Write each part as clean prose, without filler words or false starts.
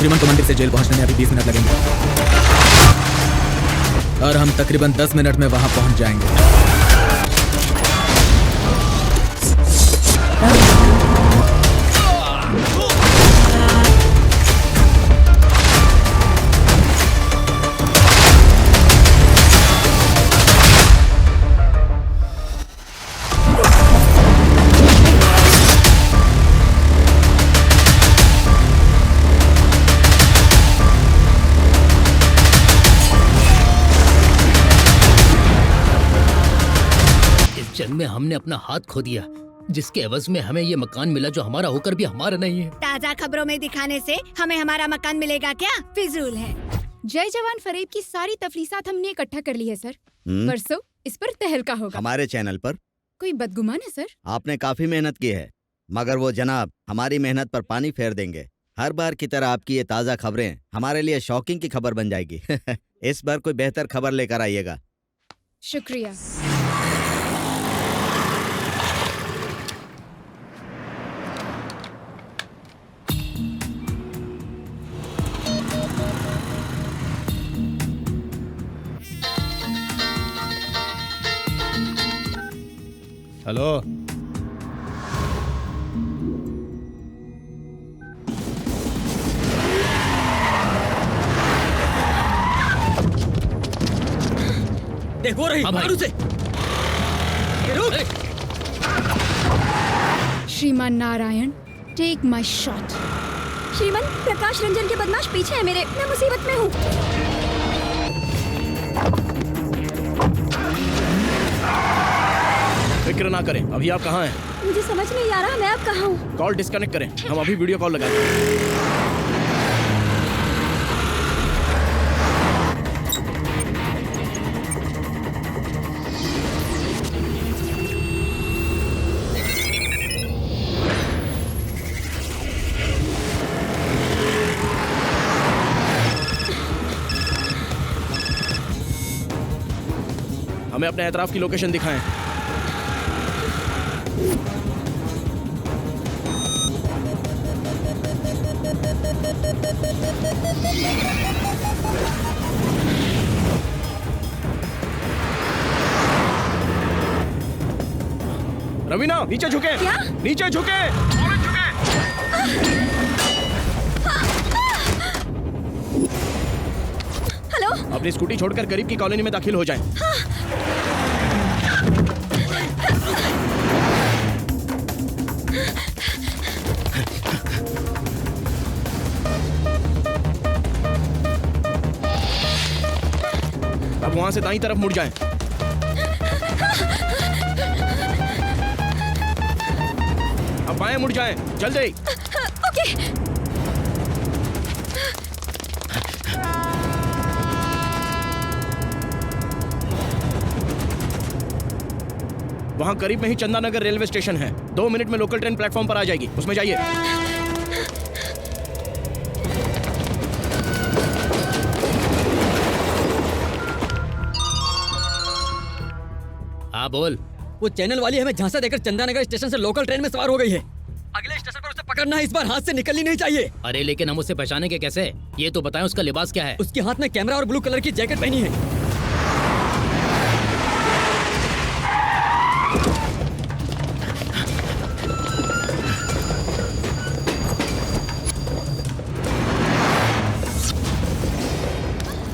श्रीमान को मंदिर से जेल पहुंचने में अभी 20 मिनट लगेंगे और हम तकरीबन 10 मिनट में वहां पहुंच जाएंगे। जंग में हमने अपना हाथ खो दिया, जिसके एवज में हमें ये मकान मिला जो हमारा होकर भी हमारा नहीं है। ताज़ा खबरों में दिखाने से हमें हमारा मकान मिलेगा क्या? फिजूल है। जय जवान फरेब की सारी तफलीसात हमने इकट्ठा कर ली है सर। परसों इस पर तहलका होगा हमारे चैनल पर। कोई बदगुमान है सर? आपने काफी मेहनत की है, मगर वो जनाब हमारी मेहनत पर पानी फेर देंगे। हर बार की तरह आपकी ये ताज़ा खबरें हमारे लिए शॉकिंग की खबर बन जाएगी। इस बार कोई बेहतर खबर लेकर आइएगा। शुक्रिया। हेलो, देखो रही मार उसे। श्रीमान नारायण, टेक माई शॉट। श्रीमान, प्रकाश रंजन के बदमाश पीछे है मेरे, मैं मुसीबत में हूँ। फिक्र ना करें। अभी आप कहाँ हैं? मुझे समझ नहीं आ रहा मैं अब कहाँ हूँ। कॉल डिस्कनेक्ट करें, हम अभी वीडियो कॉल लगाएंगे। हमें अपने एतराफ की लोकेशन दिखाएं। रवीना, नीचे झुके। क्या? नीचे झुके। हेलो, अपनी स्कूटी छोड़कर करीब की कॉलोनी में दाखिल हो जाएं। अब वहां से दाईं तरफ मुड़ जाएं। अब बाएं मुड़ जाएं, जल्दी। ओके। वहां करीब में ही चंदानगर रेलवे स्टेशन है। 2 मिनट में लोकल ट्रेन प्लेटफॉर्म पर आ जाएगी, उसमें जाइए। हाँ बोल। वो चैनल वाली हमें झांसा देकर चंदानगर स्टेशन से लोकल ट्रेन में सवार हो गई है। अगले स्टेशन पर उसे पकड़ना है, इस बार हाथ से निकलनी नहीं चाहिए। अरे लेकिन हम उसे पहचानेंगे कैसे? ये तो बताएं उसका लिबास क्या है? उसके हाथ में कैमरा और ब्लू कलर की जैकेट पहनी है।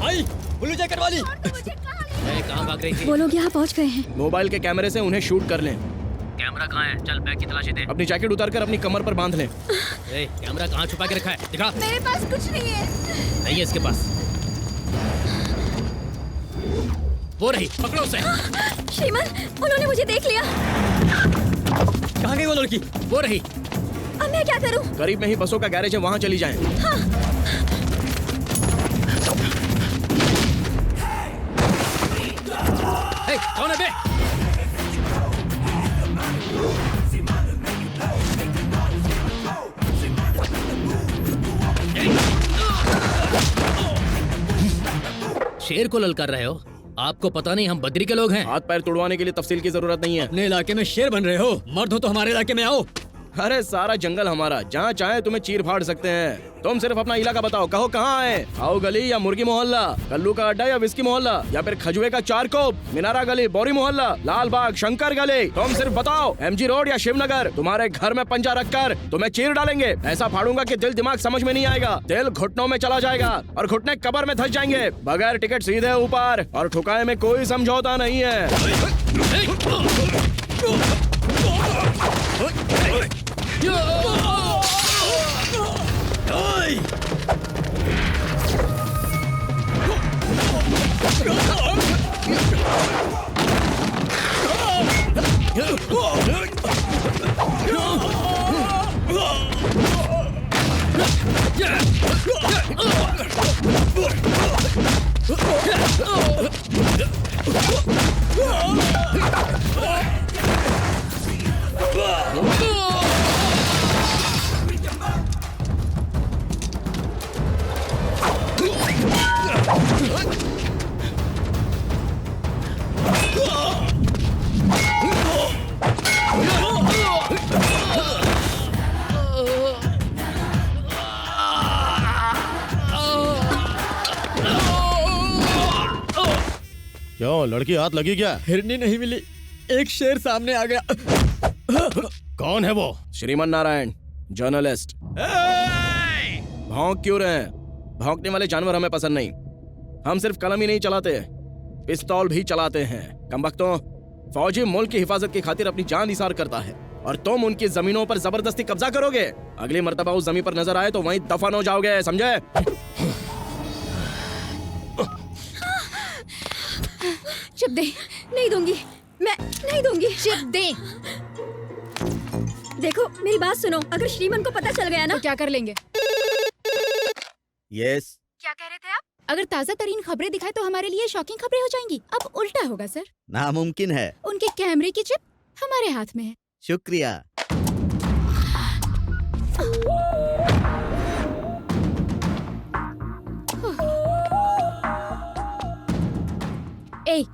आई, ब्लू जैकेट वाली। कहाँ भाग रही थी? वो लोग यहाँ पहुँच गए हैं। मोबाइल के कैमरे से उन्हें शूट कर लें। कैमरा कहाँ है? चल बैग की तलाशी दे। अपनी जैकेट उतारकर अपनी कमर पर बांध लें। कैमरा कहाँ छुपा के रखा है? दिखा। मेरे पास कुछ नहीं है। नहीं है इसके पास। वो रही, पकड़ो उसे। श्रीमान, उन्होंने मुझे देख लिया। कहाँ गई वो लड़की? वो रही। अब मैं क्या करूं? करीब में ही बसों का गैरेज है, वहां चली जाएं। हाँ। कौन है बे? शेर को ललकार रहे हो? आपको पता नहीं हम बद्री के लोग हैं। हाथ पैर तुड़वाने के लिए तफसील की जरूरत नहीं है। अपने इलाके में शेर बन रहे हो? मर्द हो तो हमारे इलाके में आओ। अरे सारा जंगल हमारा, जहाँ चाहे तुम्हें चीर फाड़ सकते हैं। तुम सिर्फ अपना इलाका बताओ, कहो कहाँ है? आओ गली या मुर्गी मोहल्ला, कल्लू का अड्डा या विस्की मोहल्ला, या फिर खजुए का चारकोप, मीनारा गली, बोरी मोहल्ला, लाल बाग, शंकर गली। तुम सिर्फ बताओ, MG रोड या शिवनगर। तुम्हारे घर में पंजा रखकर तुम्हें चीर डालेंगे। ऐसा फाड़ूंगा कि दिल दिमाग समझ में नहीं आएगा, दिल घुटनों में चला जाएगा और घुटने कब्र में धंस जाएंगे। बगैर टिकट सीधे ऊपर, और ठुकाए में कोई समझौता नहीं है। क्यों, लड़की हाथ लगी क्या? हिरनी नहीं मिली, एक शेर सामने आ गया। कौन है वो? श्रीमन नारायण, जर्नलिस्ट। भौंक क्यों रहे हैं? भौंकने वाले जानवर हमें पसंद नहीं। हम सिर्फ कलम ही नहीं चलाते, पिस्तौल भी चलाते हैं। कमबख्तों, फौजी मुल्क की हिफाजत की खातिर अपनी जान निसार करता है, और तुम उनकी जमीनों पर जबरदस्ती कब्जा करोगे। अगली मर्तबा उस जमीन पर नजर आए तो वहीं दफन हो जाओगे, समझे? चिप दे, नहीं दूंगी, मैं नहीं दूंगी। चिप दे। देखो मेरी बात सुनो, अगर श्रीमन को पता चल गया ना तो क्या कर लेंगे? यस। क्या कह रहे थे आप? अगर ताजा तरीन खबरें दिखाए तो हमारे लिए शॉकिंग खबरें हो जाएंगी। अब उल्टा होगा सर। नामुमकिन है। उनके कैमरे की चिप हमारे हाथ में है। शुक्रिया। ए,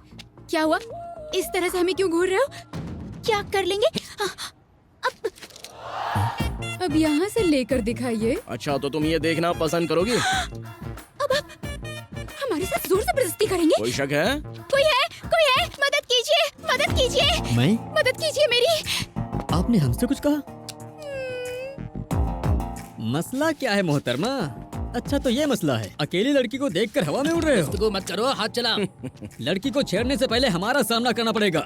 क्या हुआ? इस तरह से हमें क्यों घूर रहे हो? क्या कर लेंगे? अब यहाँ से लेकर दिखाइए। अच्छा, तो तुम ये देखना पसंद करोगी? अब आप हमारे साथ जोर जबरदस्ती करेंगे? कोई शक है? कोई है? कोई है? मदद कीजिए, मदद कीजिए। मैं? मदद कीजिए मेरी। आपने हमसे कुछ कहा? मसला क्या है मोहतरमा? अच्छा तो ये मसला है, अकेली लड़की को देखकर हवा में उड़ रहे हो। इसको मत करो, हाथ चला। लड़की को छेड़ने से पहले हमारा सामना करना पड़ेगा।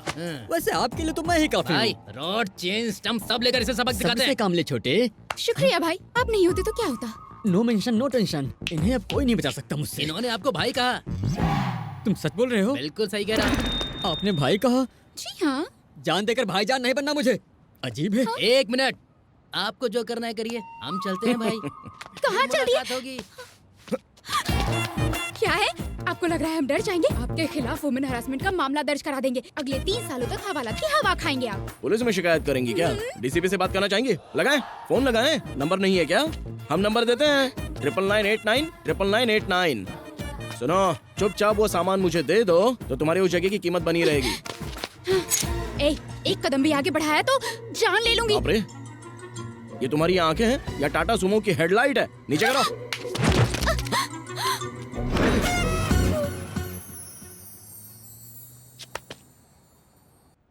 वैसे आपके लिए तो मैं ही काफी भाई, हूँ। रॉड, चेन, स्टंप सब लेकर इसे सबक दिखाते सबसे हैं। काम ले छोटे। शुक्रिया भाई, आप नहीं होते तो क्या होता? नो मेंशन नो टेंशन, इन्हें अब कोई नहीं बचा सकता मुझसे। इन्होंने आपको भाई कहा। तुम सच बोल रहे हो? बिल्कुल सही कह रहा। आपने भाई कहा? जी हाँ। जान देकर भाईजान नहीं बनना मुझे, अजीब है। एक मिनट, आपको जो करना है करिए, हम चलते हैं भाई। कहाँ चल दिए? मुलाकात होगी। क्या है? आपको लग रहा है हम डर जाएंगे? आपके खिलाफ वुमेन हरासमेंट का मामला दर्ज करा देंगे। अगले 3 सालों तक हवाला की हवा खाएंगे आप। पुलिस में शिकायत करेंगी क्या? DCP से बात करना चाहेंगे? लगाएं, फोन लगाएं। नंबर नहीं है क्या? हम नंबर देते हैं, 9989 9989। सुनो, चुपचाप वो सामान मुझे दे दो तो तुम्हारी उस जगह की कीमत बनी रहेगी। ए, एक कदम भी आगे बढ़ाया तो जान ले लूंगी। बाप रे, ये तुम्हारी आंखें हैं या टाटा सुमो की हेडलाइट है? नीचे करो।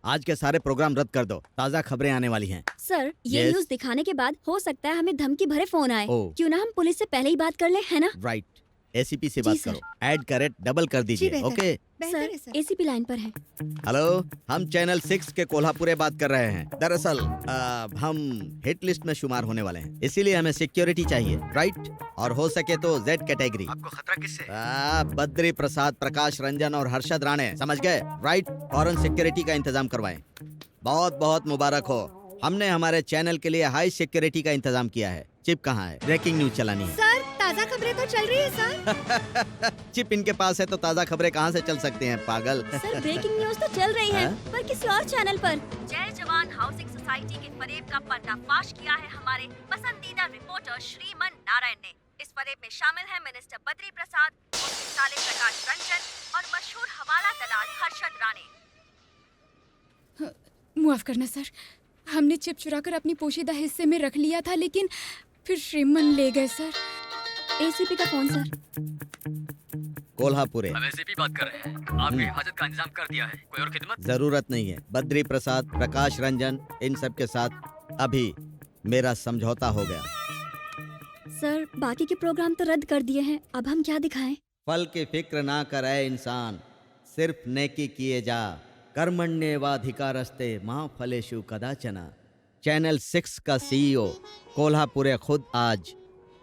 आज के सारे प्रोग्राम रद्द कर दो, ताज़ा खबरें आने वाली हैं। सर, ये Yes? न्यूज़ दिखाने के बाद हो सकता है हमें धमकी भरे फोन आए। ओह। क्यों ना हम पुलिस से पहले ही बात कर ले, है ना? राइट, ACP से जी, बात सर। करो, ऐड का रेट डबल कर दीजिए। ओके। सर, ACP लाइन पर है। हेलो, हम चैनल 6 के कोल्हापुरे बात कर रहे हैं। दरअसल हम हिट लिस्ट में शुमार होने वाले हैं, इसीलिए हमें सिक्योरिटी चाहिए, राइट? और हो सके तो Z कैटेगरी। आपको खतरा किससे? बद्री प्रसाद, प्रकाश रंजन और हर्षद राणे, समझ गए? राइट, फौरन सिक्योरिटी का इंतजाम करवाएं। बहुत बहुत मुबारक हो, हमने हमारे चैनल के लिए हाई सिक्योरिटी का इंतजाम किया है। चिप कहाँ है? ब्रेकिंग न्यूज चलानी है। सर, ताज़ा खबरें तो चल रही है सर। चिप इनके पास है तो ताज़ा खबरें कहाँ से चल सकते हैं, पागल? सर, ब्रेकिंग न्यूज तो चल रही है, हाँ? पर किसी और चैनल पर। जय जवान हाउसिंग सोसाइटी के फरेब का पर्दाफाश किया है हमारे पसंदीदा रिपोर्टर श्रीमन नारायण ने। इस फरेब में शामिल है मिनिस्टर बद्री प्रसाद, मुफ्ती साले प्रकाश रंजन और मशहूर हवाला दलाल हर्षद राणे। माफ करना सर, हमने चिप चुराकर अपनी पोशीदा हिस्से में रख लिया था, लेकिन फिर श्रीमन ले गए सर। एसीपी का फोन सर। कोल्हापुरे। हम एसीपी बात कर रहे हैं। आपकी हिफाजत का इंतजाम कर दिया है। कोई और खिदमत? जरूरत नहीं है। बद्री प्रसाद, प्रकाश रंजन, इन सब के साथ अभी मेरा समझौता हो गया। सर बाकी के प्रोग्राम तो रद्द कर दिए हैं, अब हम क्या दिखाएं? फल की फिक्र ना करे इंसान, सिर्फ नेकी किए जा। कर्मण्येवाधिकारस्ते माँ फलेषु कदाचन। चैनल 6 का सीईओ कोल्हापुरे खुद आज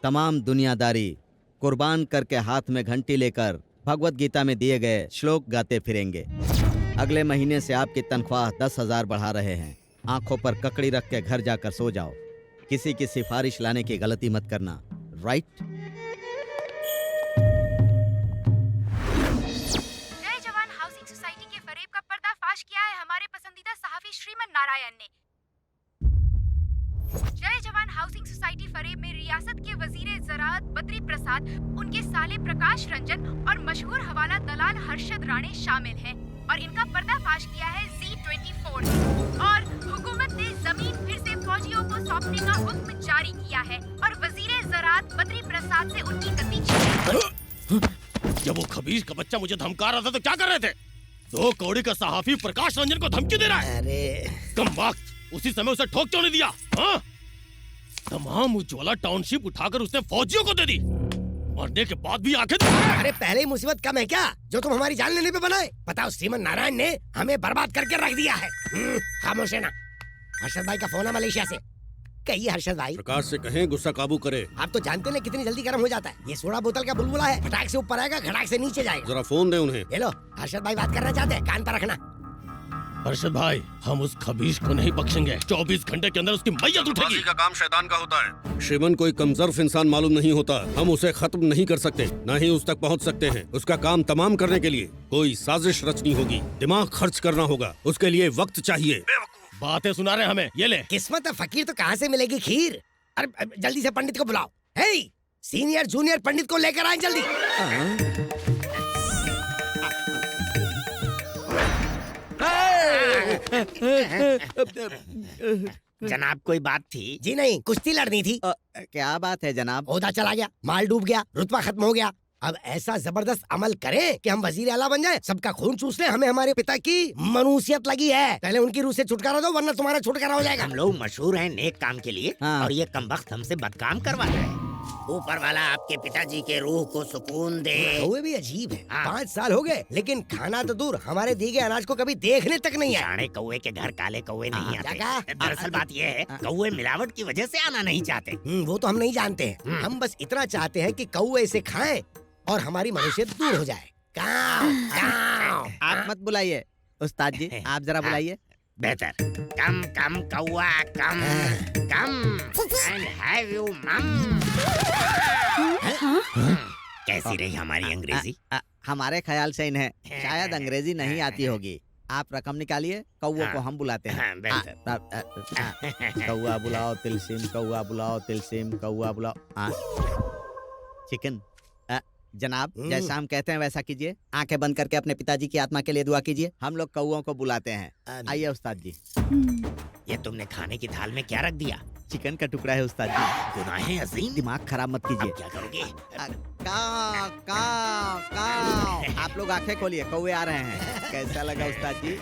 तमाम दुनियादारी कुर्बान करके हाथ में घंटी लेकर भगवत गीता में दिए गए श्लोक गाते फिरेंगे। अगले महीने से आपकी तनख्वाह 10,000 बढ़ा रहे हैं। आंखों पर ककड़ी रख के घर जाकर सो जाओ। किसी की सिफारिश लाने की गलती मत करना, राइट? जय जवान हाउसिंग सोसाइटी के फरेब का पर्दाफाश किया है हमारे पसंदीदा सहाफी श्रीमन नारायण ने। जय जवान हाउसिंग सोसाइटी फरेब में रियासत के वजीर ज़राअत बद्री प्रसाद, उनके साले प्रकाश रंजन और मशहूर हवाला दलाल हर्षद राणे शामिल हैं और इनका पर्दाफाश किया है Z24 और हुकूमत ने जमीन फिर से फौजियों को सौंपने का हुक्म जारी किया है और वजीर ज़राअत बद्री प्रसाद से उनकी गति जब वो खबीज का बच्चा मुझे धमका रहा था तो क्या कर रहे थे? 2 कौड़ी का सहाफी प्रकाश रंजन को धमकी दे रहा है। अरे कम वक्त उसी समय उसे ठोक क्यों नहीं दिया? हाँ? तमाम उज्ज्वला टाउनशिप उठाकर उसने फौजियों को दे दी। मरने के बाद भी आखिर अरे पहले ही मुसीबत कम है क्या जो तुम हमारी जान लेने पे बनाए? बताओ श्रीमन नारायण ने हमें बर्बाद करके रख दिया है। खामोश है ना। हर्षद भाई का फोन है मलेशिया से। कहिए हर्षद भाई। प्रकाश से कहें गुस्सा काबू करे। आप तो जानते हैं कितनी जल्दी गर्म हो जाता है। ये सोडा बोतल का बुलबुला है, फटाक से ऊपर आएगा, खटाक से नीचे जाएगा। जरा फोन दे उन्हें। ये लो, हर्षद भाई बात करना चाहते हैं, कान पर रखना। हर्षद भाई, हम उस खबीज को नहीं बख्शेंगे। 24 घंटे के अंदर उसकी मैयत उठेगी। का काम शैतान का होता है। श्रीमन कोई कमजोर इंसान मालूम नहीं होता। हम उसे खत्म नहीं कर सकते, न ही उस तक पहुंच सकते हैं। उसका काम तमाम करने के लिए कोई साजिश रचनी होगी, दिमाग खर्च करना होगा। उसके लिए वक्त चाहिए। बातें सुना रहे हमें, ये ले। किस्मत फकीर तो कहाँ से मिलेगी खीर। अरे जल्दी से पंडित को बुलाओ। हे, सीनियर जूनियर पंडित को लेकर आए जल्दी। जनाब कोई बात थी? जी नहीं, कुश्ती लड़नी थी। क्या बात है जनाब? ओहदा चला गया, माल डूब गया, रुतबा खत्म हो गया। अब ऐसा जबरदस्त अमल करें कि हम वजीर आला बन जाएं, सबका खून चूस लें। हमें हमारे पिता की मनुसियत लगी है। पहले उनकी रूह से छुटकारा दो, वरना तुम्हारा छुटकारा हो जाएगा। हम लोग मशहूर हैं नेक काम के लिए, हाँ। और ये कमबख्त हमसे बदकाम करवा रहे हैं। ऊपर वाला आपके पिताजी के रूह को सुकून दे। कौवे भी अजीब है। हाँ। 5 साल हो गए, लेकिन खाना तो दूर, हमारे दिए गए अनाज को कभी देखने तक नहीं आया। साढ़े कौवे के घर काले कौवे नहीं क्या आते। कहा? दरअसल बात ये है, कौवे मिलावट की वजह से आना नहीं चाहते। वो तो हम नहीं जानते हैं। हम बस इतना चाहते हैं कि कौवे इसे खाएं और हमारी मनुष्यत दूर हो जाए। काव, काव। आप मत बुलाइए उस्ताद जी, आप जरा बुलाइए। बेहतर। कम कम कौवा कम कम एंड हैव यू मम। कैसी रही हमारी अंग्रेजी? हमारे ख्याल से इन्हें शायद अंग्रेजी नहीं आती होगी। आप रकम निकालिए, कौवा को हम बुलाते हैं। कौवा बुलाओ तिलसिम, कौवा बुलाओ तिलसिम, कौवा बुलाओ चिकन। जनाब, जैसा हम कहते हैं वैसा कीजिए। आंखें बंद करके अपने पिताजी की आत्मा के लिए दुआ कीजिए। हम लोग कौवों को बुलाते हैं। आइए उस्ताद जी। ये तुमने खाने की थाल में क्या रख दिया? चिकन का टुकड़ा है उस्ताद जी। गुनाहे अजीम। दिमाग खराब मत कीजिए। क्या करोगे? काव, काव, काव। आप लोग आंखें खोलिए, कौवे आ रहे हैं। कैसा लगा उस्ताद जी?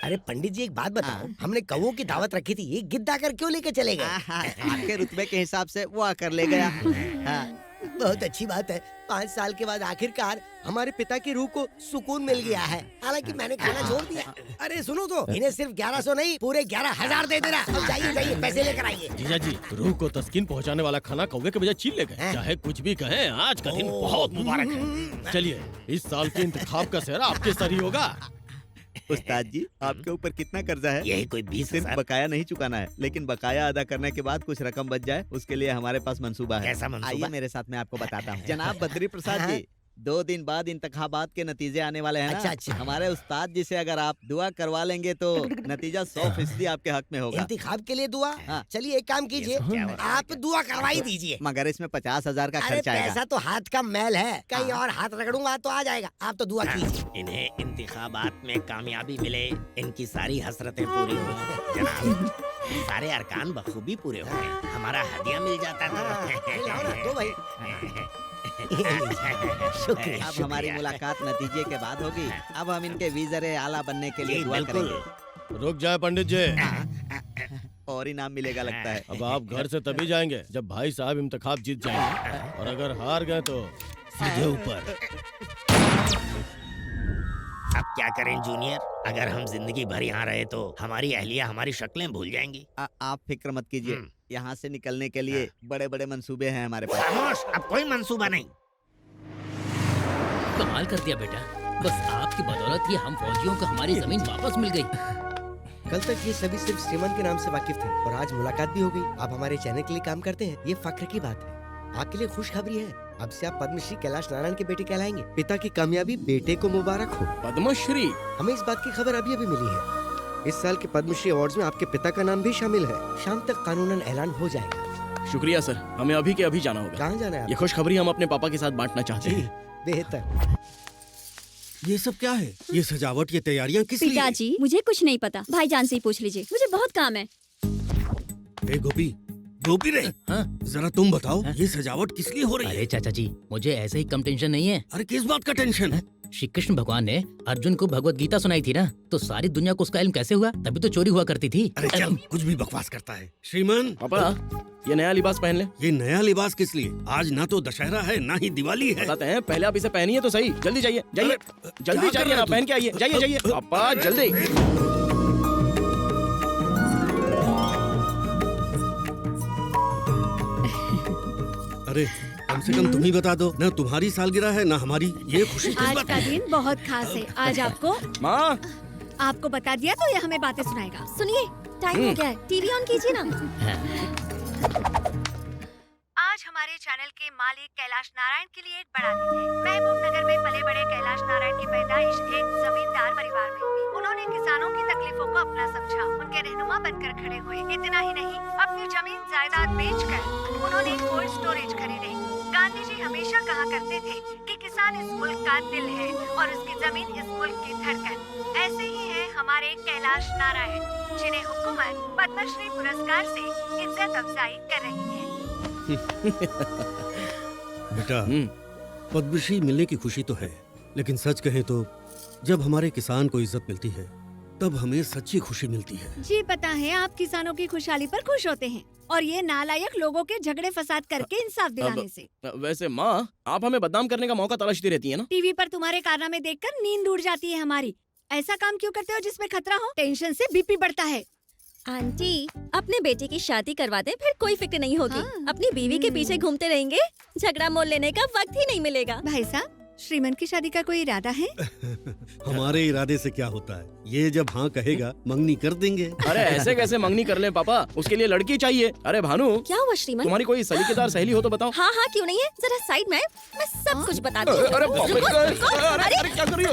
अरे पंडित जी एक बात बताओ, हमने कौवों की दावत रखी थी, ये गिद्ध आकर क्यों लेकर चले गए? आपके रुतबे के हिसाब से वो आकर ले गया। बहुत अच्छी बात है। 5 साल के बाद आखिरकार हमारे पिता की रूह को सुकून मिल गया है। हालांकि मैंने खाना छोड़ दिया। अरे सुनो तो, इन्हें सिर्फ 1100 नहीं, पूरे 11,000 दे देना। अब जाइए जाइए, पैसे लेकर आइए। जीजा जी, रूह को तस्कीन पहुंचाने वाला खाना कौवे के बजाय छीन ले गए। चाहे कुछ भी कहें, आज का दिन बहुत मुबारक है। चलिए, इस साल के इंतखाब का सेहरा आपके सर ही होगा। उस्ताद जी, आपके ऊपर कितना कर्जा है? यही कोई 20,000। सिर्फ बकाया नहीं चुकाना है, लेकिन बकाया अदा करने के बाद कुछ रकम बच जाए, उसके लिए हमारे पास मंसूबा है। कैसा मंसूबा? आइए मेरे साथ, मैं आपको बताता हूँ। जनाब बद्री प्रसाद जी, 2 दिन बाद इंतखाबात के नतीजे आने वाले हैं ना। अच्छा। हमारे उस्ताद जी से अगर आप दुआ करवा लेंगे तो नतीजा 100% आपके हक में होगा। इंतखाब के लिए दुआ? हाँ। चलिए एक काम कीजिए, आप दुआ करवा ही दीजिए। मगर इसमें 50,000 का अरे खर्च आएगा। पैसा तो हाथ का मैल है, कहीं और हाथ रगड़ूंगा तो आ जाएगा। आप तो दुआ कीजिए। इन्हें इंतखाबात में कामयाबी मिले, इनकी सारी हसरतें पूरी हुई जनाब। सारे अरकान बखूबी पूरे हो गए, हमारा हदिया मिल जाता था। दो भाई। शुक्रिया। अब हमारी मुलाकात नतीजे के बाद होगी। अब हम इनके वीज़रे आला बनने के लिए जी, दुआ बिल्कुल। करेंगे रुक जाए पंडित जी, और इनाम मिलेगा लगता है। अब आप घर से तभी जाएंगे जब भाई साहब इंतखाब जीत जाएंगे, और अगर हार गए तो सीधे ऊपर। अब क्या करें जूनियर, अगर हम जिंदगी भर यहाँ रहे तो हमारी अहलिया हमारी शक्लें भूल जाएंगी। आप फिक्र मत कीजिए, यहाँ से निकलने के लिए बड़े बड़े मंसूबे हैं हमारे पास। खामोश, अब कोई मंसूबा नहीं। कमाल कर दिया बेटा, बस आपकी बदौलत ये हम फौजियों को हमारी जमीन वापस मिल गई। कल तक ये सभी सिर्फ श्रीमन के नाम से वाकिफ थे और आज मुलाकात भी हो गई। आप हमारे चैनल के लिए काम करते हैं, ये फख्र की बात है। आपके लिए खुशखबरी है, अब से आप पद्मश्री कैलाश नारायण के बेटे कहलाएंगे। पिता की कामयाबी बेटे को मुबारक हो। पद्मश्री? हमें इस बात की खबर अभी अभी मिली है। इस साल के पद्मश्री अवार्ड्स में आपके पिता का नाम भी शामिल है। शाम तक कानूनन ऐलान हो जाएगा। शुक्रिया सर, हमें अभी के अभी जाना होगा। कहाँ जाना है? ये खुशखबरी हम अपने पापा के साथ बांटना चाहते हैं। बेहतर। ये सब क्या है? ये सजावट, ये तैयारियां किस लिए? पिताजी, मुझे कुछ नहीं पता, भाईजान से ही पूछ लीजिए, मुझे बहुत काम है। ए गोपी, गोपी रे, हाँ? जरा तुम बताओ, ये सजावट किस लिए हो रही है? अरे चाचा जी, मुझे ऐसे ही कम टेंशन नहीं है। अरे किस बात का टेंशन है? श्री कृष्ण भगवान ने अर्जुन को भगवत गीता सुनाई थी ना, तो सारी दुनिया को उसका इल्म कैसे हुआ? तभी तो चोरी हुआ करती थी। अरे चल, कुछ भी बकवास करता है। श्रीमान पापा, ये नया लिबास पहन ले। ये नया लिबास किस लिए? आज ना तो दशहरा है ना ही दिवाली है। बताते हैं, पहले आप इसे पहनिए तो सही। जल्दी जाइए, जाइए जल्दी क्या कर जाइए रहे ना, हो पहन के आइए। जाइए जाइए पापा, जल्दी। अरे कम से कम तुम ही बता दो, ना तुम्हारी सालगिरह है ना हमारी। ये खुशी किस आज बात का की? दिन बहुत खास है। आज माँ, आपको बता दिया तो ये हमें बातें सुनाएगा। सुनिए, टाइम हो गया है, टीवी ऑन कीजिए ना। आज हमारे चैनल के मालिक कैलाश नारायण के लिए एक बड़ा दिन है। महबूब नगर में पले बड़े कैलाश नारायण की पैदाइश एक जमींदार परिवार में हुई। उन्होंने किसानों की तकलीफों को अपना समझा, उनके रहनुमा बनकर खड़े हुए। इतना ही नहीं, अपनी जमीन जायदाद बेचकर उन्होंने कोल्ड स्टोरेज खरीदे। गांधी जी हमेशा कहा करते थे कि किसान इस मुल्क का दिल है और उसकी जमीन इस मुल्क की धड़कन। ऐसे ही है हमारे कैलाश नारायण, जिन्हें हुकूमत पद्मश्री पुरस्कार से इज्जत अफजाई कर रही है। बेटा, पद्मश्री मिलने की खुशी तो है, लेकिन सच कहें तो जब हमारे किसान को इज्जत मिलती है तब हमें सच्ची खुशी मिलती है। जी पता है, आप किसानों की खुशहाली पर खुश होते हैं और ये नालायक लोगों के झगड़े फसाद करके इंसाफ दिलाने से। वैसे माँ, आप हमें बदनाम करने का मौका तलाशती रहती है ना। टीवी पर तुम्हारे कारनामे देखकर नींद उड़ जाती है हमारी। ऐसा काम क्यों करते हो जिसमें खतरा हो? टेंशन से बीपी बढ़ता है। आंटी, अपने बेटे की शादी करवा दे, फिर कोई फिक्र नहीं होगी। हाँ। अपनी बीवी के पीछे घूमते रहेंगे, झगड़ा मोल लेने का वक्त ही नहीं मिलेगा। भाई साहब, श्रीमन की शादी का कोई इरादा है? हमारे इरादे से क्या होता है, ये जब हाँ कहेगा मंगनी कर देंगे। अरे ऐसे कैसे मंगनी कर ले पापा, उसके लिए लड़की चाहिए। अरे भानु, क्या हुआ श्रीमन? तुम्हारी कोई सलीकेदार सहेली हो तो बताओ। हाँ हाँ, क्यों नहीं है, जरा साइड में, मैं सब कुछ बताती हूँ। अरे बाप रे, अरे क्या कर रही हो?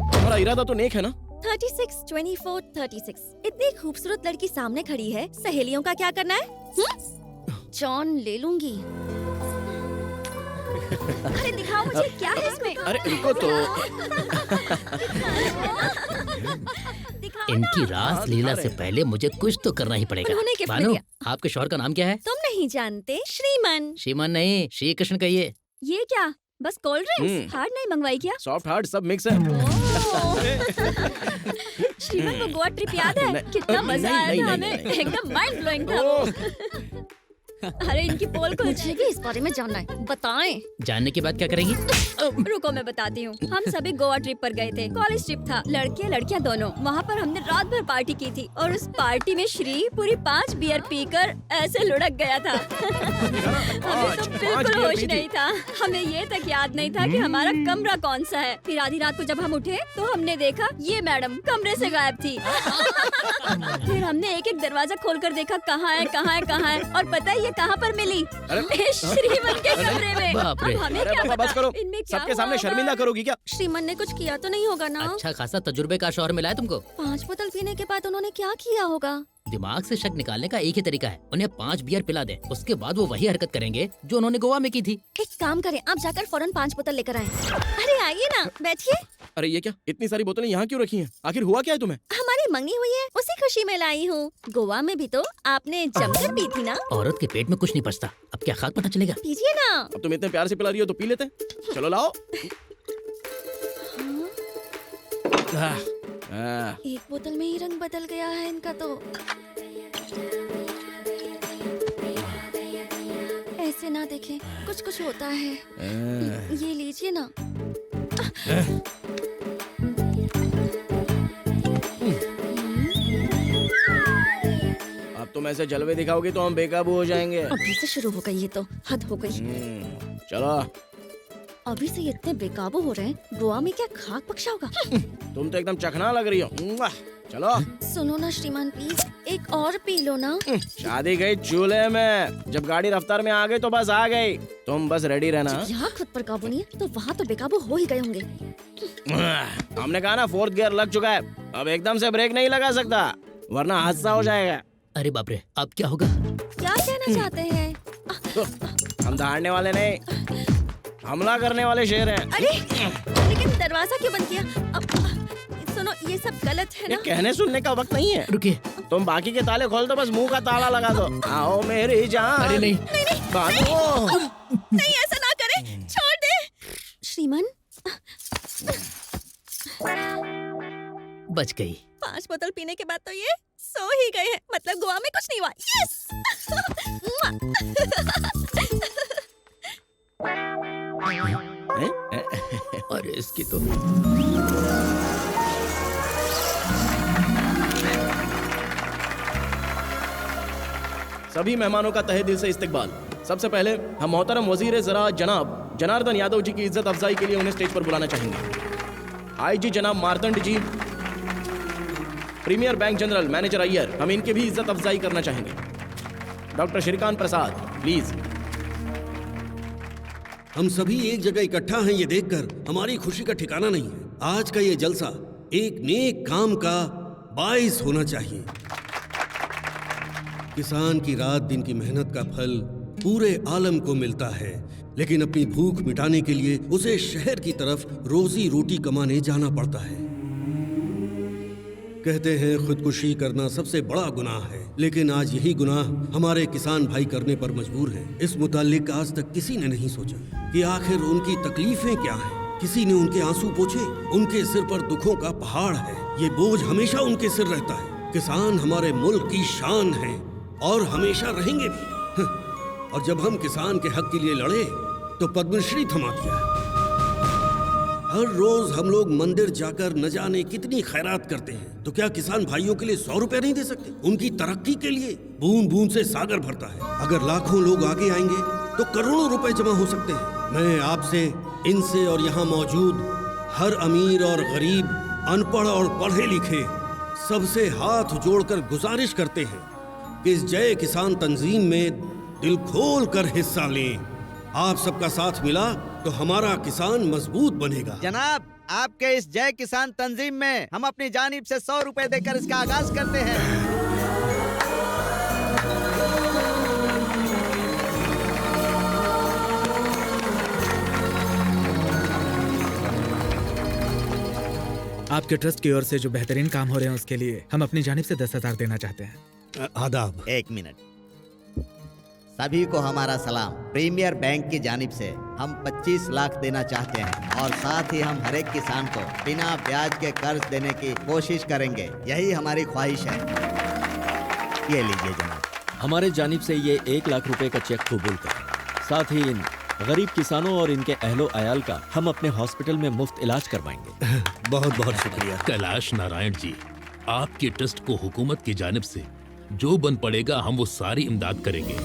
हमारा इरादा तो नेक है ना। 36, 24, 36 इतनी खूबसूरत लड़की सामने खड़ी है, सहेलियों का क्या करना है? जॉन ले लूंगी। अरे दिखाओ मुझे, क्या है इसमें? अरे रुको तो। इनकी रास लीला से पहले मुझे कुछ तो करना ही पड़ेगा। उन्होंने गिफ्ट में भानु, दिया। आपके शौहर का नाम क्या है? तुम नहीं जानते? श्रीमन। श्रीमान नहीं, श्री कृष्ण कहिए। ये क्या, बस कोल्ड ड्रिंक्स? हार्ड नहीं मंगवाई क्या? सॉफ्ट हार्ड सब मिक्स है। श्रीमन को गोवा ट्रिप याद है? कितना मजा आया था हमें, एकदम माइंड ब्लोइंग था वो। अरे इनकी पोल को मुझे भी इस बारे में जानना है, बताएं। जानने के बाद क्या करेंगी? रुको मैं बताती हूँ। हम सभी गोवा ट्रिप पर गए थे, कॉलेज ट्रिप था, लड़के लड़कियाँ दोनों। वहाँ पर हमने रात भर पार्टी की थी और उस पार्टी में श्री पूरी 5 बियर पीकर ऐसे लुढ़क गया था। हमें तो बिल्कुल होश नहीं था। हमें ये तक याद नहीं था कि हमारा कमरा कौन सा है। फिर आधी रात को जब हम उठे तो हमने देखा ये मैडम कमरे से गायब थी। फिर हमने एक एक दरवाजा खोलकर देखा, कहाँ है कहाँ है कहाँ है, और पता है ये कहाँ पर मिली? अरे श्रीमन के कमरे में। बाप रे। अब हमें अरे क्या पापा पता बस करो, इनमें क्या सबके हुआ सामने होगा? शर्मिंदा करोगी क्या? श्रीमन ने कुछ किया तो नहीं होगा ना? अच्छा खासा तजुर्बे का शौहर मिला है तुमको। 5 बोतल पीने के बाद उन्होंने क्या किया होगा? दिमाग से शक निकालने का एक ही तरीका है, उन्हें 5 बियर पिला दें, उसके बाद वो वही हरकत करेंगे जो उन्होंने गोवा में की थी। एक काम करें, आप जाकर फौरन 5 बोतल लेकर आए। अरे आइए ना, बैठिए। अरे ये क्या, इतनी सारी बोतलें यहाँ क्यों रखी हैं? आखिर हुआ क्या है तुम्हें? हमारी मंगनी हुई है, उसी खुशी में लाई हूँ। गोवा में भी तो आपने जमकर पी थी ना? औरत के पेट में कुछ नहीं पचता, अब क्या खाक पता चलेगा? पीजिए ना। अब तुम इतने प्यार से पिला रही हो तो पी लेते हैं। चलो लाओ। एक बोतल में ही रंग बदल गया है इनका तो। ऐसे ना देखें, कुछ कुछ होता है। ये लीजिए ना। अब तुम ऐसे जलवे दिखाओगे तो हम बेकाबू हो जाएंगे। अभी से शुरू हो गई, ये तो हद हो गई। चलो। अभी से ये इतने बेकाबू हो रहे हैं, गोवा में क्या खाक बख्शा होगा? तुम तो एकदम चखना लग रही हो। चलो। सुनो ना श्रीमान, प्लीज एक और पी लो ना। शादी गई चूल्हे में, जब गाड़ी रफ्तार में आ गई तो बस आ गई। तुम बस रेडी रहना। यहाँ खुद पर काबू नहीं है तो वहाँ तो बेकाबू हो ही गए होंगे। हमने कहा ना 4th गियर लग चुका है, अब एकदम से ब्रेक नहीं लगा सकता वरना हादसा हो जाएगा। अरे बाप रे, अब क्या होगा? क्या कहना चाहते हैं? हम दहाड़ने वाले नहीं, हमला करने वाले शेर हैं। अरे लेकिन दरवाजा क्यों बंद किया? सुनो, ये सब गलत है ये ना? कहने सुनने का वक्त नहीं है। रुकिए, तुम बाकी के ताले खोल दो, बस मुंह का ताला लगा दो। आओ मेरी जान। अरे नहीं, भागो। नहीं ऐसा ना करें, छोड़ दे। श्रीमान, बच गई। 5 बोतल पीने के बाद तो ये सो ही गए हैं, मतलब गोवा में कुछ नहीं हुआ। यस। अरे इसकी तो सभी मेहमानों का तहे दिल से इस्तकबाल। सबसे पहले हम मोहतरम वजीर ज़राअत जनाब जनार्दन यादव जी की इज्जत अफजाई के लिए उन्हें स्टेज पर बुलाना चाहेंगे। आईजी जनाब Martand ji, premier bank general manager Iyer, हम इनकी भी इज्जत अफजाई करना चाहेंगे। Doctor Shrikant Prasad, please. हम सभी एक जगह इकट्ठा हैं, ये देखकर हमारी खुशी का ठिकाना नहीं है। आज का ये जलसा एक नेक काम का बाइस होना चाहिए। किसान की रात दिन की मेहनत का फल पूरे आलम को मिलता है, लेकिन अपनी भूख मिटाने के लिए उसे शहर की तरफ रोजी रोटी कमाने जाना पड़ता है। कहते हैं खुदकुशी करना सबसे बड़ा गुनाह है, लेकिन आज यही गुनाह हमारे किसान भाई करने पर मजबूर हैं। इस मुतालिक आज तक किसी ने नहीं सोचा कि आखिर उनकी तकलीफें क्या हैं। किसी ने उनके आंसू पोंछे? उनके सिर पर दुखों का पहाड़ है, ये बोझ हमेशा उनके सिर रहता है। किसान हमारे मुल्क की शान है और हमेशा रहेंगे भी। और जब हम किसान के हक के लिए लड़े तो पद्मश्री थमा दिया। हर रोज हम लोग मंदिर जाकर न जाने कितनी खैरात करते हैं, तो क्या किसान भाइयों के लिए 100 रुपए नहीं दे सकते? उनकी तरक्की के लिए बूंद बूंद से सागर भरता है। अगर लाखों लोग आगे आएंगे तो करोड़ों रुपए जमा हो सकते हैं। मैं आपसे, इनसे और यहाँ मौजूद हर अमीर और गरीब, अनपढ़ और पढ़े लिखे सबसे हाथ जोड़कर गुजारिश करते हैं कि इस जय किसान तंजीम में दिल खोल कर हिस्सा लें। आप सबका साथ मिला तो हमारा किसान मजबूत बनेगा। जनाब, आपके इस जय किसान तंजीम में हम अपनी जानिब से 100 रुपए देकर इसका आगाज करते हैं। आपके ट्रस्ट की ओर से जो बेहतरीन काम हो रहे हैं उसके लिए हम अपनी जानिब से 10,000 देना चाहते हैं। आदाब। 1 मिनट। सभी को हमारा सलाम। प्रीमियर बैंक की जानिब से हम 25 लाख देना चाहते हैं और साथ ही हम हर एक किसान को बिना ब्याज के कर्ज देने की कोशिश करेंगे। यही हमारी ख्वाहिश है। ये लीजिए जनाब। हमारे जानिब से ये 1 लाख रुपए का चेक कबूल करें। साथ ही इन गरीब किसानों और इनके अहलो अयाल का हम अपने हॉस्पिटल में मुफ्त इलाज करवाएंगे। बहुत बहुत शुक्रिया। कैलाश नारायण जी, आपके ट्रस्ट को हुकूमत की जानिब से जो बन पड़ेगा हम वो सारी इमदाद करेंगे।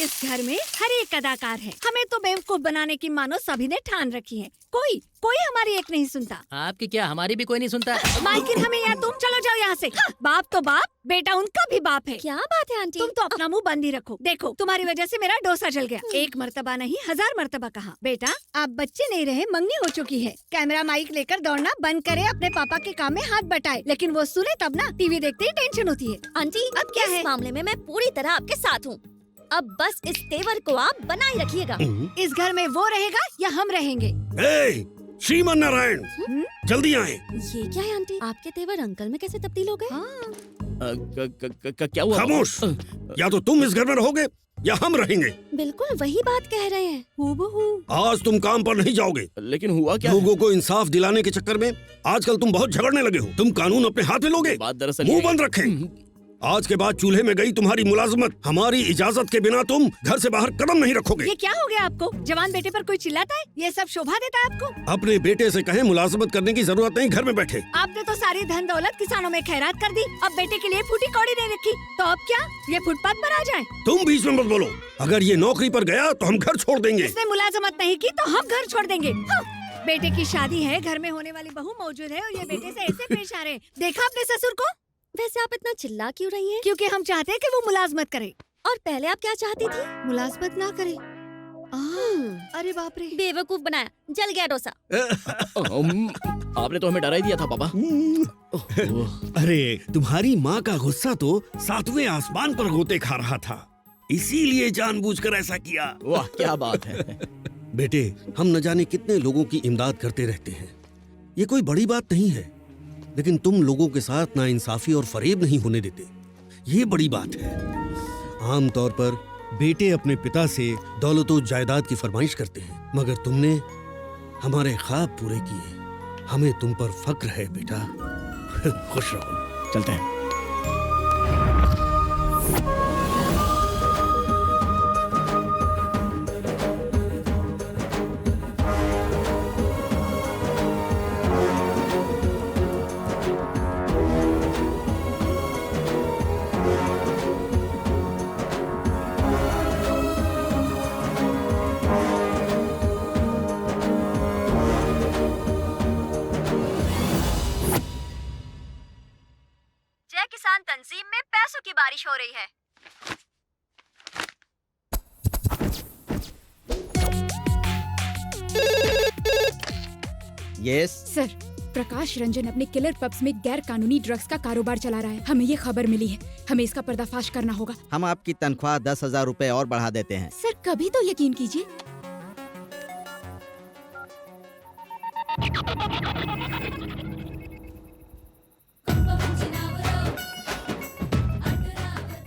इस घर में हर एक अदाकार है। हमें तो बेवकूफ बनाने की मानो सभी ने ठान रखी है। कोई हमारी एक नहीं सुनता। आपकी क्या, हमारी भी कोई नहीं सुनता। मालकिन हमें यहाँ, तुम चलो जाओ यहाँ से। बाप तो बाप, बेटा उनका भी बाप है। क्या बात है आंटी? तुम तो अपना मुंह बंद ही रखो। देखो तुम्हारी वजह से मेरा डोसा जल गया। एक मर्तबा नहीं 1000 मर्तबा कहा। बेटा आप बच्चे नहीं रहे, मंगनी हो चुकी है। कैमरा माइक लेकर दौड़ना बंद करे, अपने पापा के काम में हाथ बटाए। लेकिन वो सुने तब ना, टीवी देखते ही टेंशन होती है। आंटी अब क्या है? इस मामले में मैं पूरी तरह आपके साथ हूँ। अब बस इस तेवर को आप बनाए रखिएगा। इस घर में वो रहेगा या हम रहेंगे? श्रीमन नारायण, जल्दी आए। ये क्या है आंटी? आपके तेवर अंकल में कैसे तब्दील हो गए? क्या हुआ? खामोश, या तो तुम इस घर में रहोगे या हम रहेंगे। बिल्कुल वही बात कह रहे हैं। हूबहू। आज तुम काम पर नहीं जाओगे। लेकिन हुआ क्या? लोगों को इंसाफ दिलाने के चक्कर में आजकल तुम बहुत झगड़ने लगे हो। तुम कानून अपने हाथ में लोगे। बात दरअसल मुंह बंद रखे। आज के बाद चूल्हे में गई तुम्हारी मुलाजमत, हमारी इजाजत के बिना तुम घर से बाहर कदम नहीं रखोगे। ये क्या हो गया आपको? जवान बेटे पर कोई चिल्लाता है? ये सब शोभा देता है आपको? अपने बेटे से कहें मुलाजमत करने की जरूरत नहीं, घर में बैठे। आपने तो सारी धन दौलत किसानों में खैरात कर दी। अब बेटे के लिए फूटी कौड़ी नहीं रखी, तो अब क्या ये फुटपाथ पर आ जाए? तुम बीच में मत बोलो। अगर ये नौकरी पर गया तो हम घर छोड़ देंगे। इसने मुलाजमत नहीं की तो हम घर छोड़ देंगे। बेटे की शादी है, घर में होने वाली बहू मौजूद है और ये बेटे से ऐसे पेश आ रहे। देखा अपने ससुर को? वैसे आप इतना चिल्ला क्यों रही हैं? क्योंकि हम चाहते हैं कि वो मुलाजमत करे। और पहले आप क्या चाहती थी? मुलाजमत ना करे। अरे बाप रे, बेवकूफ बनाया, जल गया डोसा। आपने तो हमें डरा ही दिया था पापा। अरे तुम्हारी माँ का गुस्सा तो 7वें आसमान पर गोते खा रहा था, इसीलिए जानबूझकर ऐसा किया। वाह क्या बात है। बेटे, हम न जाने कितने लोगों की इमदाद करते रहते हैं। ये कोई बड़ी बात नहीं है, लेकिन तुम लोगों के साथ नाइंसाफी और फरेब नहीं होने देते, ये बड़ी बात है। आमतौर पर बेटे अपने पिता से दौलत और जायदाद की फरमाइश करते हैं, मगर तुमने हमारे ख्वाब पूरे किए। हमें तुम पर फक्र है बेटा। खुश रहो। चलते हैं। जय किसान तंजीम में पैसों की बारिश हो रही है। यस सर, प्रकाश रंजन अपने किलर पब्स में गैर कानूनी ड्रग्स का कारोबार चला रहा है। हमें ये खबर मिली है, हमें इसका पर्दाफाश करना होगा। हम आपकी तनख्वाह 10,000 रुपए और बढ़ा देते हैं। सर कभी तो यकीन कीजिए।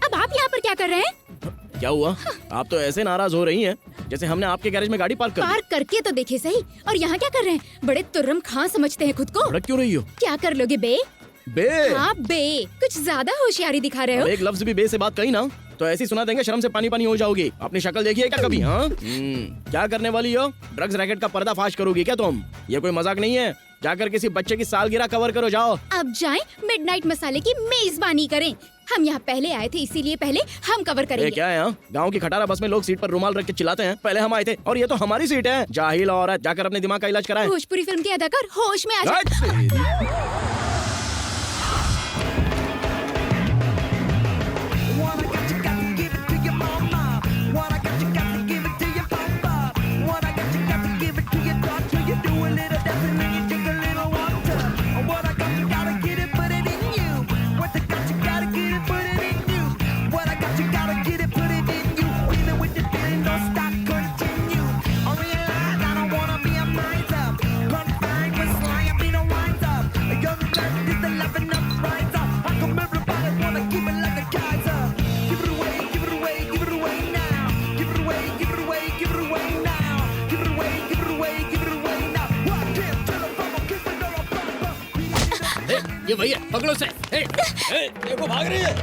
अब आप यहाँ पर क्या कर रहे हैं? क्या हुआ? आप तो ऐसे नाराज हो रही हैं जैसे हमने आपके गैरेज में गाड़ी पार्क कर दी। पार्क करके तो देखे सही। और यहाँ क्या कर रहे हैं? बड़े तुर्रम खां समझते हैं खुद को। भड़क क्यों रही हो? क्या कर लोगे बे? बे? हाँ बे, कुछ ज्यादा होशियारी दिखा रहे हो। एक लफ्ज भी बे से बात कही ना तो ऐसी सुना देंगे, शर्म से पानी पानी हो जाओगी। अपनी शक्ल देखिए क्या कभी? हाँ क्या करने वाली हो? ड्रग्स रैकेट का पर्दाफाश करोगी क्या तुम? ये कोई मजाक नहीं है। जाकर किसी बच्चे की सालगिरह कवर करो, जाओ। अब जाएं, मिडनाइट मसाले की मेजबानी करें। हम यहाँ पहले आए थे, इसीलिए पहले हम कवर करेंगे। क्या है? गांव की खटारा बस में लोग सीट पर रुमाल रख के चिल्लाते हैं, पहले हम आए थे और ये तो हमारी सीट है। जाहिल औरत, जाकर अपने दिमाग का इलाज कराएं। भोजपुरी फिल्म के अदाकार होश में आ जाए। ये भैया पकड़ो से। देखो भाग रही है।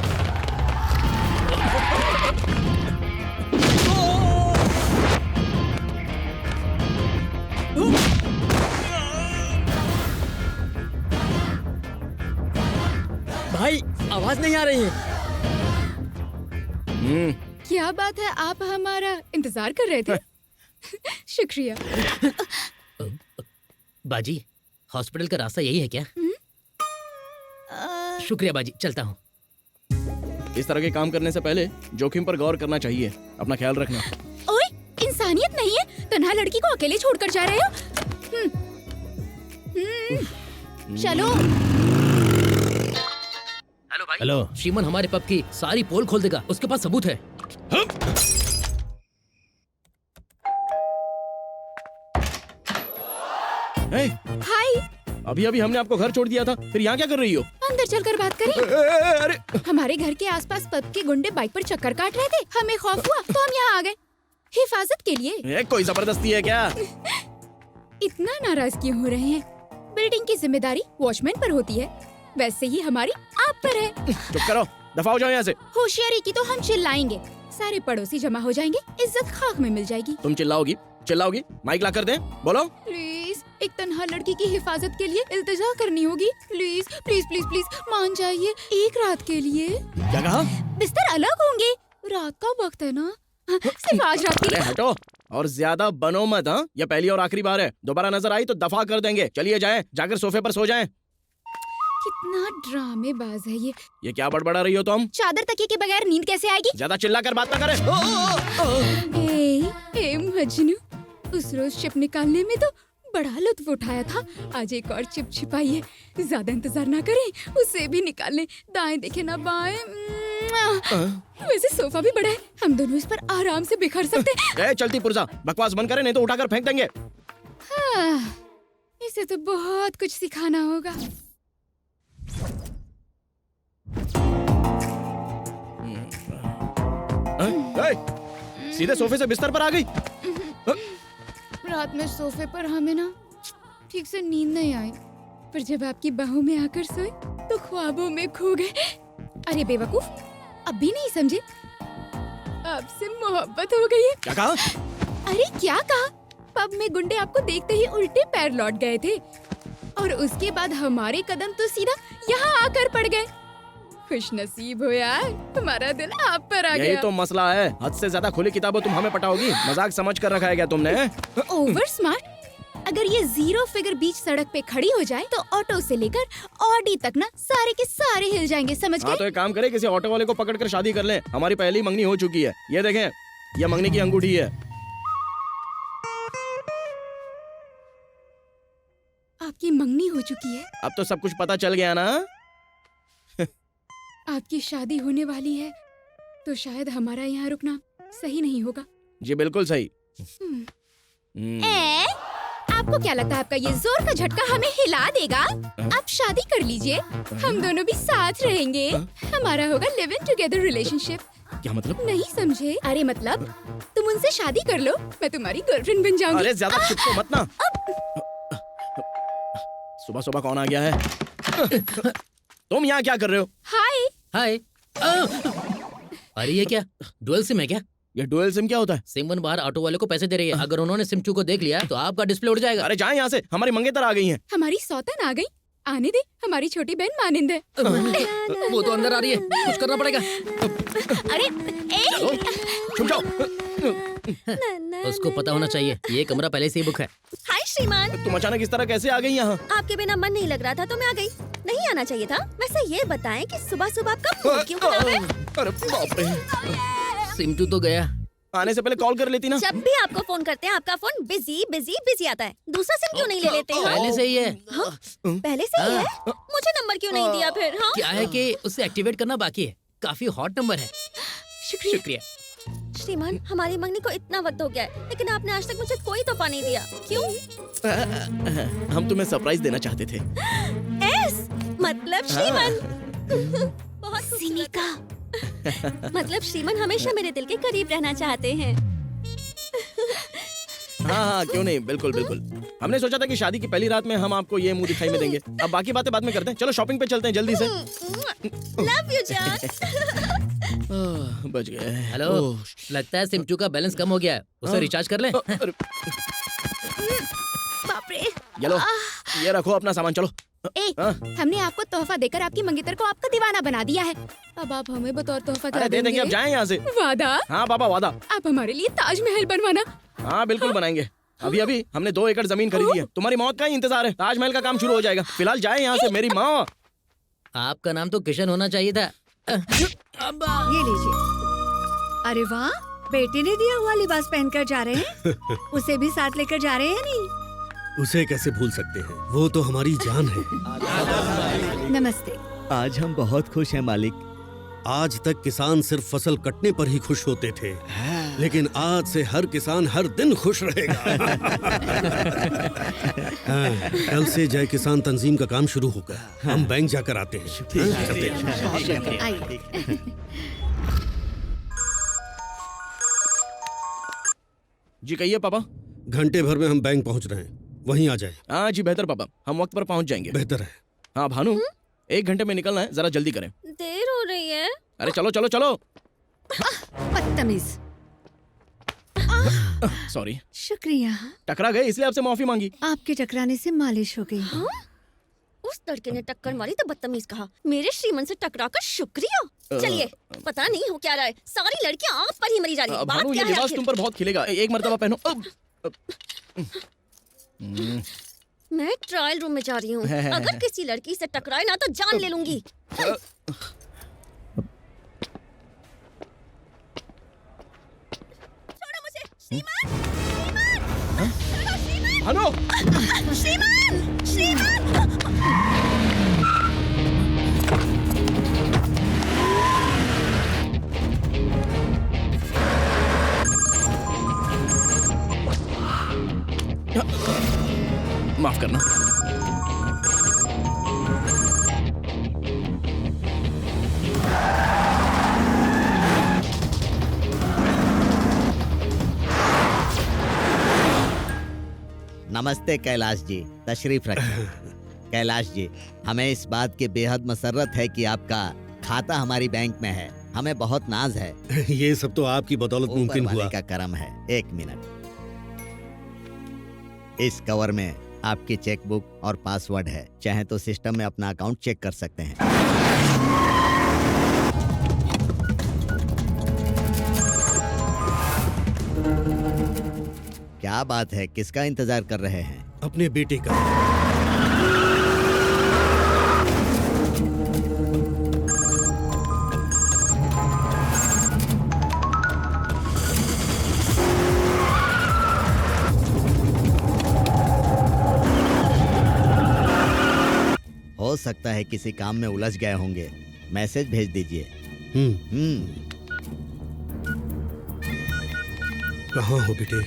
भाई आवाज नहीं आ रही है। क्या बात है, आप हमारा इंतजार कर रहे थे। शुक्रिया। बाजी, हॉस्पिटल का रास्ता यही है क्या? शुक्रिया बाजी, चलता हूँ। इस तरह के काम करने से पहले जोखिम पर गौर करना चाहिए। अपना ख्याल रखना। ओए, इंसानियत नहीं है, तन्हा लड़की को अकेले छोड़कर जा रहे हो। चलो। हेलो भाई। हेलो। श्रीमन हमारे पब की सारी पोल खोल देगा, उसके पास सबूत है। हाय। अभी अभी हमने आपको घर छोड़ दिया था, फिर यहाँ क्या कर रही हो? अंदर चलकर बात करें। अरे हमारे घर के आसपास पब के गुंडे बाइक पर चक्कर काट रहे थे, हमें खौफ हुआ तो हम यहाँ आ गए हिफाजत के लिए। कोई जबरदस्ती है क्या? इतना नाराज क्यों हो रहे हैं? बिल्डिंग की जिम्मेदारी वॉचमैन पर होती है, वैसे ही हमारी आप पर है। चुप करो, दफा हो जाओ यहाँ से। होशियारी की तो हम चिल्लाएंगे, सारे पड़ोसी जमा हो जाएंगे, इज्जत खाक में मिल जाएगी। तुम चिल्लाओगी? माइक ला कर दे, बोलो। प्लीज, एक तन्हा लड़की की हिफाजत के लिए इल्तिजा करनी होगी। प्लीज प्लीज प्लीज प्लीज मान जाइए, एक रात के लिए। क्या कहा? बिस्तर अलग होंगे, रात का वक्त है ना, सिर्फ आज रात के लिए। हटो और ज्यादा बनो मत। हाँ, ये पहली और आखिरी बार है, दोबारा नजर आई तो दफा कर देंगे। चलिए जाएं, जाकर सोफे पर सो जाएं। कितना ड्रामेबाज है ये क्या बड़बड़ा रही हो तुम? चादर तकिए के बगैर नींद कैसे आएगी? ज्यादा चिल्लाकर बात ना करें। ए मजनू, उस रोज चिप निकालने में तो बड़ा लुत्फ उठाया था, आज एक और चिप छिपाई है। ज्यादा इंतजार ना करें, उसे भी निकाल लें। दाएं देखे ना बाएं। वैसे सोफा भी बड़ा है, हम दोनों इस पर आराम से बिखर सकते हैं। चलती पुर्जा, बकवास बंद करें नहीं तो उठाकर फेंक देंगे। इसे तो बहुत कुछ सिखाना होगा। सीधे सोफे से बिस्तर पर आ गई। रात में सोफे पर हमें ना ठीक से नींद नहीं आई, पर जब आपकी बाहों में आकर सोए तो ख्वाबों में खो गए। अरे बेवकूफ, अब भी नहीं समझे? आपसे मोहब्बत हो गई है। क्या कहा? अरे क्या कहा? पब में गुंडे आपको देखते ही उल्टे पैर लौट गए थे, और उसके बाद हमारे कदम तो सीधा यहाँ आकर पड़ गए। खुश नसीब हो यार, तुम्हारा दिल आप पर आ गया। यही तो मसला है, हद से ज्यादा खुली किताबें तुम हमें पटाओगी। मजाक समझ कर रखा है क्या तुमने? Over smart. अगर ये जीरो फिगर बीच सड़क पे खड़ी हो जाए तो ऑटो से लेकर ऑडी तक ना सारे के सारे हिल जाएंगे, समझ गए? हाँ तो एक काम करें, किसी ऑटो वाले को पकड़ कर शादी कर लें। हमारी पहली मंगनी हो चुकी है, ये देखें, ये मंगनी की अंगूठी है। आपकी मंगनी हो चुकी है? अब तो सब कुछ पता चल गया ना? आपकी शादी होने वाली है तो शायद हमारा यहाँ रुकना सही नहीं होगा। जी बिल्कुल सही। आपको क्या लगता है आपका ये जोर का झटका हमें हिला देगा? आप शादी कर लीजिए, हम दोनों भी साथ रहेंगे, हमारा होगा लिव इन टुगेदर रिलेशनशिप। क्या मतलब? नहीं समझे? अरे मतलब तुम उनसे शादी कर लो, मैं तुम्हारी गर्लफ्रेंड बन जाऊंगी। अरे ज्यादा चिपको मत ना। सुबह सुबह कौन आ गया है? तुम यहाँ क्या कर रहे हो? हाय हाय। अरे ये क्या डुअल सिम है क्या? ये डुअल सिम क्या होता है? सिम वन बाहर ऑटो वाले को पैसे दे रही है, अगर उन्होंने सिम टू को देख लिया तो आपका डिस्प्ले उड़ जाएगा। अरे जाए यहाँ से, हमारी मंगेतर आ गई हैं। हमारी सौतन आ गई, आने दे, हमारी छोटी बहन मानिंद है। वो तो अंदर आ रही है, कुछ करना पड़ेगा। अरे छुप जाओ। उसको पता होना चाहिए ये कमरा पहले से ही बुक है। हाय श्रीमान, तुम अचानक इस तरह कैसे आ गई यहाँ? आपके बिना मन नहीं लग रहा था तो मैं आ गई। नहीं आना चाहिए था। वैसे ये बताएं कि सुबह सुबह आपका मूड क्यों खराब है? अरे बाप रे, सिम टू तो गया। आने से पहले कॉल कर लेती ना। जब भी आपको फोन करते हैं आपका फोन बिजी बिजी बिजी आता है। दूसरा सिम क्यों नहीं ले लेते हो? पहले से ही है। हाँ? पहले से ही है? मुझे नंबर क्यों नहीं दिया फिर? हाँ? क्या है कि उसे एक्टिवेट करना बाकी है, काफी हॉट नंबर है। शुक्रिया। श्रीमान, हमारी मंगनी को इतना वक्त हो गया है, लेकिन आपने आज तक मुझे कोई तोहफा नहीं दिया, क्यों? हम तुम्हें सरप्राइज देना चाहते थे। मतलब श्रीमान बहुत सिनिका। मतलब श्रीमान हमेशा मेरे दिल के करीब रहना चाहते हैं। हाँ, क्यों नहीं, बिल्कुल बिल्कुल। हमने सोचा था कि शादी की पहली रात में हम आपको ये मुंह दिखाई में देंगे। अब बाकी बातें बाद में करते हैं। चलो शॉपिंग पे चलते हैं जल्दी से। लव यू जान। बच गए। हेलो, लगता है सिम टू का बैलेंस कम हो गया है, उसे रिचार्ज कर ले। बाप रे। ये लो, ये रखो अपना सामान, चलो। हमने आपको तोहफा देकर आपकी मंगेतर को आपका दीवाना बना दिया है। अब आप हमें बतौर तोहफा क्या अरे दे देंगे, अब जाएं यहाँ से। वादा? हाँ पापा वादा। आप हमारे लिए ताजमहल बनवाना। हाँ बिल्कुल बनाएंगे। अभी अभी हमने 2 एकड़ जमीन खरीदी है। तुम्हारी मौत का ही इंतजार है, ताजमहल का काम शुरू हो जाएगा। फिलहाल जाए यहाँ से मेरी माँ। आपका नाम तो किशन होना चाहिए था। ये लीजिए। अरे वाह, बेटे ने दिया हुआ लिबास पहनकर जा रहे हैं। उसे भी साथ लेकर जा रहे हैं नहीं? उसे कैसे भूल सकते हैं, वो तो हमारी जान है। नमस्ते। आज हम बहुत खुश हैं मालिक। आज तक किसान सिर्फ फसल कटने पर ही खुश होते थे, लेकिन आज से हर किसान हर दिन खुश रहेगा। हाँ, कल से जय किसान तंजीम का काम शुरू होगा। हम बैंक जाकर आते हैं। चलते हैं। जी कहिए पापा। घंटे भर में हम बैंक पहुंच रहे हैं, वहीं आ जाए। हाँ जी बेहतर पापा, हम वक्त पर पहुंच जाएंगे। बेहतर है। हाँ भानु, 1 घंटे में निकलना है, जरा जल्दी करें। देर हो रही है। अरे चलो चलो चलो। बदतमीज। सॉरी। शुक्रिया। टकरा गए इसलिए आपसे माफी मांगी। आपके टकराने से मालिश हो गई। उस लड़के ने टक्कर मारी तो बदतमीज कहा। मेरे श्रीमन से टकरा कर शुक्रिया। चलिए, पता नहीं हो क्या रहा है, सारी लड़कियां आप पर ही मरी जा रही हैं। बात भानु, क्या ये है लिबास आखिर? तुम पर बहुत खिलेगा। एक मर्तबा पहनो। मैं ट्रायल रूम में जा रही हूँ। अगर किसी लड़की से टकराए ना तो जान ले लूंगी। छोड़ो मुझे, श्रीमान! भानु! श्रीमान! श्रीमान! माफ करना। नमस्ते कैलाश जी, तशरीफ रखें। कैलाश जी, हमें इस बात की बेहद मसर्रत है कि आपका खाता हमारी बैंक में है। हमें बहुत नाज है। ये सब तो आपकी बदौलत मुमकिन हुआ। का करम है। 1 मिनट। इस कवर में आपकी चेकबुक और पासवर्ड है। चाहे तो सिस्टम में अपना अकाउंट चेक कर सकते हैं। क्या बात है, किसका इंतजार कर रहे हैं? अपने बेटे का। हो सकता है किसी काम में उलझ गए होंगे, मैसेज भेज दीजिए। कहाँ हो बेटे,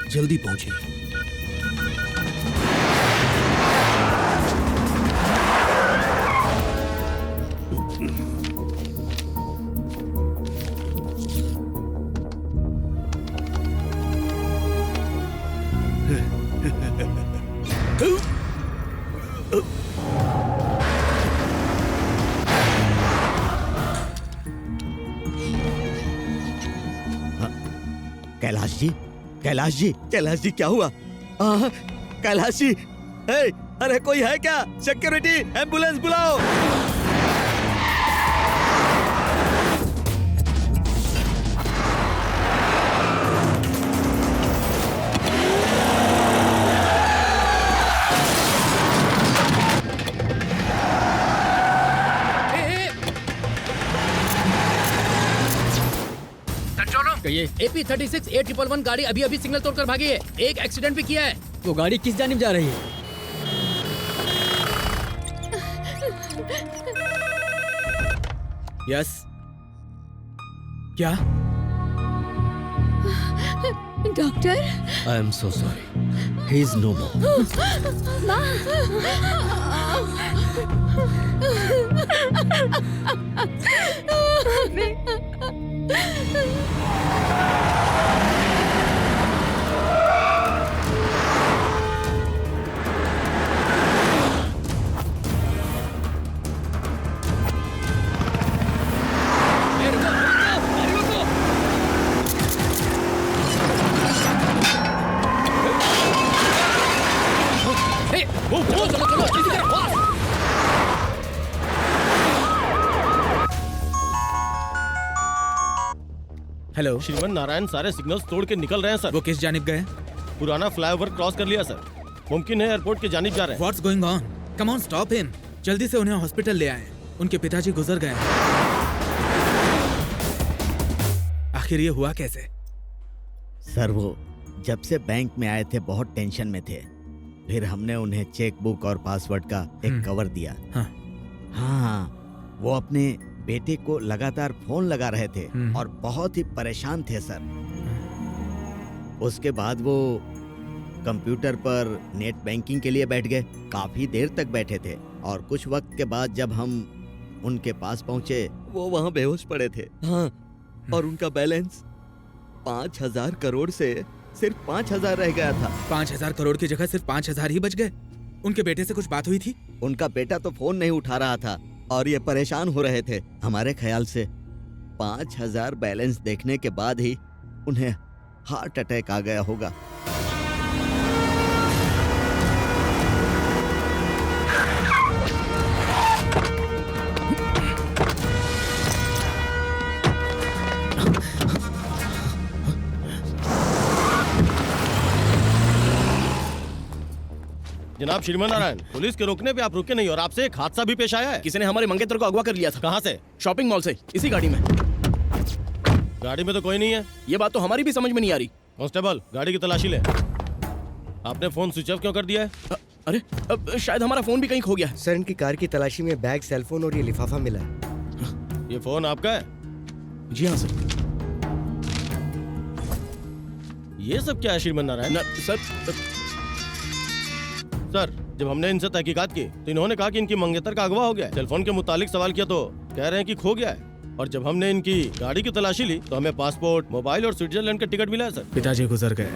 जल्दी पहुंचे। कैलाश जी, कैलाश जी, कैलाश जी, क्या हुआ? कैलाश जी, अरे कोई है क्या? सिक्योरिटी, एम्बुलेंस बुलाओ। कहिए। AP36 811 गाड़ी अभी अभी सिग्नल तोड़कर भागी है। एक एक्सीडेंट भी किया है। वो गाड़ी किस जानिब जा रही है? यस। क्या? Doctor? I am so sorry, he is no चलो चलो जल्दी करो। हेलो श्रीमन नारायण सारे सिग्नल्स तोड़ के निकल रहे हैं सर। वो किस जानिब गए? पुराना फ्लाईओवर क्रॉस कर लिया सर। मुमकिन है एयरपोर्ट की जानिब जा रहे हैं। What's going on? Come on, stop him. जल्दी से उन्हें हॉस्पिटल ले आएं। उनके पिताजी गुजर गए हैं। आखिर ये हुआ कैसे? सर वो जब से बैंक में आए थे बहुत टेंशन में थे। फिर हमने उन्हें चेक बुक और पासवर्ड का एक कवर दिया। हाँ, वो अपने बेटे को लगातार फोन लगा रहे थे और बहुत ही परेशान थे सर। उसके बाद वो कंप्यूटर पर नेट बैंकिंग के लिए बैठ गए। काफी देर तक बैठे थे और कुछ वक्त के बाद जब हम उनके पास पहुंचे वो वहां बेहोश पड़े थे। हाँ, और उनका बैलेंस 5,000 करोड़ से सिर्फ 5,000 रह गया था। 5,000 करोड़ की जगह सिर्फ 5,000 ही बच गए। उनके बेटे से कुछ बात हुई थी? उनका बेटा तो फोन नहीं उठा रहा था और ये परेशान हो रहे थे। हमारे ख्याल से 5,000 बैलेंस देखने के बाद ही उन्हें हार्ट अटैक आ गया होगा। जनाब श्रीमन नारायण, पुलिस के रोकने पे आप रुके नहीं और आपसे एक हादसा भी पेश आया है। किसी ने हमारे मंगेतर को अगवा कर लिया था। कहाँ से? शॉपिंग मॉल से, इसी गाड़ी में। गाड़ी में तो कोई नहीं है। ये बात तो हमारी भी समझ में नहीं आ रही। कांस्टेबल, गाड़ी की तलाशी ले। आपने फोन स्विच ऑफ क्यों कर दिया है? अरे शायद हमारा फोन भी कहीं खो गया है। सर इनकी कार की तलाशी में बैग, सेलफोन और ये लिफाफा मिला है। ये फोन आपका है? जी हाँ सर। ये सब क्या है श्रीमन नारायण? सर, जब हमने इनसे तहकीकात की तो इन्होंने कहा कि इनकी मंगेतर का अगवा हो गया है। टेलीफोन के मुतालिक सवाल किया तो कह रहे हैं कि खो गया है। और जब हमने इनकी गाड़ी की तलाशी ली तो हमें पासपोर्ट, मोबाइल और स्विट्जरलैंड का टिकट मिला है सर। पिताजी गुजर गए।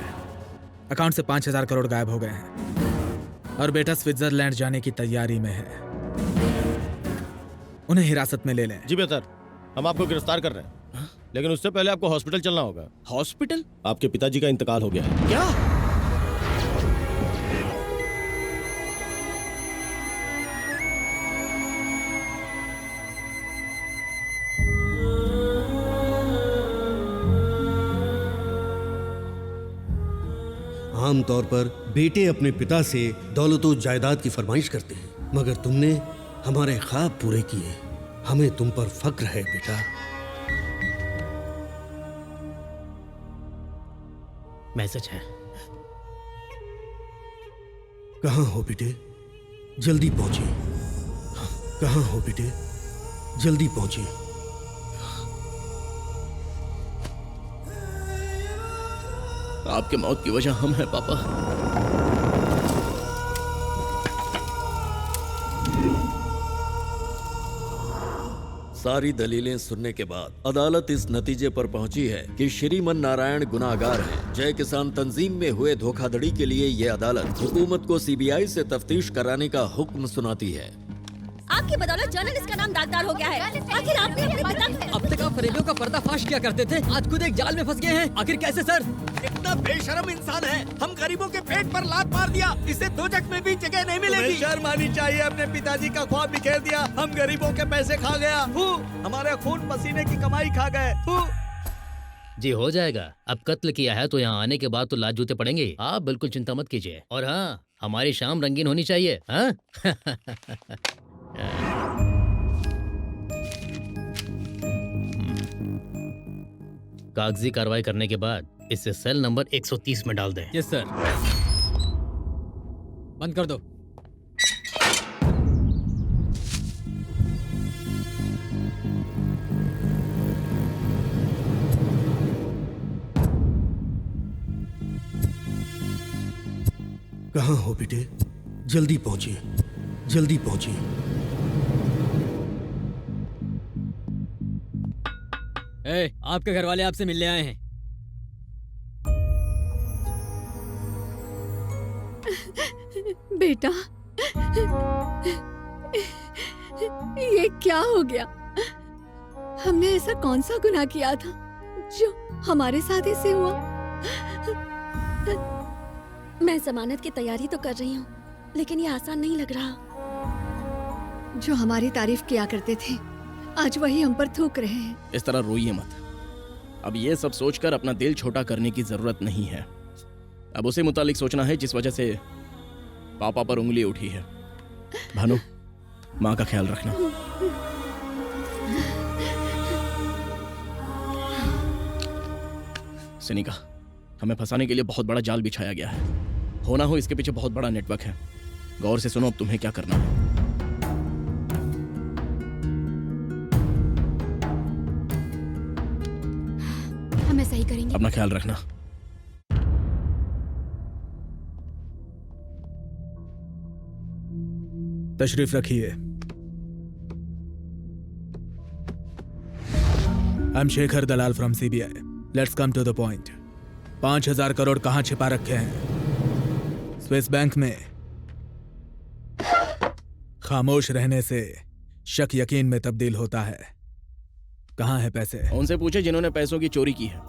अकाउंट से 5,000 करोड़ गायब हो गए हैं और बेटा स्विट्जरलैंड जाने की तैयारी में है। उन्हें हिरासत में ले लें। जी बेहतर, हम आपको गिरफ्तार कर रहे हैं, लेकिन उससे पहले आपको हॉस्पिटल चलना होगा। हॉस्पिटल? आपके पिताजी का इंतकाल हो गया है। क्या? आमतौर पर बेटे अपने पिता से दौलत और जायदाद की फरमाइश करते हैं, मगर तुमने हमारे ख्वाब पूरे किए। हमें तुम पर फक्र है बेटा। मैसेज है। कहाँ हो बेटे? जल्दी पहुंचिए। कहाँ हो बेटे? जल्दी पहुंचिए। आपके मौत की वजह हम हैं पापा। सारी दलीलें सुनने के बाद अदालत इस नतीजे पर पहुंची है कि श्रीमन नारायण गुनाहगार हैं। जय किसान तंजीम में हुए धोखाधड़ी के लिए ये अदालत हुकूमत को सीबीआई से तफ्तीश कराने का हुक्म सुनाती है। आपकी बदौलत जर्नलिस्ट का नाम दागदार हो गया है। आखिर आपने अपने पिता अब तक आप फरेबियों का पर्दाफाश किया करते थे, आज खुद एक जाल में फंस गए हैं। आखिर कैसे सर? इतना बेशर्म इंसान है, हम गरीबों के पेट पर लात मार दिया, इसे दोजख में भी जगह नहीं मिलेगी। शर्म आनी चाहिए। अपने पिताजी का ख्वाब बिखेर दिया, हम गरीबों के पैसे खा गया। हमारे खून पसीने की कमाई खा गए। जी हो जाएगा। अब कत्ल किया है तो यहाँ आने के बाद तो लात जूते पड़ेंगे। आप बिल्कुल चिंता मत कीजिए। और हाँ, हमारी शाम रंगीन होनी चाहिए। हाँ? कागजी कार्रवाई करने के बाद इसे सेल नंबर 130 में डाल दें। Yes sir. बंद कर दो। कहाँ हो बेटे? जल्दी पहुंचिए। जल्दी पहुंचिए। आपके घर वाले आपसे मिलने आए हैं। बेटा, ये क्या हो गया? हमने ऐसा कौन सा गुनाह किया था जो हमारे साथ ऐसे हुआ? मैं जमानत की तैयारी तो कर रही हूँ, लेकिन ये आसान नहीं लग रहा। जो हमारी तारीफ किया करते थे, आज वही हम पर थूक रहे हैं। इस तरह रोइए मत। अब ये सब सोचकर अपना दिल छोटा करने की जरूरत नहीं है। अब उसे मुतालिक सोचना है जिस वजह से पापा पर उंगली उठी है। भानु, माँ का ख्याल रखना। सिनिका, हमें फंसाने के लिए बहुत बड़ा जाल बिछाया गया है। होना हो इसके पीछे बहुत बड़ा नेटवर्क है। गौर से सुनो अब तुम्हें क्या करना है। हम ऐसा ही करेंगे। अपना ख्याल रखना। तशरीफ रखिए। I am Shekhar Dalal from CBI. Let's come to the point. 5,000 crore कहां छिपा रखे हैं? स्विस बैंक में। खामोश रहने से शक यकीन में तब्दील होता है। कहां है पैसे? उनसे पूछे जिन्होंने पैसों की चोरी की है।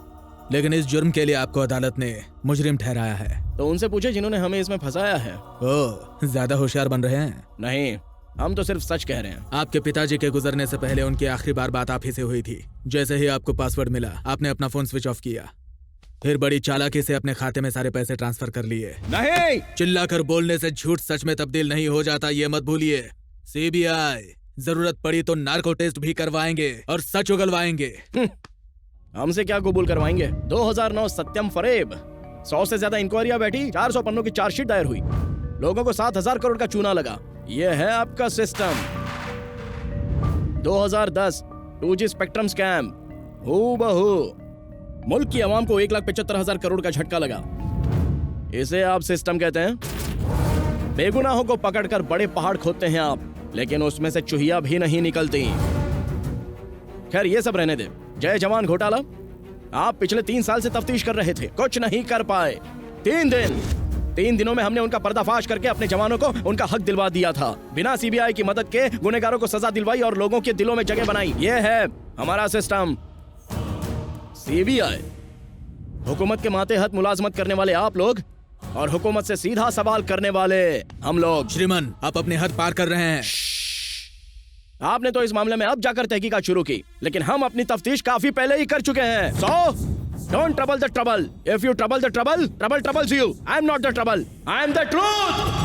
लेकिन इस जुर्म के लिए आपको अदालत ने मुजरिम ठहराया है। तो उनसे पूछे जिन्होंने हमें इसमें फंसाया है। ओह, ज्यादा होशियार बन रहे हैं। नहीं, हम तो सिर्फ सच कह रहे हैं। आपके पिताजी के गुजरने से पहले उनकी आखिरी बार बात आप ही से हुई थी। जैसे ही आपको पासवर्ड मिला, आपने अपना फोन स्विच ऑफ किया, फिर बड़ी चालाकी से अपने खाते में सारे पैसे ट्रांसफर कर लिए। नहीं! चिल्लाकर बोलने से झूठ सच में तब्दील नहीं हो जाता, ये मत भूलिए। सीबीआई जरूरत पड़ी तो नार्को टेस्ट भी करवाएंगे और सच उगलवाएंगे। हमसे क्या कबूल करवाएंगे? 2009 सत्यम फरेब, 100 से ज्यादा इंक्वायरियां बैठी, 400 पन्नों की चार्जशीट दायर हुई, लोगों को 7,000 करोड़ का चूना लगा। ये है आपका सिस्टम। 2010 2G स्पेक्ट्रम स्कैम, हूबहू मुल्क की आवाम को 1,75,000 करोड़ का झटका लगा। इसे आप सिस्टम कहते हैं? बेगुनाहों को पकड़कर बड़े पहाड़ खोदते हैं आप, लेकिन उसमें से चुहिया भी नहीं निकलती। खैर ये सब रहने दे। जय जवान घोटाला, आप पिछले 3 साल से तफ्तीश कर रहे थे, कुछ नहीं कर पाए। 3 दिनों में हमने उनका पर्दाफाश करके अपने जवानों को उनका हक दिलवा दिया था। बिना सीबीआई की मदद के गुनहगारों को सजा दिलवाई और लोगों के दिलों में जगह बनाई। ये है हमारा सिस्टम। सीबीआई, हुकूमत के मातेहत मुलाजमत करने वाले आप लोग और हुकूमत से सीधा सवाल करने वाले हम लोग। श्रीमान, आप अपने हद पार कर रहे हैं। आपने तो इस मामले में अब जाकर तहकीकात शुरू की, लेकिन हम अपनी तफ्तीश काफी पहले ही कर चुके हैं। So don't trouble the trouble. If you trouble the trouble, trouble troubles you. I am not the trouble. I am the truth.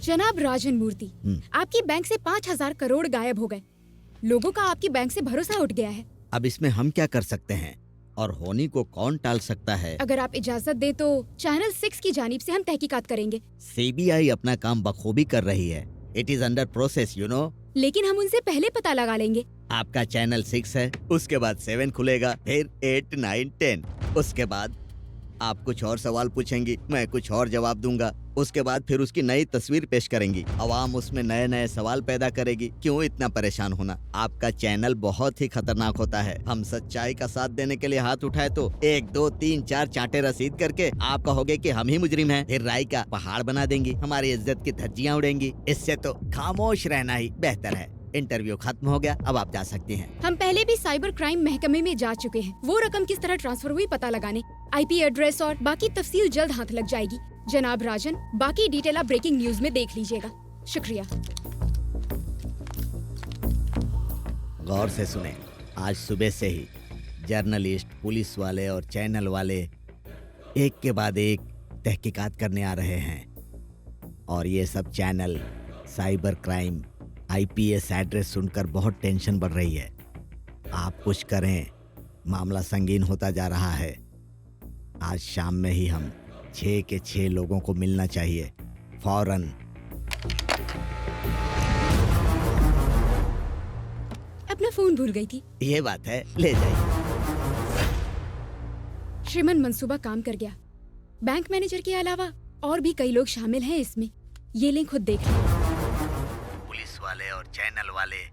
जनाब राजन मूर्ति, आपकी बैंक से 5,000 करोड़ गायब हो गए। लोगों का आपकी बैंक से भरोसा उठ गया है। अब इसमें हम क्या कर सकते हैं और होनी को कौन टाल सकता है? अगर आप इजाजत दे तो चैनल 6 की जानिब से हम तहकीकात करेंगे। सीबीआई अपना काम बखूबी कर रही है। It is under process, you know. लेकिन हम उनसे पहले पता लगा लेंगे। आपका चैनल 6 है, उसके बाद 7 खुलेगा, फिर 8, 9, 10। उसके बाद आप कुछ और सवाल पूछेंगी, मैं कुछ और जवाब दूंगा। उसके बाद फिर उसकी नई तस्वीर पेश करेंगी, अवाम उसमें नए नए सवाल पैदा करेगी। क्यों इतना परेशान होना? आपका चैनल बहुत ही खतरनाक होता है। हम सच्चाई का साथ देने के लिए हाथ उठाए तो 1, 2, 3, 4 चांटे रसीद करके आप कहोगे कि हम ही मुजरिम हैं। फिर राय का पहाड़ बना देंगी, हमारी इज्जत की धज्जियां उड़ेंगी। इससे तो खामोश रहना ही बेहतर है। इंटरव्यू खत्म हो गया, अब आप जा सकती हैं। हम पहले भी साइबर क्राइम महकमे में जा चुके हैं। वो रकम किस तरह ट्रांसफर हुई पता लगाने। IP एड्रेस और बाकी तफसील जल्द हाथ लग जाएगी। जनाब राजन, बाकी डिटेल आप ब्रेकिंग न्यूज में देख लीजिएगा। शुक्रिया। गौर से सुने, आज सुबह से ही जर्नलिस्ट, पुलिस वाले और चैनल वाले एक के बाद एक तहकीकात करने आ रहे हैं। और ये सब channel cyber crime IPS address सुनकर बहुत टेंशन बढ़ रही है। आप कुछ करें, मामला संगीन होता जा रहा है। आज शाम में ही हम 6 के 6 लोगों को मिलना चाहिए, फौरन। अपना फोन भूल गई थी। ये बात है, ले जाइए। श्रीमान, मंसूबा काम कर गया। बैंक मैनेजर के अलावा और भी कई लोग शामिल हैं इसमें। ये लिंक खुद देख लें। पुलिस वाले और चैनल वाले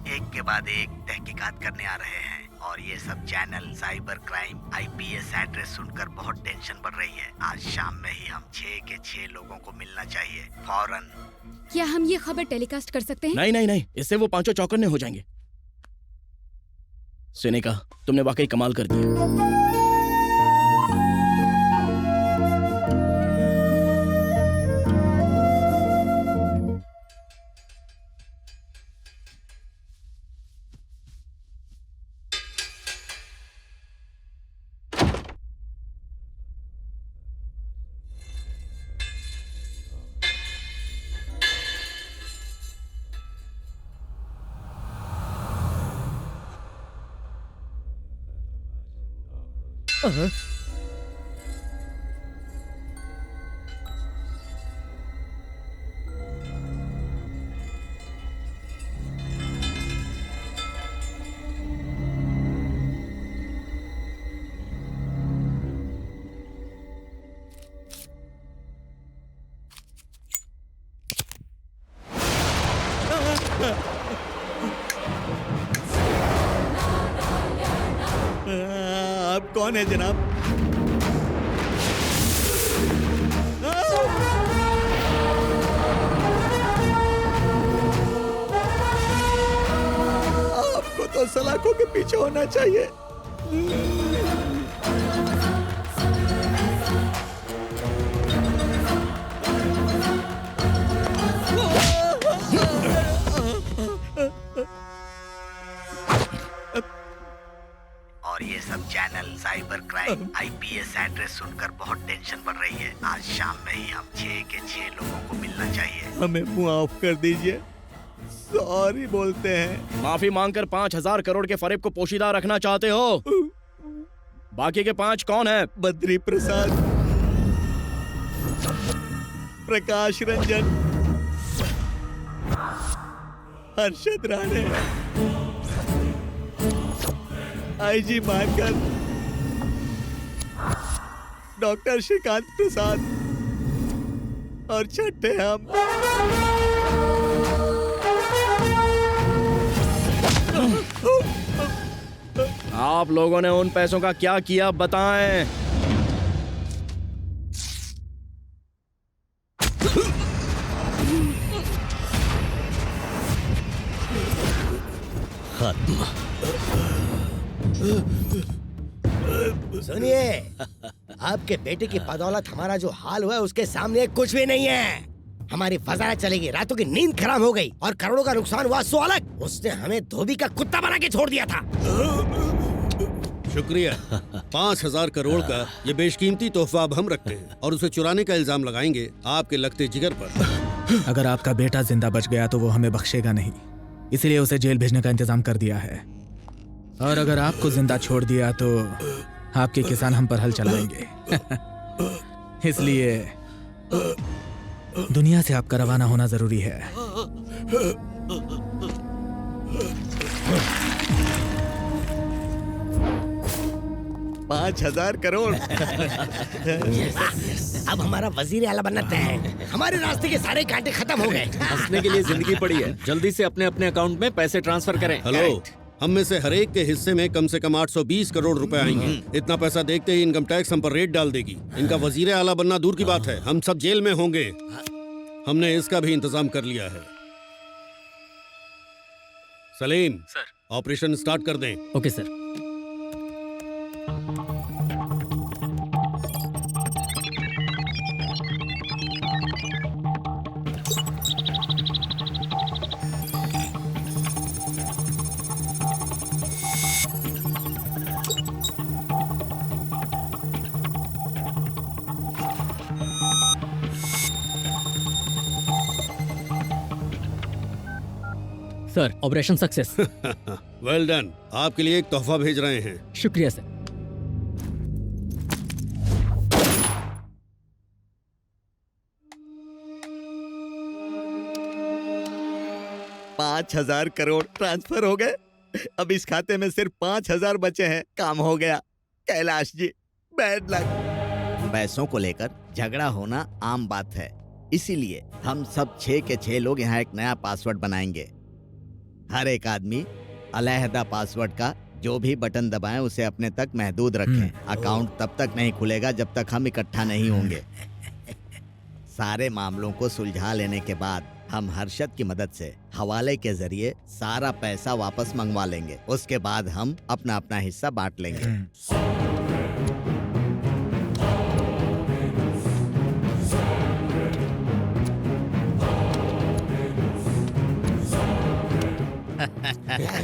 एक के बाद एक तहकीकात करने आ रहे हैं। और ये सब channel cyber crime IPS address सुनकर बहुत टेंशन बढ़ रही है। आज शाम में ही हम 6 के 6 लोगों को मिलना चाहिए, फौरन। क्या हम ये खबर टेलीकास्ट कर सकते हैं? नहीं, इससे वो पांचों चौकन्ने हो जाएंगे। सिनेका, तुमने वाकई कमाल कर दिया। आप कौन है जनाब? आपको तो सलाखों के पीछे होना चाहिए। और ये सब channel cyber crime IPS address सुनकर बहुत टेंशन बढ़ रही है। आज शाम में ही हम 6 के 6 लोगों को मिलना चाहिए। हमें माफ कर दीजिए, सॉरी बोलते हैं। माफी मांगकर 5,000 करोड़ के फरेब को पोशीदा रखना चाहते हो? बाकी के 5 कौन है? बद्री प्रसाद, प्रकाश रंजन, हर्षद राणे, आईजी मार्कर, डॉक्टर श्रीकांत प्रसाद और छठे हम। आप लोगों ने उन पैसों का क्या किया बताएं। खत्म। सुनिए, आपके बेटे की बदौलत हमारा जो हाल हुआ है उसके सामने कुछ भी नहीं है। हमारी वजारत चलेगी, रातों की नींद खराब हो गई और करोड़ों का नुकसान हुआ सो अलग। उसने हमें धोबी का कुत्ता बना के छोड़ दिया था। शुक्रिया। 5,000 करोड़ का ये बेशकीमती तोहफा अब हम रखते हैं और उसे चुराने का इल्जाम लगाएंगे आपके लगते जिगर पर। अगर आपका बेटा जिंदा बच गया तो वो हमें बख्शेगा नहीं, इसलिए उसे जेल भेजने का इंतजाम कर दिया है। और अगर आपको जिंदा छोड़ दिया तो आपके किसान हम पर हल चलाएंगे। इसलिए दुनिया से आपका रवाना होना जरूरी है। 5,000 करोड़। अब हमारा वजीर आला बनना तय है। हमारे रास्ते के सारे कांटे खत्म हो गए। हंसने के लिए जिंदगी पड़ी है। जल्दी से अपने अपने अकाउंट में पैसे ट्रांसफर करें। हेलो, हम में से हर एक के हिस्से में कम से कम 820 करोड़ रुपए आएंगे। इतना पैसा देखते ही इनकम टैक्स हम पर रेड डाल देगी। इनका वजीर आला बनना दूर की बात है, हम सब जेल में होंगे। हमने इसका भी इंतजाम कर लिया है। सलीम सर, ऑपरेशन स्टार्ट कर दें। Okay sir. Sir, operation success. Well done. आपके लिए एक तोहफा भेज रहे हैं। शुक्रिया सर। पाँच 5,000 करोड़ ट्रांसफर हो गए। अब इस खाते में सिर्फ 5,000 बचे हैं। काम हो गया। Kailash ji, bad luck. पैसों को लेकर झगड़ा होना आम बात है, इसीलिए हम सब 6 के 6 लोग यहाँ एक नया पासवर्ड बनाएंगे। हर एक आदमी अलहदा पासवर्ड का जो भी बटन दबाएं उसे अपने तक महदूद रखें। अकाउंट तब तक नहीं खुलेगा जब तक हम इकट्ठा नहीं होंगे। सारे मामलों को सुलझा लेने के बाद हम हर्षद की मदद से हवाले के जरिए सारा पैसा वापस मंगवा लेंगे। उसके बाद हम अपना अपना हिस्सा बांट लेंगे।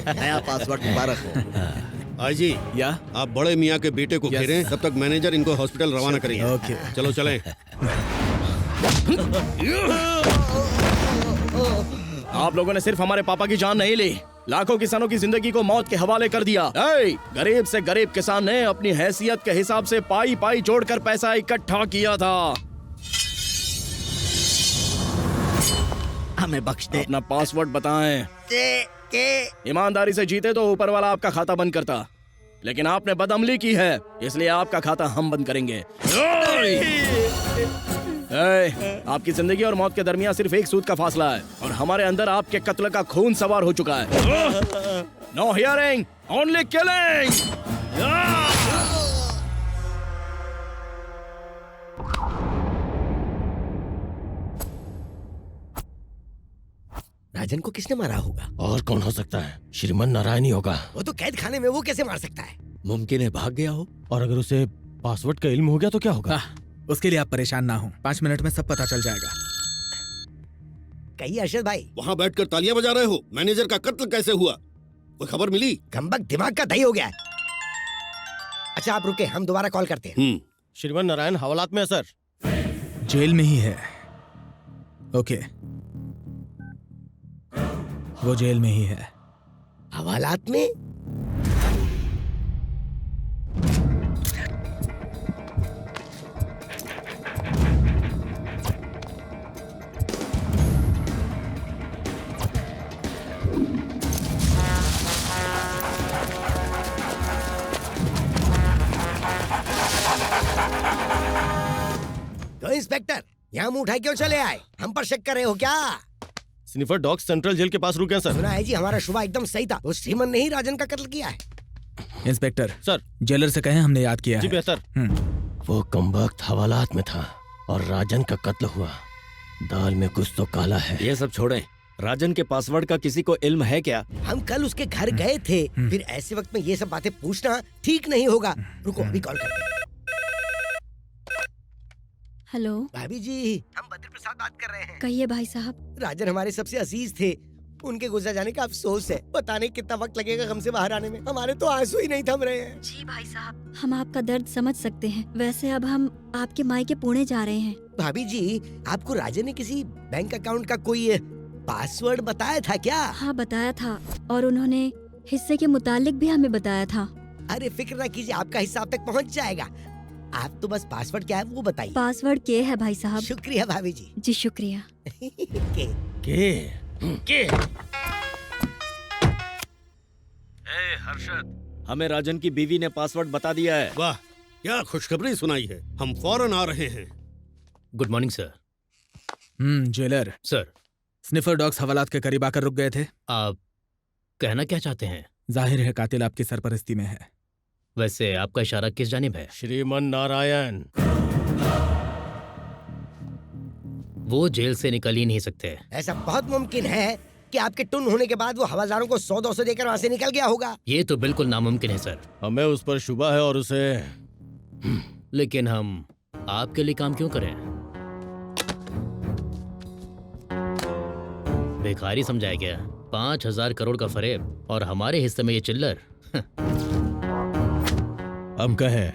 नया पासवर्ड मुबारक हो। आई जी, या आप बड़े मियाँ के बेटे को घेरें, तब तक मैनेजर इनको हॉस्पिटल रवाना करेंगे। ओके, चलो चलें। आप लोगों ने सिर्फ हमारे पापा की जान नहीं ली, लाखों किसानों की जिंदगी को मौत के हवाले कर दिया। गरीब से गरीब किसान ने अपनी हैसियत के हिसाब से पाई पाई जोड़कर पैसा इकट्ठा किया था। हमें बख्श दे। अपना पासवर्ड बताएं। ईमानदारी से जीते तो ऊपर वाला आपका खाता बंद करता, लेकिन आपने बदअमली की है, इसलिए आपका खाता हम बंद करेंगे। आपकी जिंदगी और मौत के दरमियान सिर्फ एक सूद का फासला है, और हमारे अंदर आपके कत्ल का खून सवार हो चुका है। No hearing, only killing. Rajan को किसने मारा होगा? और कौन हो सकता है? श्रीमन नारायण ही होगा। वो तो कैद खाने में, वो कैसे मार सकता है? मुमकिन है भाग गया हो। और अगर उसे पासवर्ड का इल्म हो गया तो क्या होगा? उसके लिए आप परेशान ना हो, 5 मिनट में सब पता चल जाएगा। कहिए अरशद भाई। वहाँ बैठकर तालियां बजा रहे हो। मैनेजर का कत्ल कैसे हुआ? कोई खबर मिली? गंबक दिमाग का दही हो गया है। अच्छा आप रुके, हम दोबारा कॉल करते हैं। श्रीमन नारायण हवालात में है सर। जेल में ही है। ओके, वो जेल में ही है। हवालात में? तो इंस्पेक्टर, यहाँ मुंह उठाए क्यों चले आए? हम पर शक कर रहे हो क्या? स्निफर डॉग सेंट्रल जेल के पास रुके हैं सर। सुना है जी, हमारा शुभा एकदम सही था। उस श्रीमन ने ही राजन का कत्ल किया है। इंस्पेक्टर सर, जेलर से कहें हमने याद किया जी है। बेहतर। वो कमबख्त हवालात में था और राजन का कत्ल हुआ। दाल में कुछ तो काला है। ये सब छोड़ें, राजन के पासवर्ड का किसी को इल्म है क्या? हम कल उसके घर गए थे, फिर ऐसे वक्त में ये सब बातें पूछना ठीक नहीं होगा। रुको अभी कॉल करते हैं। हेलो भाभी जी, हम बद्री प्रसाद बात कर रहे हैं। कहिए भाई साहब। राजन हमारे सबसे अजीज थे, उनके गुजर जाने का अफसोस है। पता नहीं कितना वक्त लगेगा गम से बाहर आने में। हमारे तो आंसू ही नहीं थम रहे हैं। जी भाई साहब, हम आपका दर्द समझ सकते हैं। वैसे अब हम आपके मायके पुणे जा रहे हैं। भाभी जी, आपको राजन ने किसी बैंक अकाउंट का कोई पासवर्ड बताया था क्या? हाँ बताया था, और उन्होंने हिस्से के मुतालिक भी हमें बताया था। अरे फिक्र ना कीजिए, आपका हिस्सा आप तक पहुंच जाएगा। आप तो बस पासवर्ड क्या है वो बताइए। पासवर्ड के है भाई साहब। शुक्रिया भाभी जी। जी शुक्रिया। के हर्षद, हमें राजन की बीवी ने पासवर्ड बता दिया है। वाह, क्या खुशखबरी सुनाई है। हम फौरन आ रहे हैं। Good morning sir. Jailer sir, sniffer dogs हवालात के करीब आकर रुक गए थे। आप कहना क्या चाहते हैं? जाहिर है कातिल आपकी सरपरस्ती में है। वैसे आपका इशारा किस जानिब है? श्रीमन नारायण। वो जेल से निकल ही नहीं सकते। ऐसा बहुत मुमकिन है कि आपके टुन होने के बाद वो हवालदारों को 100-200 देकर वहाँ से निकल गया होगा। ये तो बिल्कुल नामुमकिन है सर। हमें उस पर शुबा है और उसे। लेकिन हम आपके लिए काम क्यों करें? भिखारी समझाया गया। 5,000 करोड़ का फरेब और हमारे हिस्से में ये चिल्लर। हम कहे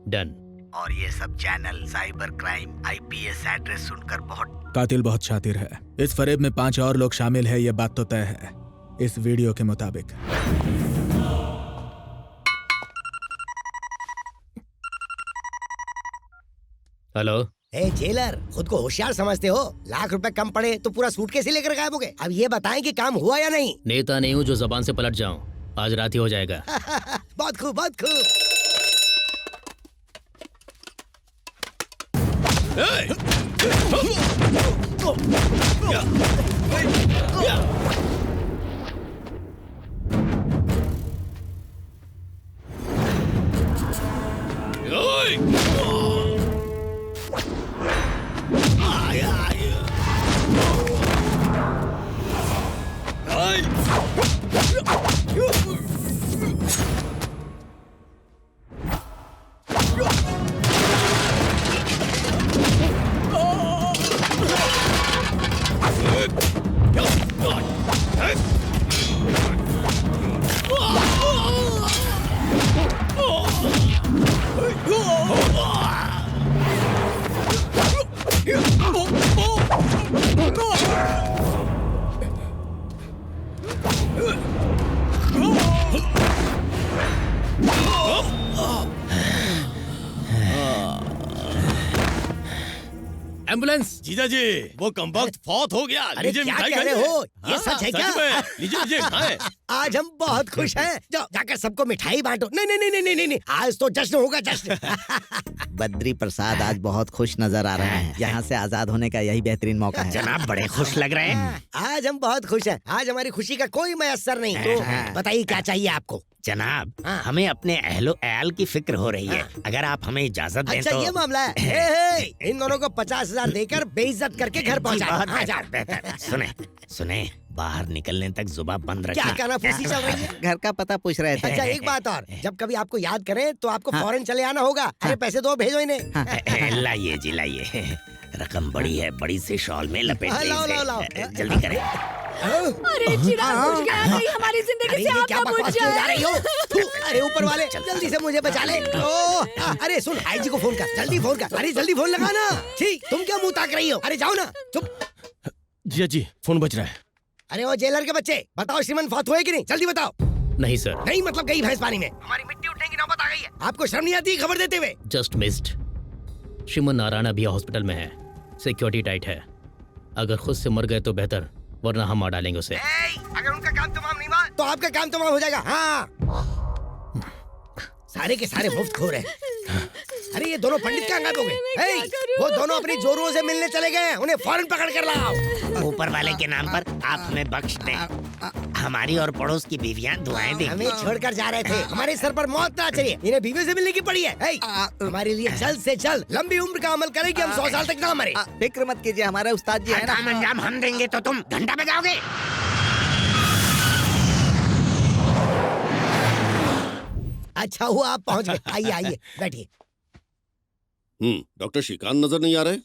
डन। और ये सब channel cyber crime IPS address सुनकर बहुत। कातिल बहुत शातिर है। इस फरेब में 5 और लोग शामिल है, ये बात तो तय है इस वीडियो के मुताबिक। हेलो। ए जेलर, खुद को होशियार समझते हो? लाख रुपए कम पड़े तो पूरा सूटकेस ही लेकर गायब हो गए। अब ये बताएं कि काम हुआ या नहीं। नेता नहीं हूँ जो जबान से पलट जाऊं। आज रात ही हो जाएगा। बहुत खूब, बहुत खूब। एम्बुलेंस। जीजा जी वो कमबख्त फौत हो गया। अरे लीजिए क्या मिठाई कह रहे खाइए। हो? ये हाँ, सच है क्या? में। लीजिए लीजिए खाएं। आज हम बहुत खुश हैं। जाओ जाकर सबको मिठाई बांटो। नहीं नहीं नहीं नहीं नहीं, आज तो जश्न होगा जश्न। बद्री प्रसाद आज बहुत खुश नजर आ रहे हैं। यहाँ से आजाद होने का यही बेहतरीन मौका है। जनाब बड़े खुश लग रहे हैं। आज हम बहुत खुश हैं। आज हमारी खुशी का कोई मयस्सर नहीं। तो बताइए क्या चाहिए आपको? जनाब हमें अपने अहलो अयाल की फिक्र हो रही है। अगर आप हमें इजाजत दें अच्छा तो। ये मामला है। हे, इन दोनों को 50,000 देकर बेइज्जत करके घर पहुंचा। बहुत हाँ, जाओ। बेहतर। सुने सुने बाहर निकलने तक जुबान बंद रखना। क्या कानाफूसी चल रही है? घर का पता पूछ रहे थे। अच्छा एक बात और, जब कभी आपको याद करें तो आपको फौरन चले आना होगा। अरे पैसे दो, भेजो इन्हें। लाइए जी लाइए, रकम बड़ी है, बड़ी से शॉल में लपेट हाँ, लाओ, लाओ, लाओ। जल्दी करें। अरे चिराग बुझ गया, कहीं हमारी जिंदगी अरे से ये आग क्या ना बुझ बकवास किए जा रही हो? जाए। अरे ऊपर वाले जल्दी से मुझे बचा ले। अरे सुन, आईजी को फोन कर, जल्दी फोन कर। अरे जल्दी फोन लगा ना। ठीक, तुम क्या मुंह ताक रही हो? अरे जाओ ना, चुप। जीजा जी फोन बज रहा है। अरे वो जेलर के बच्चे, बताओ श्रीमन फौत हुए कि नहीं? जल्दी बताओ। नहीं सर। नहीं मतलब गई भैंस पानी में। हमारी मिट्टी उठने की नौबत आ गई है। आपको शर्म नहीं आती खबर देते हुए? Just missed. श्रीमन नारायण अभी हॉस्पिटल में है, सिक्योरिटी टाइट है। अगर खुद से मर गए तो बेहतर, वरना हम मार डालेंगे उसे। अगर उनका काम तमाम नहीं हुआ तो आपका काम तमाम हो जाएगा। हाँ सारे के सारे मुफ्त खो रहे हैं। अरे ये दोनों पंडित क्या अंगात हो गए? वो दोनों अपनी जोरुओं से मिलने चले गए हैं। उन्हें फौरन पकड़ कर लाओ। ऊपर वाले के नाम पर आप हमें बख्श दें। हमारी और पड़ोस की बीवियां दुआएं देंगी। हमें छोड़कर जा रहे थे, हमारे सर पर मौत ना चढ़ी। इन्हें बीवी से मिलने की पड़ी है। हमारे लिए जल्द से जल्द लंबी उम्र का अमल करें कि हम 100 साल तक ना मरे। फिक्र मत कीजिए, हमारे उस्ताद जी है ना। काम अंजाम हम देंगे तो तुम घंटा बजाओगे। अच्छा हुआ आप पहुंच गए। आइए आइए बैठिए। डॉक्टर श्रीकांत नजर नहीं आ रहे?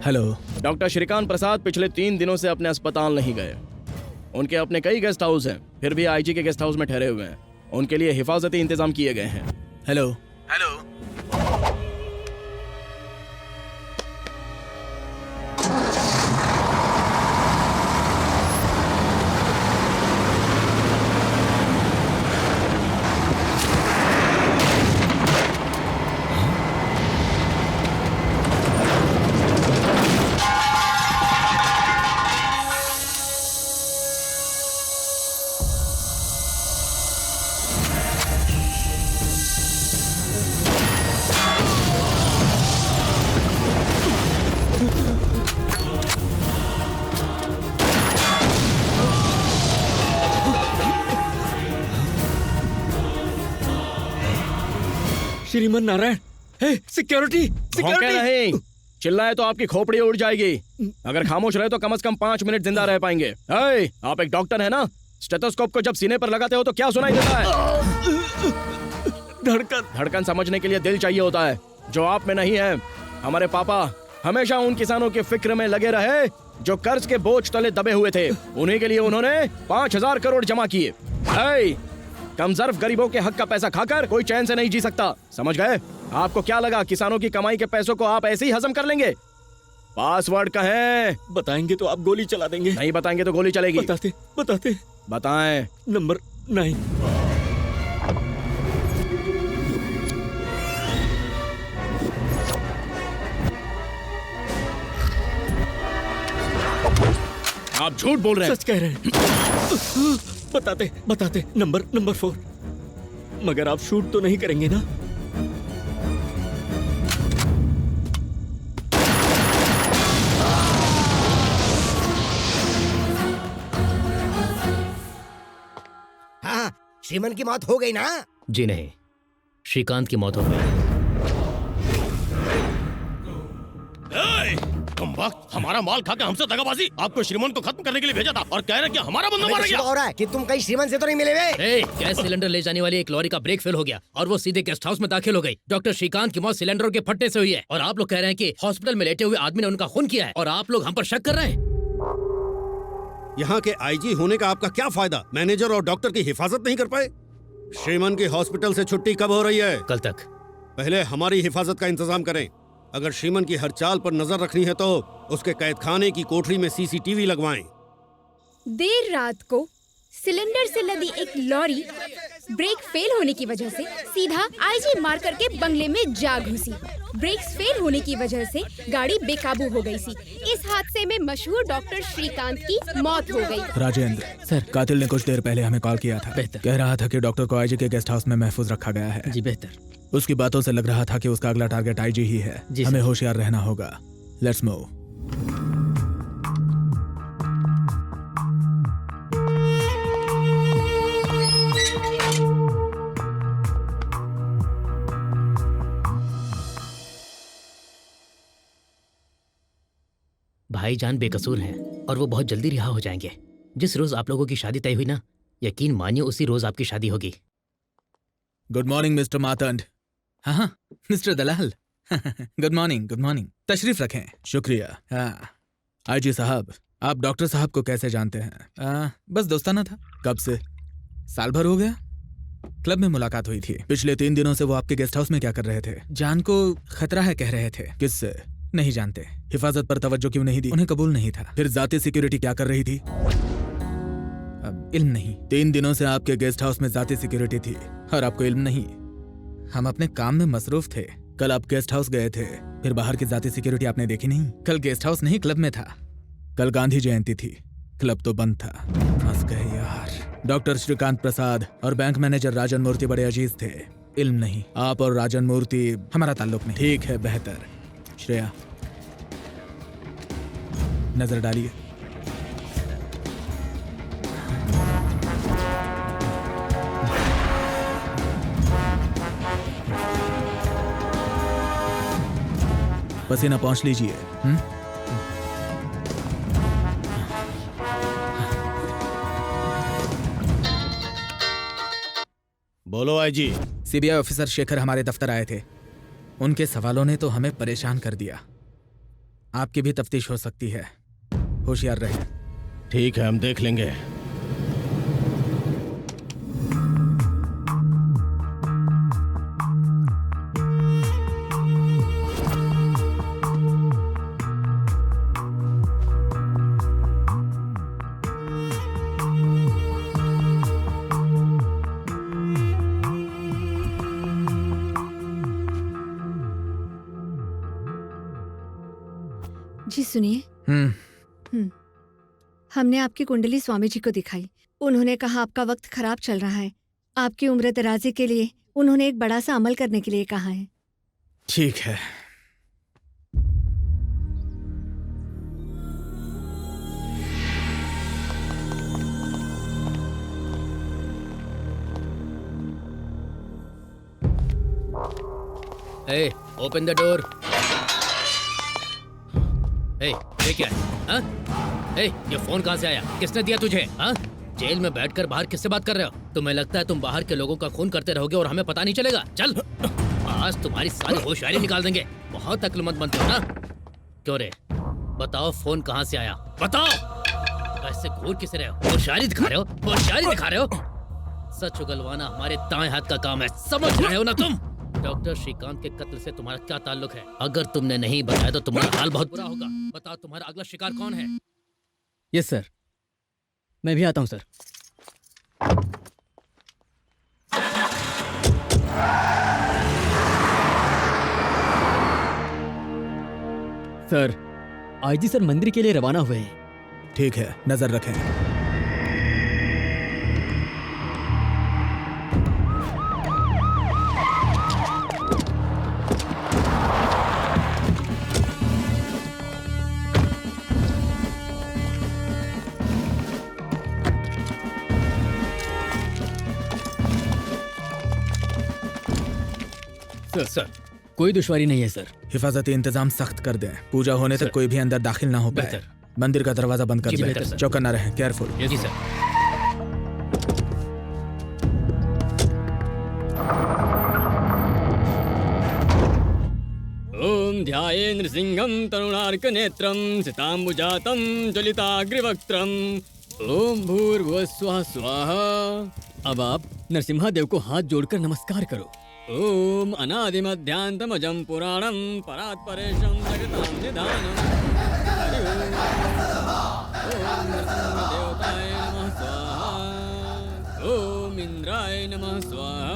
हेलो। डॉक्टर श्रीकांत प्रसाद पिछले 3 दिनों से अपने अस्पताल नहीं गए। उनके अपने कई गेस्ट हाउस हैं, फिर भी आईजी के गेस्ट हाउस में ठहरे हुए हैं। उनके लिए हिफाजती इंतजाम किए गए हैं। Hello. Hello. Shriman Narayan, security भौंके नहीं, चिल्लाए तो आपकी खोपड़ी उड़ जाएगी। अगर खामोश रहे तो कम से कम 5 मिनट जिंदा रह पाएंगे। आप एक डॉक्टर है ना, स्टेथोस्कोप को जब सीने पर लगाते हो तो क्या सुनाई देता है? धड़कन समझने के लिए दिल चाहिए होता है, जो आप में नहीं है। हमारे पापा हमेशा उन किसानों की फिक्र में लगे रहे जो कर्ज के बोझ तले दबे हुए थे। उन्हीं के लिए उन्होंने 5,000 करोड़ जमा किए। कमजोर गरीबों के हक का पैसा खाकर कोई चैन से नहीं जी सकता, समझ गए? आपको क्या लगा किसानों की कमाई के पैसों को आप ऐसे ही हजम कर लेंगे? पासवर्ड कहें। बताएंगे तो आप गोली चला देंगे। नहीं बताएंगे तो गोली चलेगी। बताते बताते। बताएं। नंबर 9। आप झूठ बोल रहे हैं। सच कह रहे हैं। बताते बताते। नंबर 4। मगर आप शूट तो नहीं करेंगे ना? हाँ श्रीमन की मौत हो गई ना? जी नहीं, श्रीकांत की मौत हो गई। हमारा माल खाकर हमसे दगाबाजी। आपको श्रीमन को खत्म करने के लिए भेजा था और कह रहे कि हमारा बंदा मारा गया। हो रहा है कि तुम कहीं श्रीमन से तो नहीं मिले हुए? गैस सिलेंडर ले जाने वाली एक लॉरी का ब्रेक फेल हो गया और वो सीधे गेस्ट हाउस में दाखिल हो गई। डॉक्टर श्रीकांत की मौत सिलेंडरों के फटने से हुई है और आप लोग कह रहे हैं कि हॉस्पिटल में लेटे हुए आदमी ने उनका खून किया है और आप लोग हम पर शक कर रहे हैं। यहाँ के आईजी होने का आपका क्या फायदा? मैनेजर और डॉक्टर की हिफाजत नहीं कर पाए? श्रीमन की हॉस्पिटल से छुट्टी कब हो रही है? कल तक। पहले हमारी हिफाजत का इंतजाम करें, अगर श्रीमन की हर चाल पर नजर रखनी है तो उसके कैदखाने की कोठरी में सीसीटीवी लगवाएं। देर रात को सिलेंडर से लदी एक लॉरी ब्रेक फेल होने की वजह से सीधा आईजी मार्कर के बंगले में जा घुसी। ब्रेक्स फेल होने की वजह से गाड़ी बेकाबू हो गई थी। इस हादसे में मशहूर डॉक्टर श्रीकांत की मौत हो गई। राजेंद्र सर, कातिल ने कुछ देर पहले हमें कॉल किया था। बेहतर। कह रहा था कि डॉक्टर को आईजी के गेस्ट हाउस में महफूज रखा गया है। जी बेहतर। उसकी बातों से लग रहा था कि उसका अगला टारगेट आईजी ही है। जी हमें सर। होशियार रहना होगा। Let's move. भाईजान बेकसूर हैं और वो बहुत जल्दी रिहा हो जाएंगे। जिस रोज आप लोगों की शादी तय हुई ना, यकीन मानिए उसी रोज आपकी शादी होगी। Good morning mister Martand. हाँ, mister Dalal. Good morning, good morning. तशरीफ रखें। शुक्रिया। हाँ, आईजी साहब, आप डॉक्टर साहब को कैसे जानते हैं? बस दोस्ताना था। कब से? साल भर हो गया। क्लब में मुलाकात हुई थी। पिछले 3 दिनों से वो आपके गेस्ट हाउस में क्या कर रहे थे? जान को खतरा है कह रहे थे। किससे? नहीं जानते। हिफाजत पर तवज्जो क्यों नहीं दी? उन्हें कबूल नहीं था। फिर जाती सिक्योरिटी क्या कर रही थी? अब इल्म नहीं। 3 दिनों से आपके गेस्ट हाउस में जाती सिक्योरिटी थी और आपको इल्म नहीं। हम अपने काम में मसरूफ थे। कल आप गेस्ट हाउस गए थे, फिर बाहर की जाती सिक्योरिटी आपने देखी नहीं। कल गेस्ट हाउस नहीं, क्लब में था। कल गांधी जयंती थी, क्लब तो बंद था। फंस गए यार। डॉक्टर श्रीकांत प्रसाद और बैंक मैनेजर राजन मूर्ति बड़े अजीज थे। इल्म नहीं। आप और राजन मूर्ति हमारा ताल्लुक नहीं। ठीक है, बेहतर। श्रेया, नजर डालिए। पसीना पहुंच लीजिए। बोलो आईजी। सीबीआई ऑफिसर शेखर हमारे दफ्तर आए थे। उनके सवालों ने तो हमें परेशान कर दिया। आपकी भी तफ्तीश हो सकती है, होशियार रहे। ठीक है, हम देख लेंगे। जी सुनिए। हमने आपकी कुंडली स्वामी जी को दिखाई। उन्होंने कहा आपका वक्त खराब चल रहा है। आपकी उम्र दराजी के लिए उन्होंने एक बड़ा सा अमल करने के लिए कहा है। ठीक है। Hey, open the door. Hey, ये क्या है? हाँ? Hey, ये फोन कहाँ से आया? किसने दिया तुझे? हाँ? जेल में बैठकर बाहर किससे बात कर रहे हो? तुम्हें लगता है तुम बाहर के लोगों का खून करते रहोगे और हमें पता नहीं चलेगा? चल, आज तुम्हारी सारी होशियारी निकाल देंगे। बहुत अक्लमंद बनते हो ना? क्यों रे? बताओ फोन कहाँ से आया? बताओ। ऐसे घूर किसे रहे हो? होशियारी दिखा रहे हो? होशियारी दिखा रहे हो? सच उगलवाना हमारे दाएं हाथ का काम है, समझ रहे हो ना तुम? डॉक्टर श्रीकांत के कत्ल से तुम्हारा क्या ताल्लुक है? अगर तुमने नहीं बताया तो तुम्हारा हाल बहुत बुरा होगा। बताओ तुम्हारा अगला शिकार कौन है? यस सर, मैं भी आता हूँ सर। सर, आईजी सर मंदिर के लिए रवाना हुए हैं। ठीक है, नजर रखें। सर, कोई दुश्वारी नहीं है सर। हिफाजती इंतजाम सख्त कर दें। पूजा होने तक कोई भी अंदर दाखिल ना हो पाए। मंदिर का दरवाजा बंद कर दें। चौकन्ना रहें, केयरफुल। जी सर। ओम ध्याये नृसिंहं तरुणार्क नेत्रं सिताम्बुजातं ज्वलिताग्रिवक्त्रम् ओम भूर्भुवस्वः स्वाहा। अब आप नरसिम्हा देव को हाथ जोड़कर नमस्कार करो। ओम अनादिमध्यान्तमजं पुराणं परात्परेशं जगतां निधानम्। हरि ओम नृसिंहदेवताय नमः स्वाहा। ओम इंद्राय नमः स्वाहा।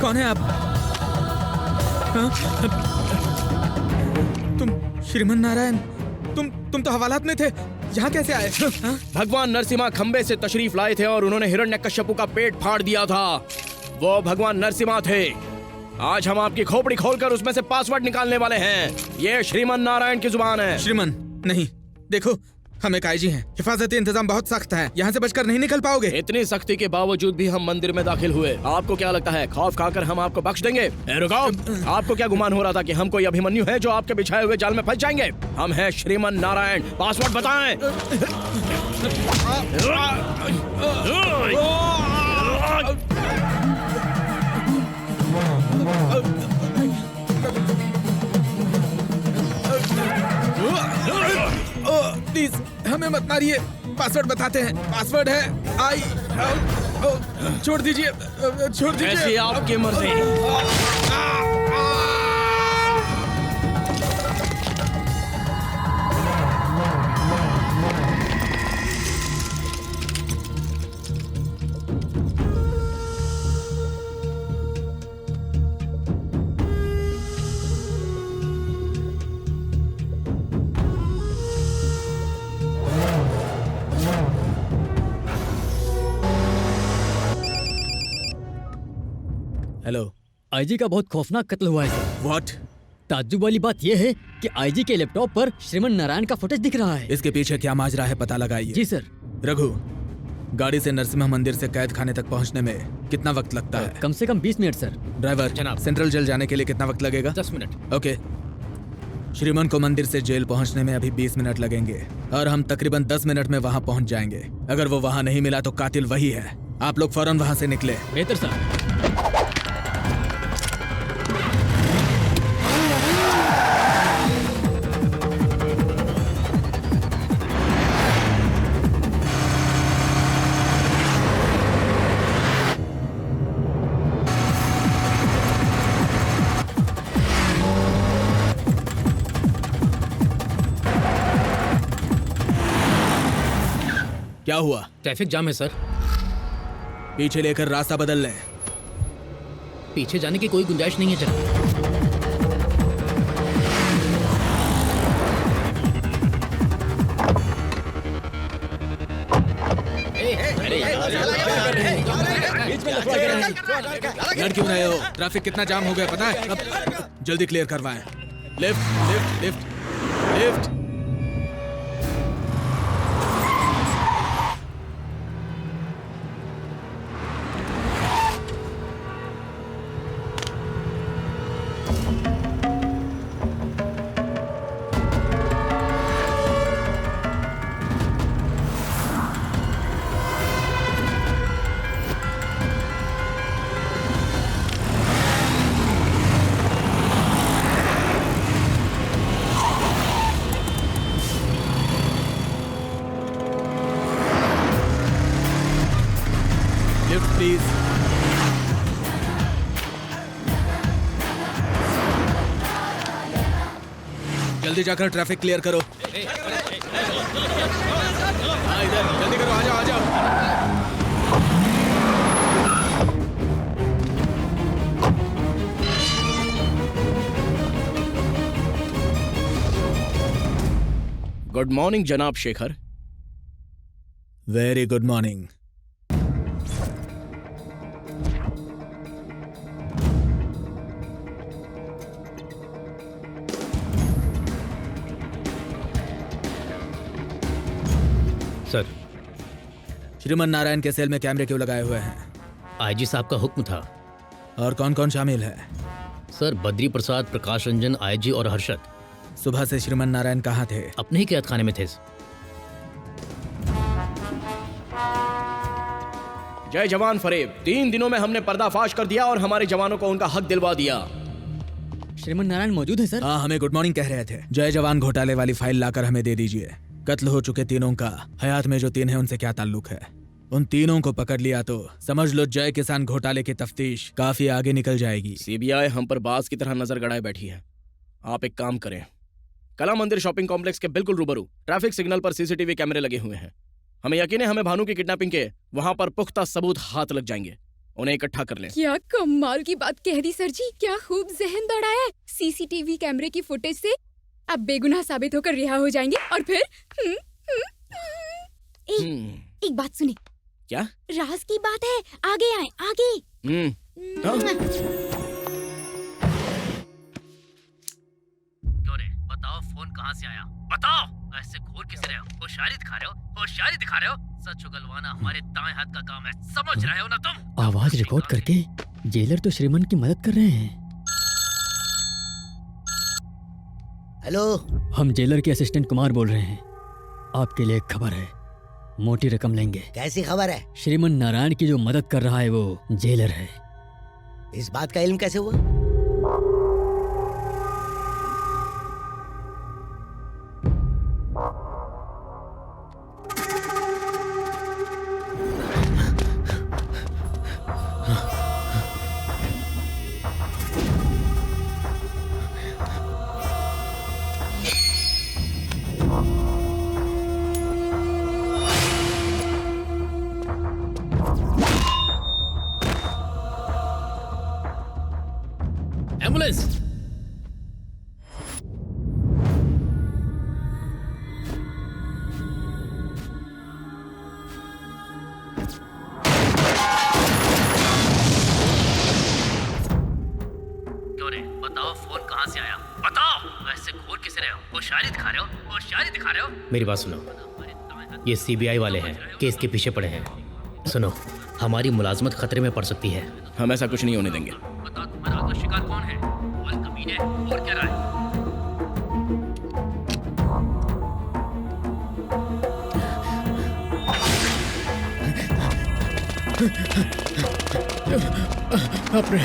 कौन है आप? हाँ? तुम श्रीमन नारायण, तुम तो हवालात में थे, यहाँ कैसे आए? हाँ? भगवान नरसिम्हा खंबे से तशरीफ लाए थे और उन्होंने हिरण्यकश्यपु का पेट फाड़ दिया था। वो भगवान नरसिम्हा थे। आज हम आपकी खोपड़ी खोलकर उसमें से पासवर्ड निकालने वाले हैं। ये श्रीमन नारायण की जुबान है। श्रीमन नहीं, देखो हम एक आईजी हैं, हिफाजती इंतजाम बहुत सख्त है, यहाँ से बचकर नहीं निकल पाओगे। इतनी सख्ती के बावजूद भी हम मंदिर में दाखिल हुए। आपको क्या लगता है खौफ खाकर हम आपको बख्श देंगे? रुको, आपको क्या गुमान हो रहा था कि हम कोई अभिमन्यु हैं जो आपके बिछाए हुए जाल में फंस जाएंगे? हम हैं श्रीमन नारायण। पासवर्ड बताएं। प्लीज हमें मत मारिए, पासवर्ड बताते हैं। पासवर्ड है छोड़ दीजिए, छोड़ दीजिए। ऐसी आपकी मर्जी। हेलो, आईजी का बहुत खौफनाक कत्ल हुआ है सर। व्हाट? ताज्जुब वाली बात यह है कि आईजी के लैपटॉप पर श्रीमन नारायण का फुटेज दिख रहा है। इसके पीछे क्या माजरा है पता लगाइए। जी सर। रघु, गाड़ी से नरसिम्हा मंदिर से कैद खाने तक पहुंचने में कितना वक्त लगता है? कम से कम 20 मिनट सर। ड्राइवर जनाब। सेंट्रल जेल जाने के लिए कितना वक्त लगेगा? 10 मिनट। ओके। श्रीमन को मंदिर से जेल पहुंचने में अभी 20 मिनट लगेंगे और हम तकरीबन 10 मिनट में वहां पहुंच जाएंगे। अगर वो वहां नहीं मिला तो कातिल वही है। आप लोग फौरन वहां से निकले। बेहतर सर। क्या हुआ? ट्रैफिक जाम है सर। पीछे लेकर रास्ता बदल लें। पीछे जाने की कोई गुंजाइश नहीं है जनाब। लड़ क्यों रहे हो? ट्रैफिक कितना जाम हो गया पता है? अब जल्दी क्लियर करवाएं। Lift lift lift lift. Please. जल्दी जाकर ट्रैफिक क्लियर करो। हाँ इधर जल्दी करो, आ जाओ आ जाओ। गुड मॉर्निंग जनाब Shekhar. Very good morning. Sir. Shriman Narayan के सेल में कैमरे क्यों लगाए हुए हैं? आईजी साहब का हुक्म था। और कौन कौन शामिल है? सर, बद्री प्रसाद, प्रकाश रंजन, आईजी और हर्षद। सुबह से श्रीमन नारायण कहाँ थे? अपने ही कैद खाने में थे। जय जवान फरेब, 3 दिनों में हमने पर्दाफाश कर दिया और हमारे जवानों को उनका हक दिलवा दिया। श्रीमन नारायण मौजूद है सर? हाँ, हमें गुड मॉर्निंग कह रहे थे। जय जवान घोटाले वाली फाइल लाकर हमें दे दीजिए। कत्ल हो चुके तीनों का हयात में जो 3 है उनसे क्या ताल्लुक है? उन तीनों को पकड़ लिया तो समझ लो जय किसान घोटाले की तफ्तीश काफी आगे निकल जाएगी। सीबीआई हम पर बाज की तरह नजर गड़ाए बैठी है। आप एक काम करें, कला मंदिर शॉपिंग कॉम्प्लेक्स के बिल्कुल रूबरू ट्रैफिक सिग्नल पर सीसीटीवी कैमरे लगे हुए हैं। हमें यकीन है हमें भानु की किडनैपिंग के वहां पर पुख्ता सबूत हाथ लग जाएंगे। उन्हें इकट्ठा कर लें। क्या कमाल की बात कह दी सर जी, क्या खूब जहन दौड़ाया है। सीसीटीवी कैमरे की फुटेज से आप बेगुनाह साबित होकर रिहा हो जाएंगे और फिर एक बात सुने। क्या? राज की बात है, आगे आए आगे। क्यों रे? बताओ, फोन कहाँ से आया? बताओ। ऐसे घूर किस रहे हो? होशियारी दिखा रहे हो? होशियारी दिखा रहे हो? सच उगलवाना हमारे दाएं हाथ का काम है, समझ रहे हो ना तुम? आवाज रिकॉर्ड करके जेलर तो श्रीमन की मदद कर रहे हैं। हेलो, हम जेलर के असिस्टेंट कुमार बोल रहे हैं। आपके लिए एक खबर है, मोटी रकम लेंगे। कैसी खबर है? श्रीमन नारायण की जो मदद कर रहा है वो जेलर है। इस बात का इल्म कैसे हुआ? एम्बुलेंस। क्यों रे? बताओ, फोन कहाँ से आया? बताओ। ऐसे घूर किस रहे हो? होशियारी दिखा रहे हो? होशियारी दिखा रहे हो? मेरी बात सुनो, ये सीबीआई वाले हैं, केस के पीछे पड़े हैं। सुनो, हमारी मुलाजमत खतरे में पड़ सकती है। हम ऐसा कुछ नहीं होने देंगे। बताओ, तुम्हारा अगला शिकार कौन है? और कमीने, और क्या राय? अपने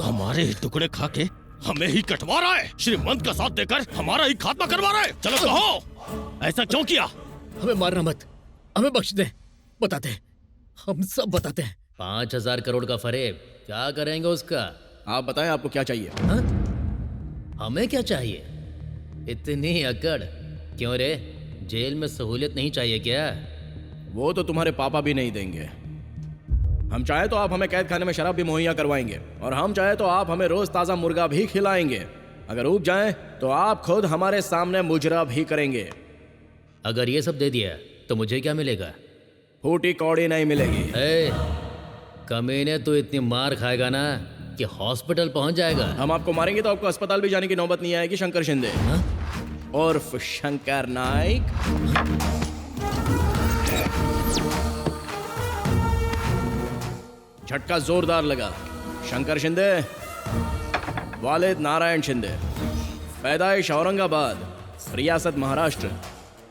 हमारे ही टुकड़े खा के हमें ही कटवा रहा है। श्रीमंत का साथ देकर हमारा ही खात्मा करवा रहा है। चलो कहो, ऐसा क्यों किया? हमें मारना मत, हमें बख्श दे। बताते हैं, हम सब बताते हैं। 5,000 करोड़ का फरेब, क्या करेंगे उसका? आप बताएं, आपको क्या चाहिए? हा? हमें क्या चाहिए? इतनी अकड़ क्यों रे? जेल में सहूलियत नहीं चाहिए क्या? वो तो तुम्हारे पापा भी नहीं देंगे। हम चाहे तो आप हमें कैद खाने में शराब भी मुहैया करवाएंगे, और हम चाहे तो आप हमें रोज ताजा मुर्गा भी खिलाएंगे। अगर ऊब जाएं तो आप खुद हमारे सामने मुजरा भी करेंगे। अगर ये सब दे दिया तो मुझे क्या मिलेगा? फूटी कौड़ी नहीं मिलेगी। कमीने तो इतनी मार खाएगा ना कि हॉस्पिटल पहुंच जाएगा। हम आपको मारेंगे तो आपको अस्पताल भी जाने की नौबत नहीं आएगी। शंकर शिंदे उर्फ शंकर नाइक। झटका जोरदार लगा। शंकर शिंदे, वालिद नारायण शिंदे, पैदाइश औरंगाबाद, रियासत महाराष्ट्र,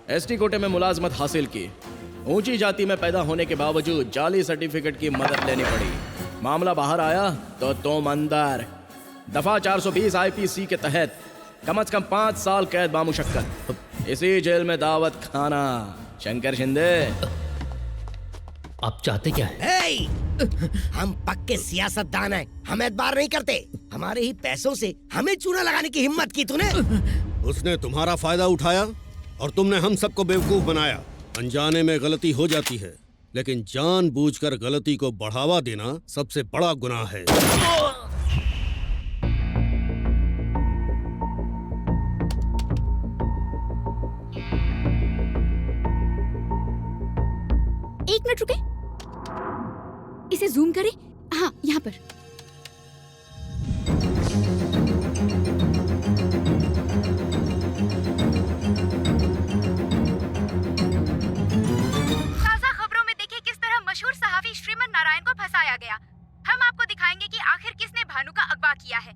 एसटी कोटे में मुलाजमत हासिल की। ऊंची जाति में पैदा होने के बावजूद जाली सर्टिफिकेट की मदद लेनी पड़ी। मामला बाहर आया तो तुम अंदर। दफा 420 आईपीसी के तहत कम से कम 5 साल कैद बामुशक्कत। इसी जेल में दावत खाना। शंकर शिंदे, आप चाहते क्या है? हम पक्के सियासतदान हैं, हम एतबार नहीं करते। हमारे ही पैसों से हमें चूना लगाने की हिम्मत की तूने। उसने तुम्हारा फायदा उठाया और तुमने हम सबको बेवकूफ बनाया। अनजाने में गलती हो जाती है, लेकिन जानबूझकर गलती को बढ़ावा देना सबसे बड़ा गुनाह है। एक मिनट रुके। इसे जूम करें। हाँ, यहाँ पर। ताज़ा खबरों में देखिए किस तरह मशहूर सहाफी श्रीमन नारायण को फंसाया गया। हम आपको दिखाएंगे कि आखिर किसने भानु का अगवा किया है।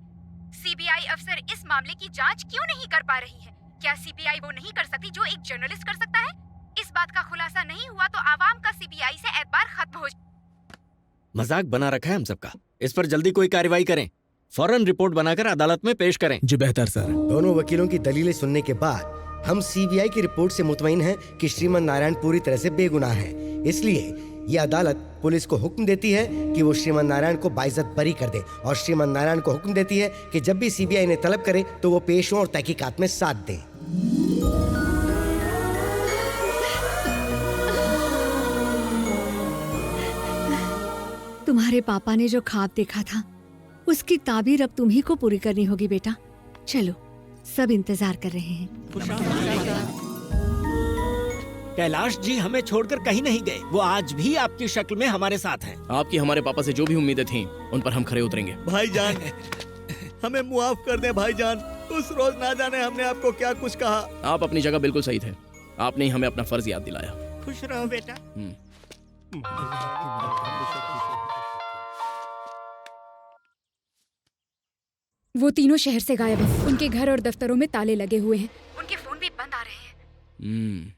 सीबीआई अफसर इस मामले की जांच क्यों नहीं कर पा रही है? क्या सीबीआई वो नहीं कर सकती जो एक जर्नलिस्ट कर सकता है? इस बात का खुलासा नहीं हुआ तो आवाम का सीबीआई से एतबार खत्म हो। मजाक बना रखा है हम सबका। इस पर जल्दी कोई कार्रवाई करें, फौरन रिपोर्ट बनाकर अदालत में पेश करें। जी बेहतर सर। दोनों वकीलों की दलीलें सुनने के बाद हम सीबीआई की रिपोर्ट से मुतमईन हैं कि श्रीमन नारायण पूरी तरह से बेगुनाह है। इसलिए ये अदालत पुलिस को हुक्म देती है कि वो श्रीमन नारायण को बाइज्जत बरी कर दे और श्रीमन नारायण को हुक्म देती है कि जब भी सीबीआई ने तलब करे तो वो पेश हों और तहकीकात में साथ दें। तुम्हारे पापा ने जो ख्वाब देखा था उसकी ताबीर अब तुम्ही को पूरी करनी होगी बेटा। चलो, सब इंतजार कर रहे हैं। कैलाश जी हमें छोड़कर कहीं नहीं गए। वो आज भी आपकी शक्ल में हमारे साथ हैं। आपकी हमारे पापा से जो भी उम्मीदें थीं उन पर हम खरे उतरेंगे। भाईजान, हमें मुआफ कर दे भाईजान। उस रोज ना जाने हमने आपको क्या कुछ कहा। आप अपनी जगह बिल्कुल सही थे। आपने ही हमें अपना फर्ज याद दिलाया। खुश रहो बेटा। वो तीनों शहर से गायब हैं। उनके घर और दफ्तरों में ताले लगे हुए हैं। उनके फोन भी बंद आ रहे हैं।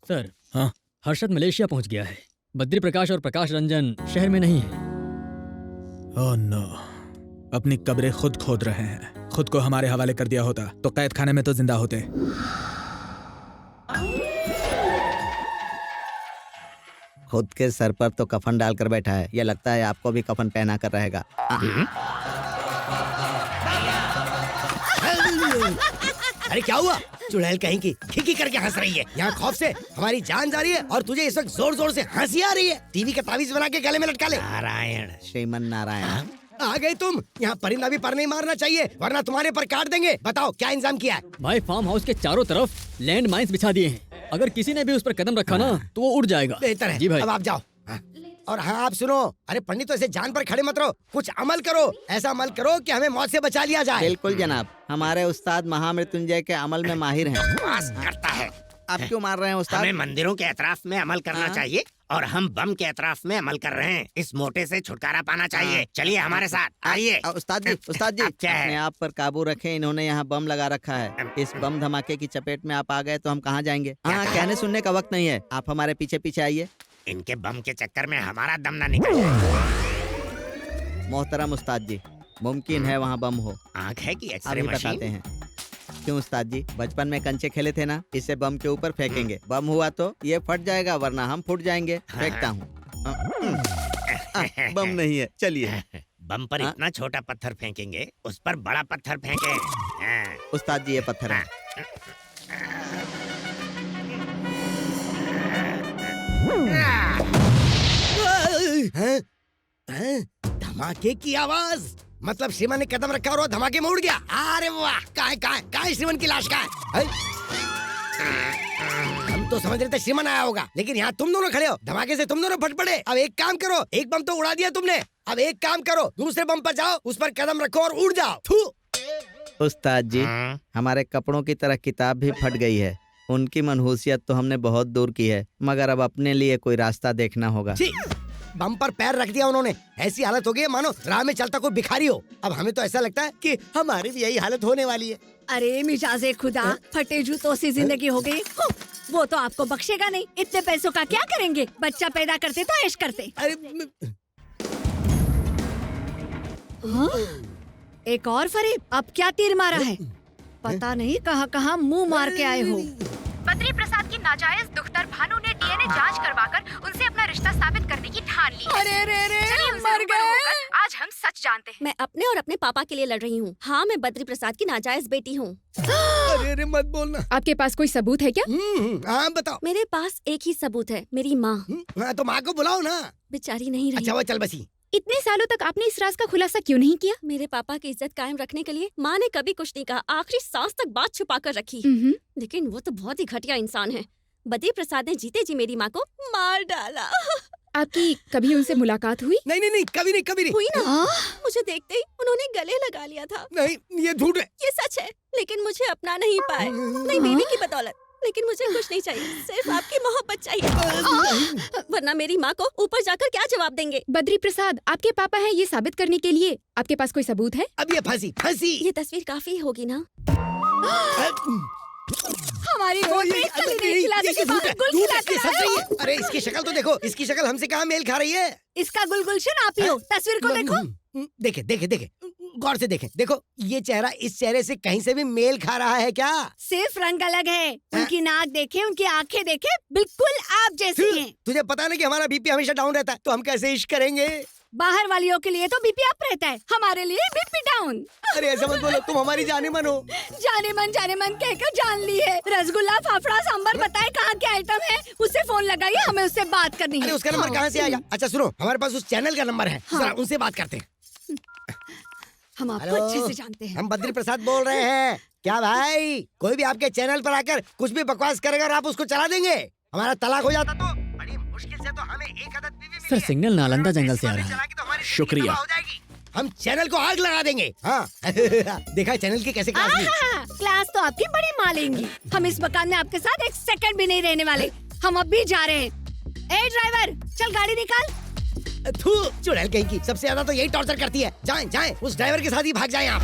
सर, हाँ, हर्षद मलेशिया पहुंच गया है। बद्री प्रकाश और प्रकाश रंजन शहर में नहीं है। ओह नो, अपनी कब्रें खुद खोद रहे हैं। खुद को हमारे हवाले कर दिया होता तो कैद खाने में तो जिंदा होते। खुद के सर पर तो कफन डालकर बैठा है। ये लगता है आपको भी कफन पहना कर रहेगा। अरे क्या हुआ? चुड़ैल कहीं की खिकी करके हंस रही है। यहाँ खौफ से हमारी जान जा रही है और तुझे इस वक्त जोर जोर से हंसी आ रही है। टीवी का तावीज बना के गले में लटका ले। नारायण, श्रीमन नारायण, आ गई तुम। यहाँ परिंदा भी पर नहीं मारना चाहिए वरना तुम्हारे पर काट देंगे। बताओ क्या इंतजाम किया है? भाई, फार्म हाउस के चारों तरफ लैंड माइंस बिछा दिए हैं। अगर किसी ने भी उस पर कदम रखा ना तो वो उड़ जाएगा। बेहतर है। जी भाई। अब आप जाओ। और हाँ, आप सुनो। अरे पंडित, तो ऐसे जान पर खड़े मत रहो। कुछ अमल करो। ऐसा अमल करो कि हमें मौत से बचा लिया जाए। बिल्कुल जनाब, हमारे उस्ताद महामृत्युंजय के अमल में माहिर हैं। बकवास करता है। आप क्यों मार रहे हैं उस्ताद? हमें मंदिरों के एतराफ में अमल करना चाहिए और हम बम के एतराफ में अमल कर रहे हैं। इस मोटे से छुटकारा पाना चाहिए। चलिए हमारे साथ आइए। उस्ताद जी, उस्ताद जी, क्या है? अपने आप पर काबू रखें। इन्होंने यहाँ बम लगा रखा है। इस बम धमाके की चपेट में आप आ गए तो हम कहाँ जाएंगे? हाँ, कहने सुनने का वक्त नहीं है। आप हमारे पीछे पीछे आइए। इनके बम के चक्कर में हमारा दम ना निकल जाए। मोहतरम उस्ताद जी, मुमकिन है वहाँ बम हो। आँख है कि एक्सरे अभी मशीन? बताते हैं। क्यों उस्ताद जी, बचपन में कंचे खेले थे ना, इसे बम के ऊपर फेंकेंगे। बम हुआ तो ये फट जाएगा वरना हम फूट जाएंगे। फेंकता हूँ। बम नहीं है, चलिए। बम पर इतना छोटा पत्थर फेंकेंगे, उस पर बड़ा पत्थर फेंके। उस्ताद जी, ये पत्थर है। धमाके की आवाज, मतलब श्रीमान ने कदम रखा और वो धमाके में उड़ गया। अरे वाह, कहाँ श्रीमान की लाश कहाँ है? हम तो समझ रहे थे श्रीमान आया होगा, लेकिन यहाँ तुम दोनों खड़े हो। धमाके से तुम दोनों फट पड़े। अब एक काम करो, एक बम तो उड़ा दिया तुमने। अब एक काम करो, दूसरे बम पर जाओ, उस पर कदम रखो और उड़ जाओ। थू। उस्ताद जी, हमारे कपड़ों की तरह किताब भी फट गई है। उनकी मनहूसियत तो हमने बहुत दूर की है, मगर अब अपने लिए कोई रास्ता देखना होगा। बम पर पैर रख दिया उन्होंने। ऐसी हालत हो गई है मानो राह में चलता कोई भिखारी हो। अब हमें तो ऐसा लगता है कि हमारी भी यही हालत होने वाली है। अरे मिजाजे खुदा, फटे जूतों से जिंदगी हो गई। वो तो आपको बख्शेगा नहीं। इतने पैसों का क्या करेंगे? बच्चा पैदा करते तो ऐश करते। हाँ? एक और फरेब, अब क्या तीर मारा है? पता नहीं कहाँ मुंह मार के आए हो। बद्री प्रसाद की नाजायज दुख्तर भानु ने डीएनए जांच करवाकर उनसे अपना रिश्ता साबित करने की ठान ली है। चलिए उनसे रूबरू होकर आज हम सच जानते हैं। मैं अपने और अपने पापा के लिए लड़ रही हूँ। हाँ, मैं बद्री प्रसाद की नाजायज बेटी हूँ। अरे मत बोलना। आपके पास कोई सबूत है क्या? हाँ, बताओ। मेरे पास एक ही सबूत है, मेरी माँ। तो माँ को बुलाओ ना। बेचारी नहीं रही। अच्छा, वो चल बसी। इतने सालों तक आपने इस राज का खुलासा क्यों नहीं किया? मेरे पापा की इज्जत कायम रखने के लिए माँ ने कभी कुछ नहीं कहा। आखिरी सांस तक बात छुपा कर रखी। लेकिन वो तो बहुत ही घटिया इंसान है। बद्री प्रसाद ने जीते जी मेरी माँ को मार डाला। आपकी कभी उनसे मुलाकात हुई? नहीं नहीं नहीं, कभी नहीं, कभी नहीं हुई ना। मुझे देखते ही उन्होंने गले लगा लिया था। नहीं, ये झूठ है। ये सच है, लेकिन मुझे अपना नहीं पाए। नहीं बीवी की बदौलत, लेकिन मुझे कुछ नहीं चाहिए, सिर्फ आपकी मोहब्बत चाहिए। वरना मेरी माँ को ऊपर जाकर क्या जवाब देंगे? बद्री प्रसाद आपके पापा हैं ये साबित करने के लिए आपके पास कोई सबूत है? अब ये फांसी। ये तस्वीर काफी होगी ना? हमारी गोद में कलीरे खिलाने के बाद गुल खिलाकर आए हो। अरे इसकी शक्ल तो देखो, इसकी शक्ल हमसे कहाँ मेल खा रही है। इसका गुलगुलशन आप ही हो। तस्वीर को देखो। देखे गौर से देखें। देखो ये चेहरा इस चेहरे से कहीं से भी मेल खा रहा है क्या? सिर्फ रंग अलग है। उनकी नाक देखे, उनकी आंखें देखे, बिल्कुल आप जैसी हैं। तुझे पता नहीं कि हमारा बीपी हमेशा डाउन रहता है, तो हम कैसे इश्क करेंगे? बाहर वालियों के लिए तो बीपी अप रहता है, हमारे लिए बीपी डाउन। अरे ऐसा मत बोलो, तुम हमारी जाने मन हो। जाने मन कहकर जान ली है। रसगुल्ला, फाफड़ा, सांबर बताए कहाँ के आइटम है? उससे फोन लगाइए, हमें उससे बात करनी है। अरे उसका नंबर कहाँ से आएगा? अच्छा सुनो, हमारे पास उस चैनल का नंबर है, जरा उनसे बात करते हैं। हम आपको अच्छे से जानते हैं। हम बद्री प्रसाद बोल रहे हैं। क्या भाई, कोई भी आपके चैनल पर आकर कुछ भी बकवास करेगा और आप उसको चला देंगे? हमारा तलाक हो जाता तो बड़ी मुश्किल से तो हमें एक आदत बीवी मिली सर है। सिग्नल नालंदा जंगल से आ रहा है। शुक्रिया। हम चैनल को आग लगा देंगे। हाँ देखा चैनल की कैसे क्लास ली? क्लास तो आपकी बड़ी मालेंगी। हम इस मकान में आपके साथ एक सेकंड भी नहीं रहने वाले। हम अब भी जा रहे हैं। ए ड्राइवर, चल गाड़ी निकाल। थू, चुड़ैल कहीं की, सबसे ज्यादा तो यही टॉर्चर करती है। जाएं, उस ड्राइवर के साथ ही भाग जाएं आप।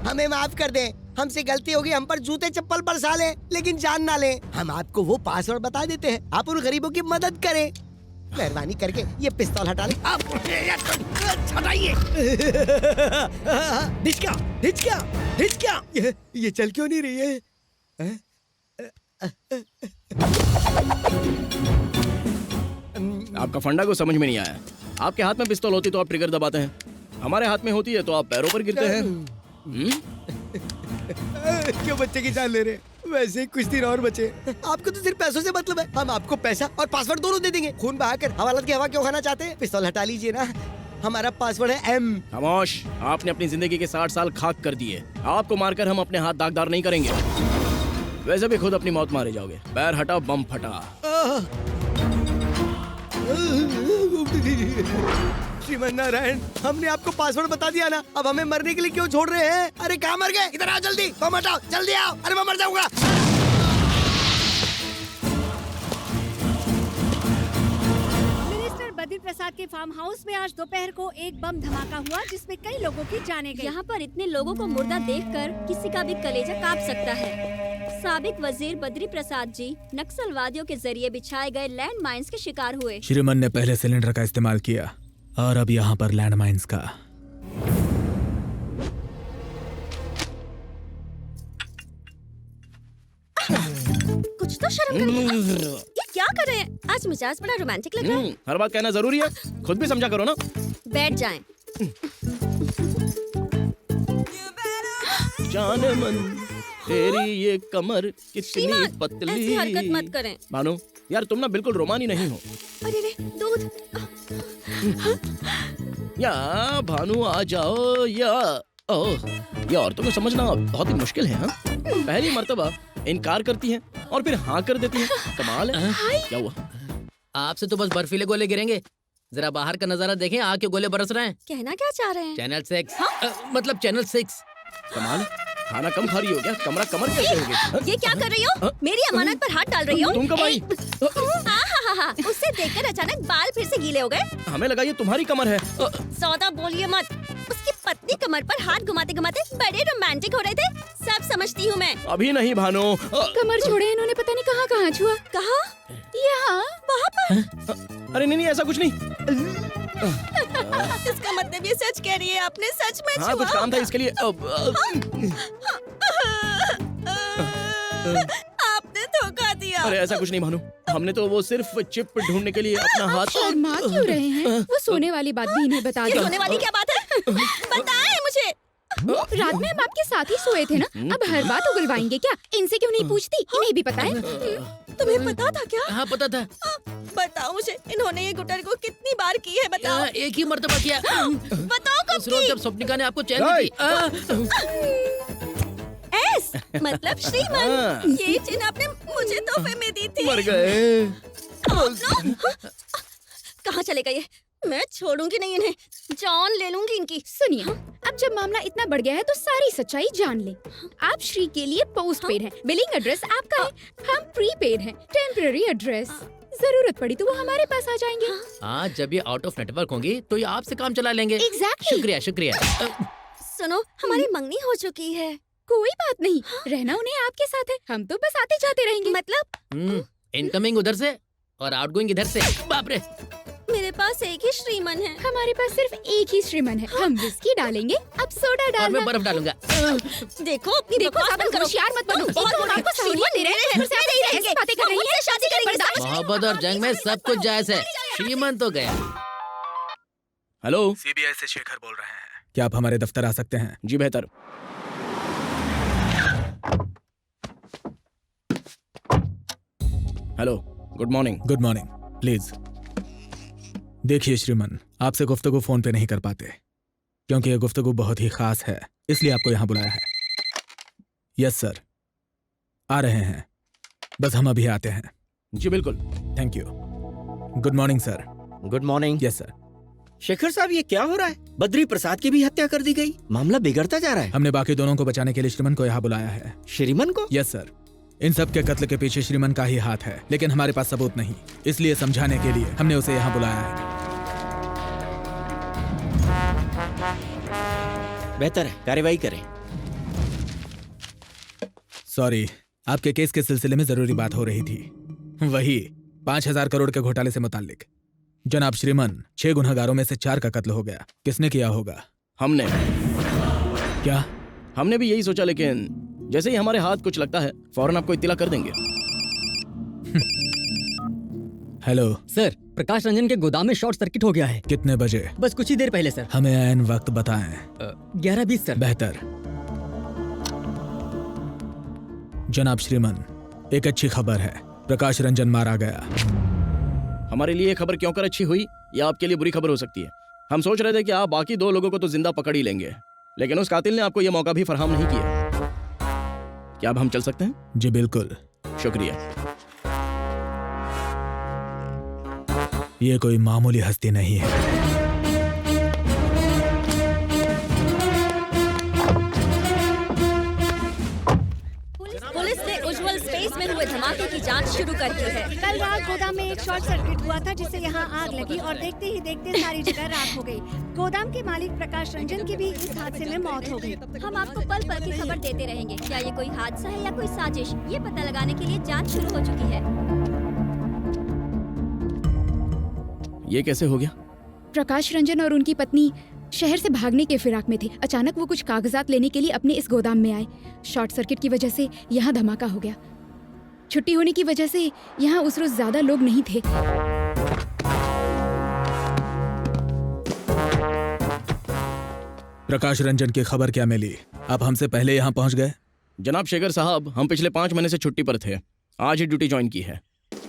हमें माफ कर दें, हमसे गलती होगी, हम पर जूते चप्पल बरसा लें, लेकिन जान ना लें। हम आपको वो पासवर्ड बता देते हैं, आप उन गरीबों की मदद करें। मेहरबानी करके ये पिस्तौल हटा लें। आप हटाइए। ढिचका। ये चल क्यों नहीं रही है? आपका फंडा को समझ में नहीं आया। आपके हाथ में पिस्तौल होती तो आप ट्रिगर दबाते हैं, हमारे हाथ में होती है तो आप पैरों पर गिरते हैं। क्यों बच्चे की जान ले रहे? वैसे ही कुछ दिन और बचे। आपको तो सिर्फ पैसों से मतलब है। हम आपको पैसा और पासवर्ड दोनों दे देंगे। खून बहाकर हवालात की हवा क्यों खाना चाहते हैं? पिस्तौल हटा लीजिए ना। हमारा पासवर्ड है एम। खामोश, आपने अपनी जिंदगी के 60 साल खाक कर दिए। आपको मारकर हम अपने हाथ दागदार नहीं करेंगे। वैसे भी खुद अपनी मौत मारे जाओगे। पैर हटा, बम फटा। श्रीमन नारायण, हमने आपको पासवर्ड बता दिया ना, अब हमें मरने के लिए क्यों छोड़ रहे हैं? अरे कहाँ मर गए? इधर आओ जल्दी, बम हटाओ, जल्दी आओ। अरे मैं मर जाऊंगा। मिनिस्टर बद्री प्रसाद के फार्म हाउस में आज दोपहर को एक बम धमाका हुआ जिसमें कई लोगों की जानें गईं। यहाँ पर इतने लोगों को मुर्दा देखकर किसी का भी कलेजा कांप सकता है। साबिक वजीर बद्री प्रसाद जी नक्सलवादियों के जरिए बिछाए गए लैंड माइन्स के शिकार हुए। श्रीमन ने पहले सिलेंडर का इस्तेमाल किया और अब यहाँ पर लैंड माइन्स का। कुछ तो शर्म करिए। ये क्या कर रहे हैं? आज मिजाज बड़ा रोमांटिक लग रहा है। हर बात कहना जरूरी है, खुद भी समझा करो ना। बैठ जाएं। जाने मन तेरी ये कमर कितनी श्रीमान, पतली। ऐसी हरकत मत करें। भानु, यार तुम ना बिल्कुल रोमानी नहीं हो। अरे रे, दूध। या भानु आ जाओ या ओह, ये औरतों को समझना बहुत ही मुश्किल है। हाँ? पहली मर्तबा इनकार करती हैं और फिर हाँ कर देती हैं। कमाल है। क्या हुआ? आपसे तो बस बर्फीले गोले गिरेंगे। जरा बाहर का नजारा देखें, आग के गोले बरस रहे हैं। कहना क्या चाह रहे हैं? चैनल 6 मतलब चैनल 6। कमाल है। खाना कम खा रही हो क्या? कमर कैसे हो गई? ये क्या कर रही हो? मेरी अमानत पर हाथ डाल रही हो? तुम कब आई? उससे देखकर अचानक बाल फिर से गीले हो गए। हमें लगा ये तुम्हारी कमर है। सौदा बोलिए मत। उसकी पतली कमर पर हाथ घुमाते घुमाते बड़े रोमांटिक हो रहे थे। सब समझती हूँ मैं। अभी नहीं भानु। कमर छोड़े, इन्होंने पता नहीं कहाँ कहाँ छुआ। कहाँ? यहाँ, वहाँ पर। अरे नहीं ऐसा कुछ नहीं। इसका मतलब ये सच कह रही है, आपने सच में हाँ, कुछ काम था इसके लिए। आपने धोखा दिया। अरे ऐसा कुछ नहीं भानु, हमने तो वो सिर्फ चिप ढूंढने के लिए अपना हाथ। शर्मा क्यों रहे हैं? वो सोने वाली बात भी इन्हें बता दो। सोने वाली क्या बात है? बताएं मुझे। रात में हम आपके साथ ही सोए थे ना, अब हर बात उगलवाएंगे क्या? इनसे क्यों नहीं पूछती? इन्हें भी पता है। तुम्हें पता था क्या? हाँ पता था। बताओ मुझे, इन्होंने ये गुटर को कितनी बार की है? बताओ। एक ही मर्तबा किया। बताओ कब की? जब स्वप्निका ने आपको चैन दी। एस मतलब श्रीमान, ये चेन आपने मुझे तोहफे में दी थी। मर गए। कहाँ चले गए? मैं छोड़ूंगी नहीं इन्हें, जान ले लूंगी इनकी। सुनिए, अब जब मामला इतना बढ़ गया है तो सारी सच्चाई जान ले। आप श्री के लिए पोस्ट पेड हैं, बिलिंग एड्रेस आपका है, हम प्रीपेड हैं, टेम्पररी एड्रेस। जरूरत पड़ी तो वो हमारे पास आ जाएंगे। हाँ, जब ये आउट ऑफ नेटवर्क होंगी तो ये आपसे काम चला लेंगे। Exactly. शुक्रिया शुक्रिया। सुनो, हमारी मंगनी हो चुकी है। कोई बात नहीं, रहना उन्हें आपके साथ है, हम तो बस आते जाते रहेंगे। मतलब इनकमिंग उधर से और आउटगोइंग इधर से। बाप रे, मेरे पास एक ही श्रीमन है। हमारे पास सिर्फ एक ही श्रीमन है। हम विस्की डालेंगे, अब सोडा और डालना। मैं बर्फ डालूंगा। देखो अपनी बकवास बंद करो। होशियार मत बनो। बहुत हम आपको सहूलियत दे रहे हैं, फिर से आप ऐसी बातें कर रही हैं। शादी करेंगे। मोहब्बत और जंग में सब कुछ जायज है। श्रीमन तो गया। हेलो, सीबीआई से शेखर बोल रहे हैं। क्या आप हमारे दफ्तर आ सकते हैं? जी बेहतर। Hello, good morning. Good morning. Please देखिए श्रीमन, आपसे गुफ्तगू फोन पे नहीं कर पाते क्योंकि ये गुफ्तगू बहुत ही खास है, इसलिए आपको यहाँ बुलाया है। यस सर, आ रहे हैं, बस हम अभी आते हैं। जी बिल्कुल। Thank you. Good morning sir. Good morning. Yes sir. Shekhar साहब, ये क्या हो रहा है? बद्री प्रसाद की भी हत्या कर दी गई, मामला बिगड़ता जा रहा है। हमने बाकी दोनों को बचाने के लिए श्रीमन को यहाँ बुलाया है। श्रीमन को? Yes sir. इन सब के कत्ल के पीछे श्रीमन का ही हाथ है, लेकिन हमारे पास सबूत नहीं, इसलिए समझाने के लिए हमने उसे यहाँ बुलाया है। बेहतर है, कार्रवाई करें। सॉरी, आपके केस के सिलसिले में जरूरी बात हो रही थी, वही 5,000 करोड़ के घोटाले से मुताल्लिक। जनाब श्रीमन, 6 गुनहगारों में से 4 का कत्ल हो गया। किसने किया होगा? हमने। क्या? हमने भी यही सोचा, लेकिन जैसे ही हमारे हाथ कुछ लगता है फौरन आपको इत्तला कर देंगे। हेलो सर, प्रकाश रंजन के गोदाम में शॉर्ट सर्किट हो गया है। कितने बजे? बस कुछ ही देर पहले सर। हमें ऐन वक्त बताएं। 11:20 सर। बेहतर। जनाब श्रीमन, एक अच्छी खबर है, प्रकाश रंजन मारा गया। हमारे लिए खबर क्यों कर अच्छी हुई, या आपके लिए बुरी खबर हो सकती है। हम सोच रहे थे कि आप बाकी 2 लोगों को तो जिंदा पकड़ ही लेंगे, लेकिन उस कातिल ने आपको यह मौका भी फराहम नहीं किया। क्या अब हम चल सकते हैं? जी बिल्कुल। शुक्रिया। ये कोई मामूली हस्ती नहीं है। पुलिस ने उज्जवल स्पेस में हुए धमाके की जांच शुरू कर दी है। कल रात गोदाम में एक शॉर्ट सर्किट हुआ था, जिससे यहाँ आग लगी और देखते ही देखते सारी जगह राख हो गई। गोदाम के मालिक प्रकाश रंजन की भी इस हादसे में मौत हो गई। हम आपको पल पल की खबर देते रहेंगे। क्या ये कोई हादसा है या कोई साजिश, ये पता लगाने के लिए जांच शुरू हो चुकी है। ये कैसे हो गया? प्रकाश रंजन और उनकी पत्नी शहर से भागने के फिराक में थे। अचानक वो कुछ कागजात लेने के लिए अपने इस गोदाम में आए। शॉर्ट सर्किट की वजह से यहाँ धमाका हो गया। छुट्टी होने की वजह से यहाँ उस रोज ज्यादा लोग नहीं थे। प्रकाश रंजन की खबर क्या मिली? आप हमसे पहले यहाँ पहुँच गए? जनाब शेखर साहब, हम पिछले 5 महीने से छुट्टी पर थे, आज ही ड्यूटी ज्वाइन की है।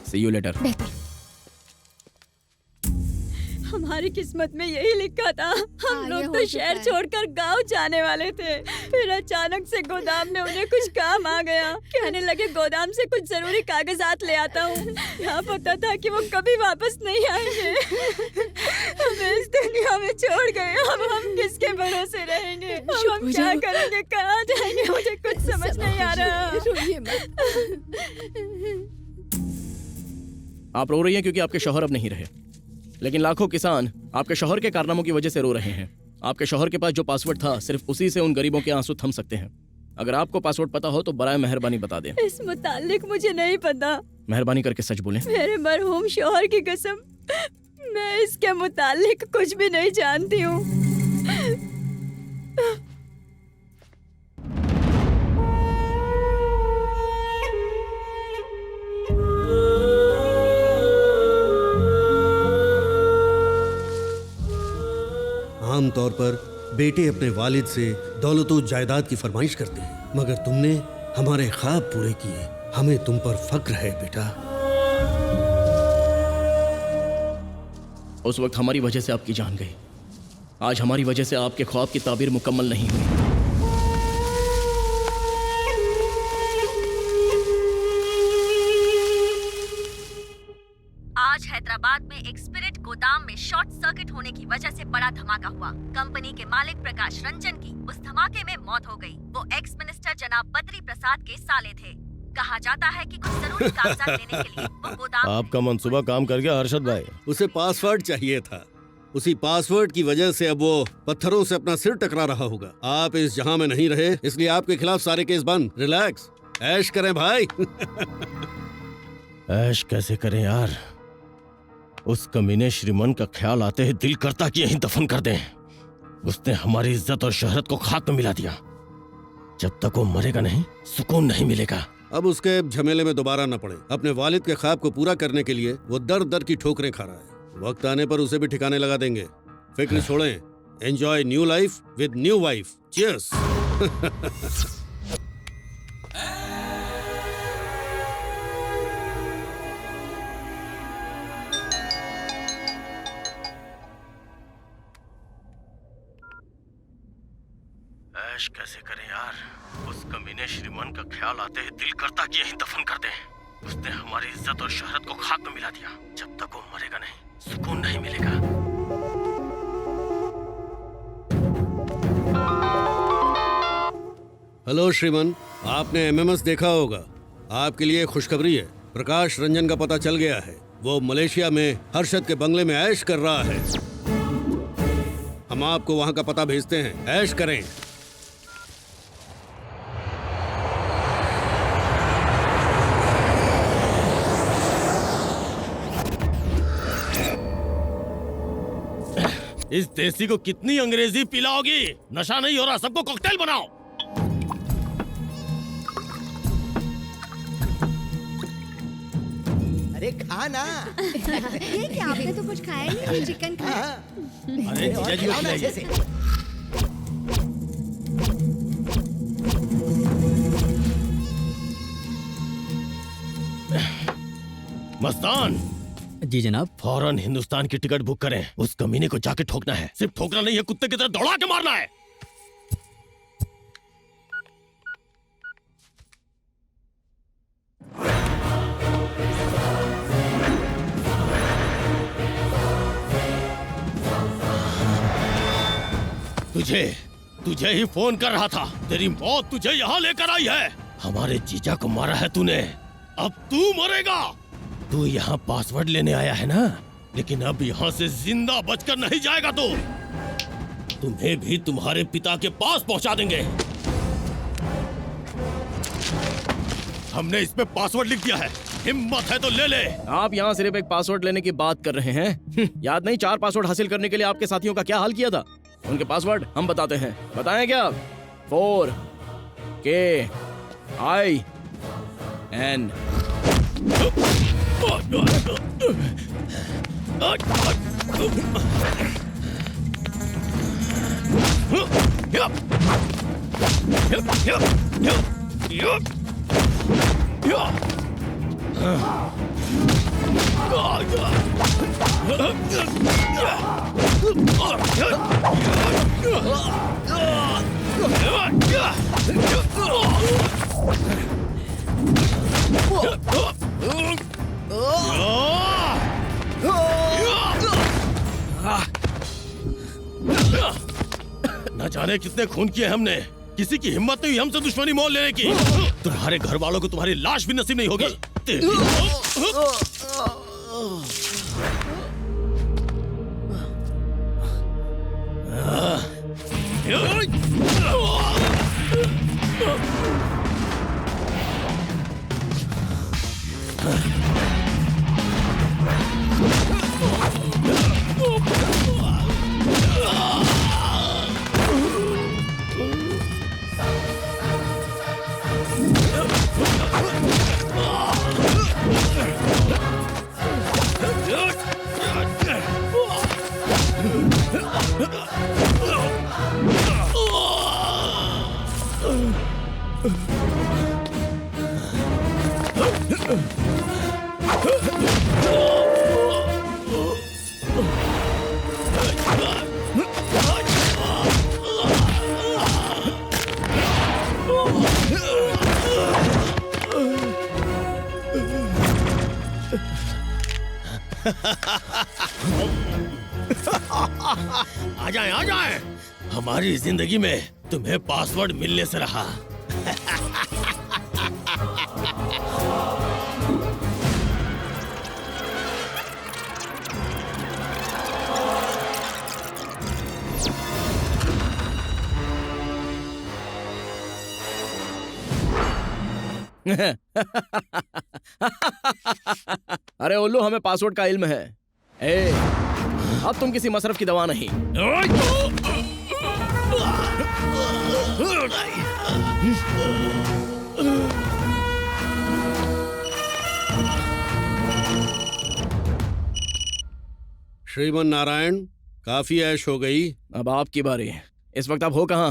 सी यू लेटर। हमारी किस्मत में यही लिखा था। हम ये लोग हो तो चुका शहर है। छोड़कर गांव जाने वाले थे, फिर अचानक से गोदाम में उन्हें कुछ काम आ गया। कहने लगे गोदाम से कुछ जरूरी कागजात ले आता हूँ। यहाँ पता था कि वो कभी वापस नहीं आएंगे। हमें इस दुनिया में छोड़ गए, अब हम किसके भरोसे रहेंगे? अब हम क्या करेंगे, कहाँ जाएंगे? मुझे कुछ समझ नहीं आ रहा। आप रो रही हैं क्योंकि आपके शौहर अब नहीं रहे, लेकिन लाखों किसान आपके शौहर के कारनामों की वजह से रो रहे हैं। आपके शौहर के पास जो पासवर्ड था, सिर्फ उसी से उन गरीबों के आंसू थम सकते हैं। अगर आपको पासवर्ड पता हो तो बराए मेहरबानी बता दें। इस मुतालिक मुझे नहीं पता। मेहरबानी करके सच बोलें। मेरे मरहूम शौहर की कसम, मैं इसके मुतालिक कुछ भी नहीं जानती हूँ। आमतौर पर बेटे अपने वालिद से दौलतो जायदाद की फरमाइश करते हैं, मगर तुमने हमारे ख्वाब पूरे किए। हमें तुम पर फक्र है बेटा। उस वक्त हमारी वजह से आपकी जान गई, आज हमारी वजह से आपके ख्वाब की ताबीर मुकम्मल नहीं हुई। आज हैदराबाद में एक स्पिरिट गोदाम में शॉर्ट सर्किट होने की वजह से बड़ा धमाका हुआ। कंपनी के मालिक प्रकाश रंजन की उस धमाके में मौत हो गई। वो एक्स मिनिस्टर जनाब बद्री प्रसाद के साले थे। कहा जाता है कि कुछ जरूरी कागजात लेने के लिए वो गोदाम। आपका मंसूबा काम कर गया हर्षद भाई। उसे पासवर्ड चाहिए था, उसी पासवर्ड की वजह से अब वो पत्थरों से अपना सिर टकरा रहा होगा। आप इस जहां में नहीं रहे, इसलिए आपके खिलाफ सारे केस बंद। रिलैक्स, ऐश करें भाई। ऐश कैसे करें यार, उस कमीने श्रीमन का ख्याल आते ही दिल करता कि यहीं दफन कर दें। उसने हमारी इज्जत और शोहरत को खाक में मिला दिया। जब तक वो मरेगा नहीं, सुकून नहीं मिलेगा। अब उसके झमेले में दोबारा न पड़े। अपने वालिद के ख्वाब को पूरा करने के लिए वो दर दर की ठोकरें खा रहा है। वक्त आने पर उसे भी ठिकाने लगा देंगे। फिक्र छोड़ें, enjoy new life with new wife. Cheers. ऐश कैसे करें यार, उस कमीने श्रीमन का ख्याल आते ही दिल करता कि यहीं दफन कर दें। उसने हमारी इज्जत और शोहरत को खाक में मिला दिया। जब तक वो मरेगा नहीं, सुकून नहीं मिलेगा। हेलो श्रीमन, आपने एमएमएस देखा होगा। आपके लिए खुशखबरी है, प्रकाश रंजन का पता चल गया है। वो मलेशिया में हर्षद के बंगले में ऐश कर रहा है। हम आपको वहां का पता भेजते हैं, ऐश करें। इस देसी को कितनी अंग्रेजी पिलाओगी? नशा नहीं हो रहा, सबको कॉकटेल बनाओ। अरे खा ना। ये क्या, आपने तो कुछ खाया ही नहीं, चिकन खाया। अरे जीजा जी को खिलाओ ना अच्छे खिलाइए। से। मस्तान जी जनाब। फौरन हिंदुस्तान की टिकट बुक करें। उस कमीने को जाके ठोकना है। सिर्फ ठोकना नहीं है, कुत्ते की तरह दौड़ा के मारना है। तुझे ही फोन कर रहा था। तेरी मौत तुझे यहाँ लेकर आई है। हमारे जीजा को मारा है तूने, अब तू मरेगा। तू यहाँ पासवर्ड लेने आया है ना, लेकिन अब यहाँ से जिंदा बचकर नहीं जाएगा तू। तुम्हें भी तुम्हारे पिता के पास पहुंचा देंगे। हमने इस पे पासवर्ड लिख दिया है, हिम्मत है तो ले ले। आप यहाँ सिर्फ एक पासवर्ड लेने की बात कर रहे हैं। याद नहीं 4 पासवर्ड हासिल करने के लिए आपके साथियों का क्या हाल किया था? उनके पासवर्ड हम बताते हैं। बताएं क्या? 4KIN न जाने कितने खून किए हमने, किसी की हिम्मत नहीं हुई हमसे दुश्मनी मोल लेने की। तुम्हारे घर वालों को तुम्हारी लाश भी नसीब नहीं होगी। आ जाएं, आ जाएं। हमारी जिंदगी में तुम्हें पासवर्ड मिलने से रहा। अरे उल्लू, हमें पासवर्ड का इल्म है। ए, अब तुम किसी मसरफ की दवा नहीं। श्रीमन नारायण, काफी ऐश हो गई। अब आपकी बारी। इस वक्त आप हो कहाँ?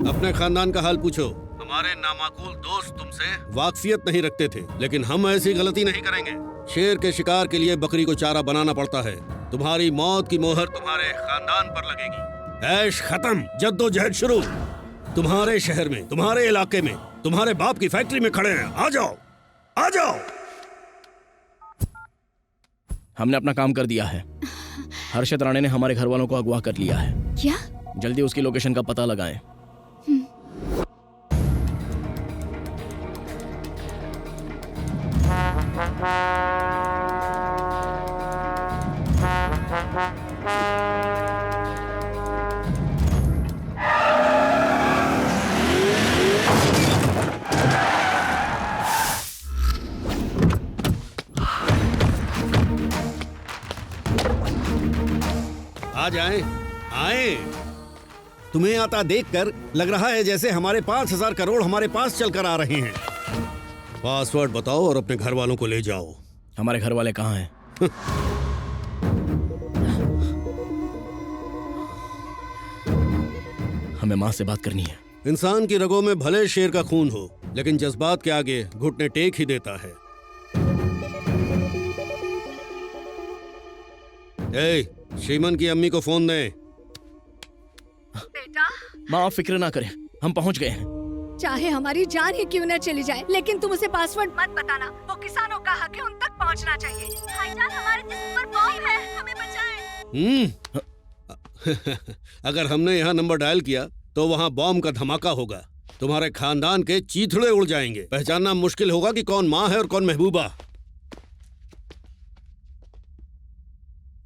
अपने खानदान का हाल पूछो। हमारे नामाकूल दोस्त तुमसे वाकफियत नहीं रखते थे, लेकिन हम ऐसी गलती नहीं करेंगे। शेर के शिकार के लिए बकरी को चारा बनाना पड़ता है। तुम्हारी मौत की मोहर तुम्हारे खानदान पर लगेगी। ऐश खत्म, जद्दोजहद शुरू। तुम्हारे शहर में, तुम्हारे इलाके में, तुम्हारे बाप की फैक्ट्री में खड़े हैं। आ जाओ, आ जाओ। हमने अपना काम कर दिया है। हर्षद राणे ने हमारे घर वालों को अगवा कर लिया है। क्या? जल्दी उसकी लोकेशन का पता लगाएं। आ जाएं, आए। तुम्हें आता देखकर लग रहा है जैसे हमारे 5,000 करोड़ हमारे पास चलकर आ रहे हैं। पासवर्ड बताओ और अपने घर वालों को ले जाओ। हमारे घर वाले कहाँ हैं? हमें माँ से बात करनी है। इंसान की रगों में भले शेर का खून हो, लेकिन जज्बात के आगे घुटने टेक ही देता है। ए, श्रीमन की अम्मी को फोन दे। बेटा, माँ, आप फिक्र ना करें, हम पहुँच गए हैं। चाहे हमारी जान ही क्यों न चली जाए, लेकिन तुम उसे पासवर्ड मत बताना। वो किसानों का हक है, उन तक पहुंचना चाहिए। भाईजान, हमारे जिस्म पर बॉम्ब है, हमें बचाएं। अगर हमने यहाँ नंबर डायल किया तो वहाँ बॉम्ब का धमाका होगा। तुम्हारे खानदान के चीथड़े उड़ जाएंगे। पहचानना मुश्किल होगा कि कौन माँ है और कौन महबूबा।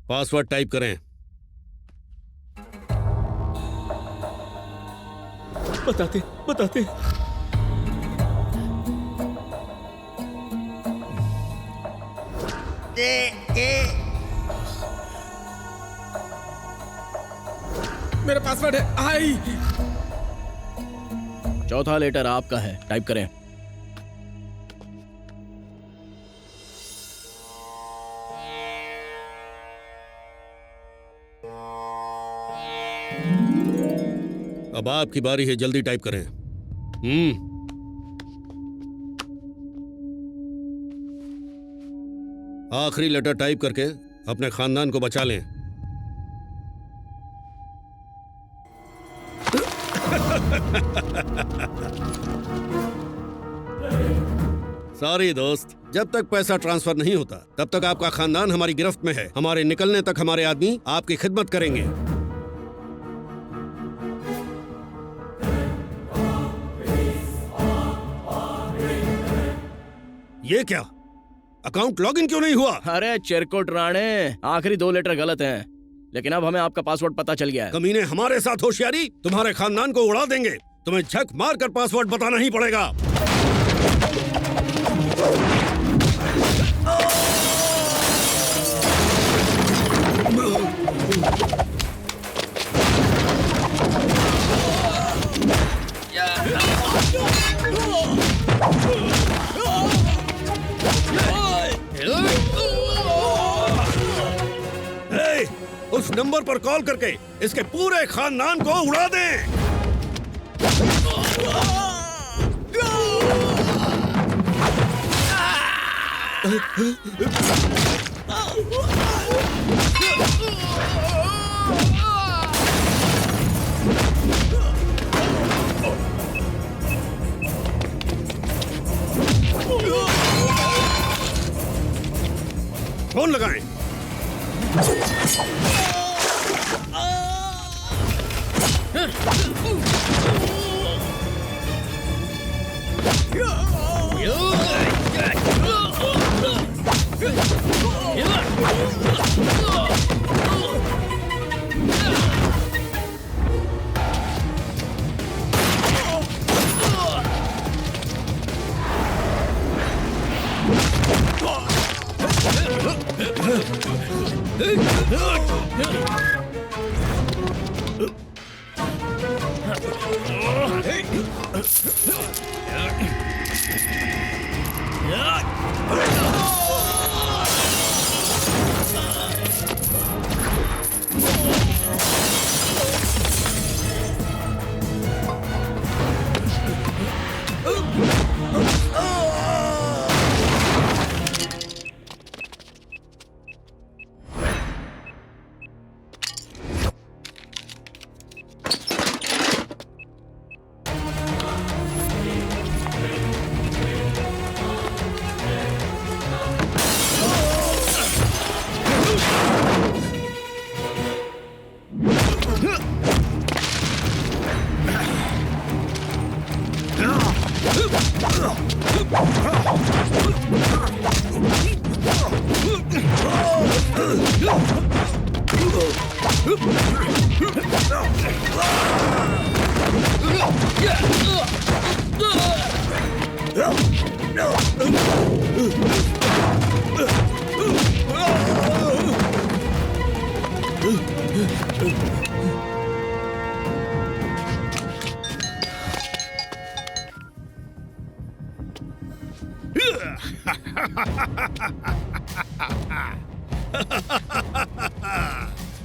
पासवर्ड टाइप करें। बताते बताते। मेरा पासवर्ड है आई। चौथा लेटर आपका है, टाइप करें। अब आपकी बारी है, जल्दी टाइप करें। आखिरी लेटर टाइप करके अपने खानदान को बचा लें। सॉरी दोस्त, जब तक पैसा ट्रांसफर नहीं होता तब तक आपका खानदान हमारी गिरफ्त में है। हमारे निकलने तक हमारे आदमी आपकी खिदमत करेंगे। ये क्या, अकाउंट लॉगिन क्यों नहीं हुआ? अरे चिरकुट राणे, आखिरी 2 लेटर गलत हैं, लेकिन अब हमें आपका पासवर्ड पता चल गया है। कमीने हमारे साथ होशियारी, तुम्हारे खानदान को उड़ा देंगे। तुम्हें झक मार कर पासवर्ड बताना ही पड़ेगा। उस नंबर पर कॉल करके इसके पूरे खानदान को उड़ा दें। फोन लगाएं।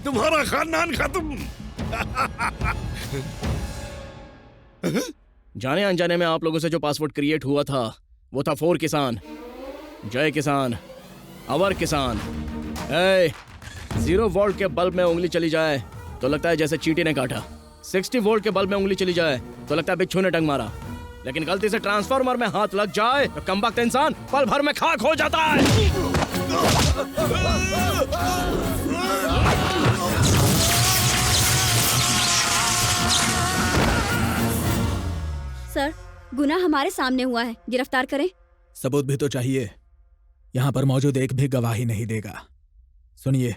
तुम्हारा खानदान खत्म। जाने अनजाने में आप लोगों से जो पासवर्ड क्रिएट हुआ था वो था 4 किसान, जय किसान, अवर किसान। 0 वोल्ट के बल्ब में उंगली चली जाए तो लगता है जैसे चींटी ने काटा। 60 वोल्ट के बल्ब में उंगली चली जाए तो लगता है बिच्छू ने डंग मारा। लेकिन गलती से ट्रांसफार्मर में हाथ लग जाए तो कमबख्त इंसान पल भर में खाक हो जाता है। सर, गुनाह हमारे सामने हुआ है, गिरफ्तार करें। सबूत भी तो चाहिए। यहाँ पर मौजूद एक भी गवाही नहीं देगा। सुनिए,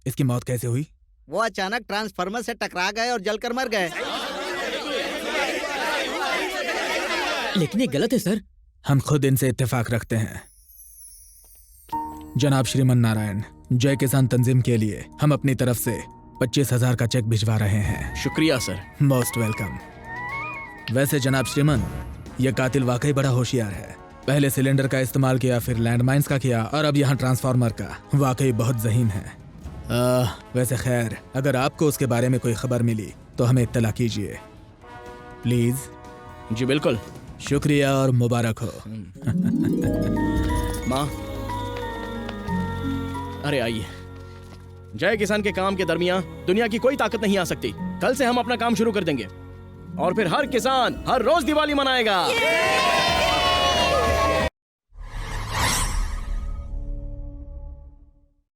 इसकी मौत कैसे हुई? वो अचानक ट्रांसफार्मर से टकरा गए और जलकर मर गए। लेकिन ये गलत है सर। हम खुद इनसे इत्तेफाक रखते हैं। जनाब श्रीमन नारायण, जय किसान तंजीम के लिए हम अपनी तरफ से 25,000 का चेक भिजवा रहे हैं। शुक्रिया सर। Most welcome. वैसे जनाब श्रीमन, यह कातिल वाकई बड़ा होशियार है। पहले सिलेंडर का इस्तेमाल किया, फिर लैंडमाइंस का किया और अब यहाँ ट्रांसफार्मर का। वाकई बहुत ज़हीन है। वैसे खैर, अगर आपको उसके बारे में कोई खबर मिली तो हमें इत्तला कीजिए। प्लीज। जी बिल्कुल। शुक्रिया और मुबारक हो। माँ, अरे आइए। जय किसान के काम के दरमियान दुनिया की कोई ताकत नहीं आ सकती। कल से हम अपना काम शुरू कर देंगे और फिर हर किसान हर रोज दिवाली मनाएगा।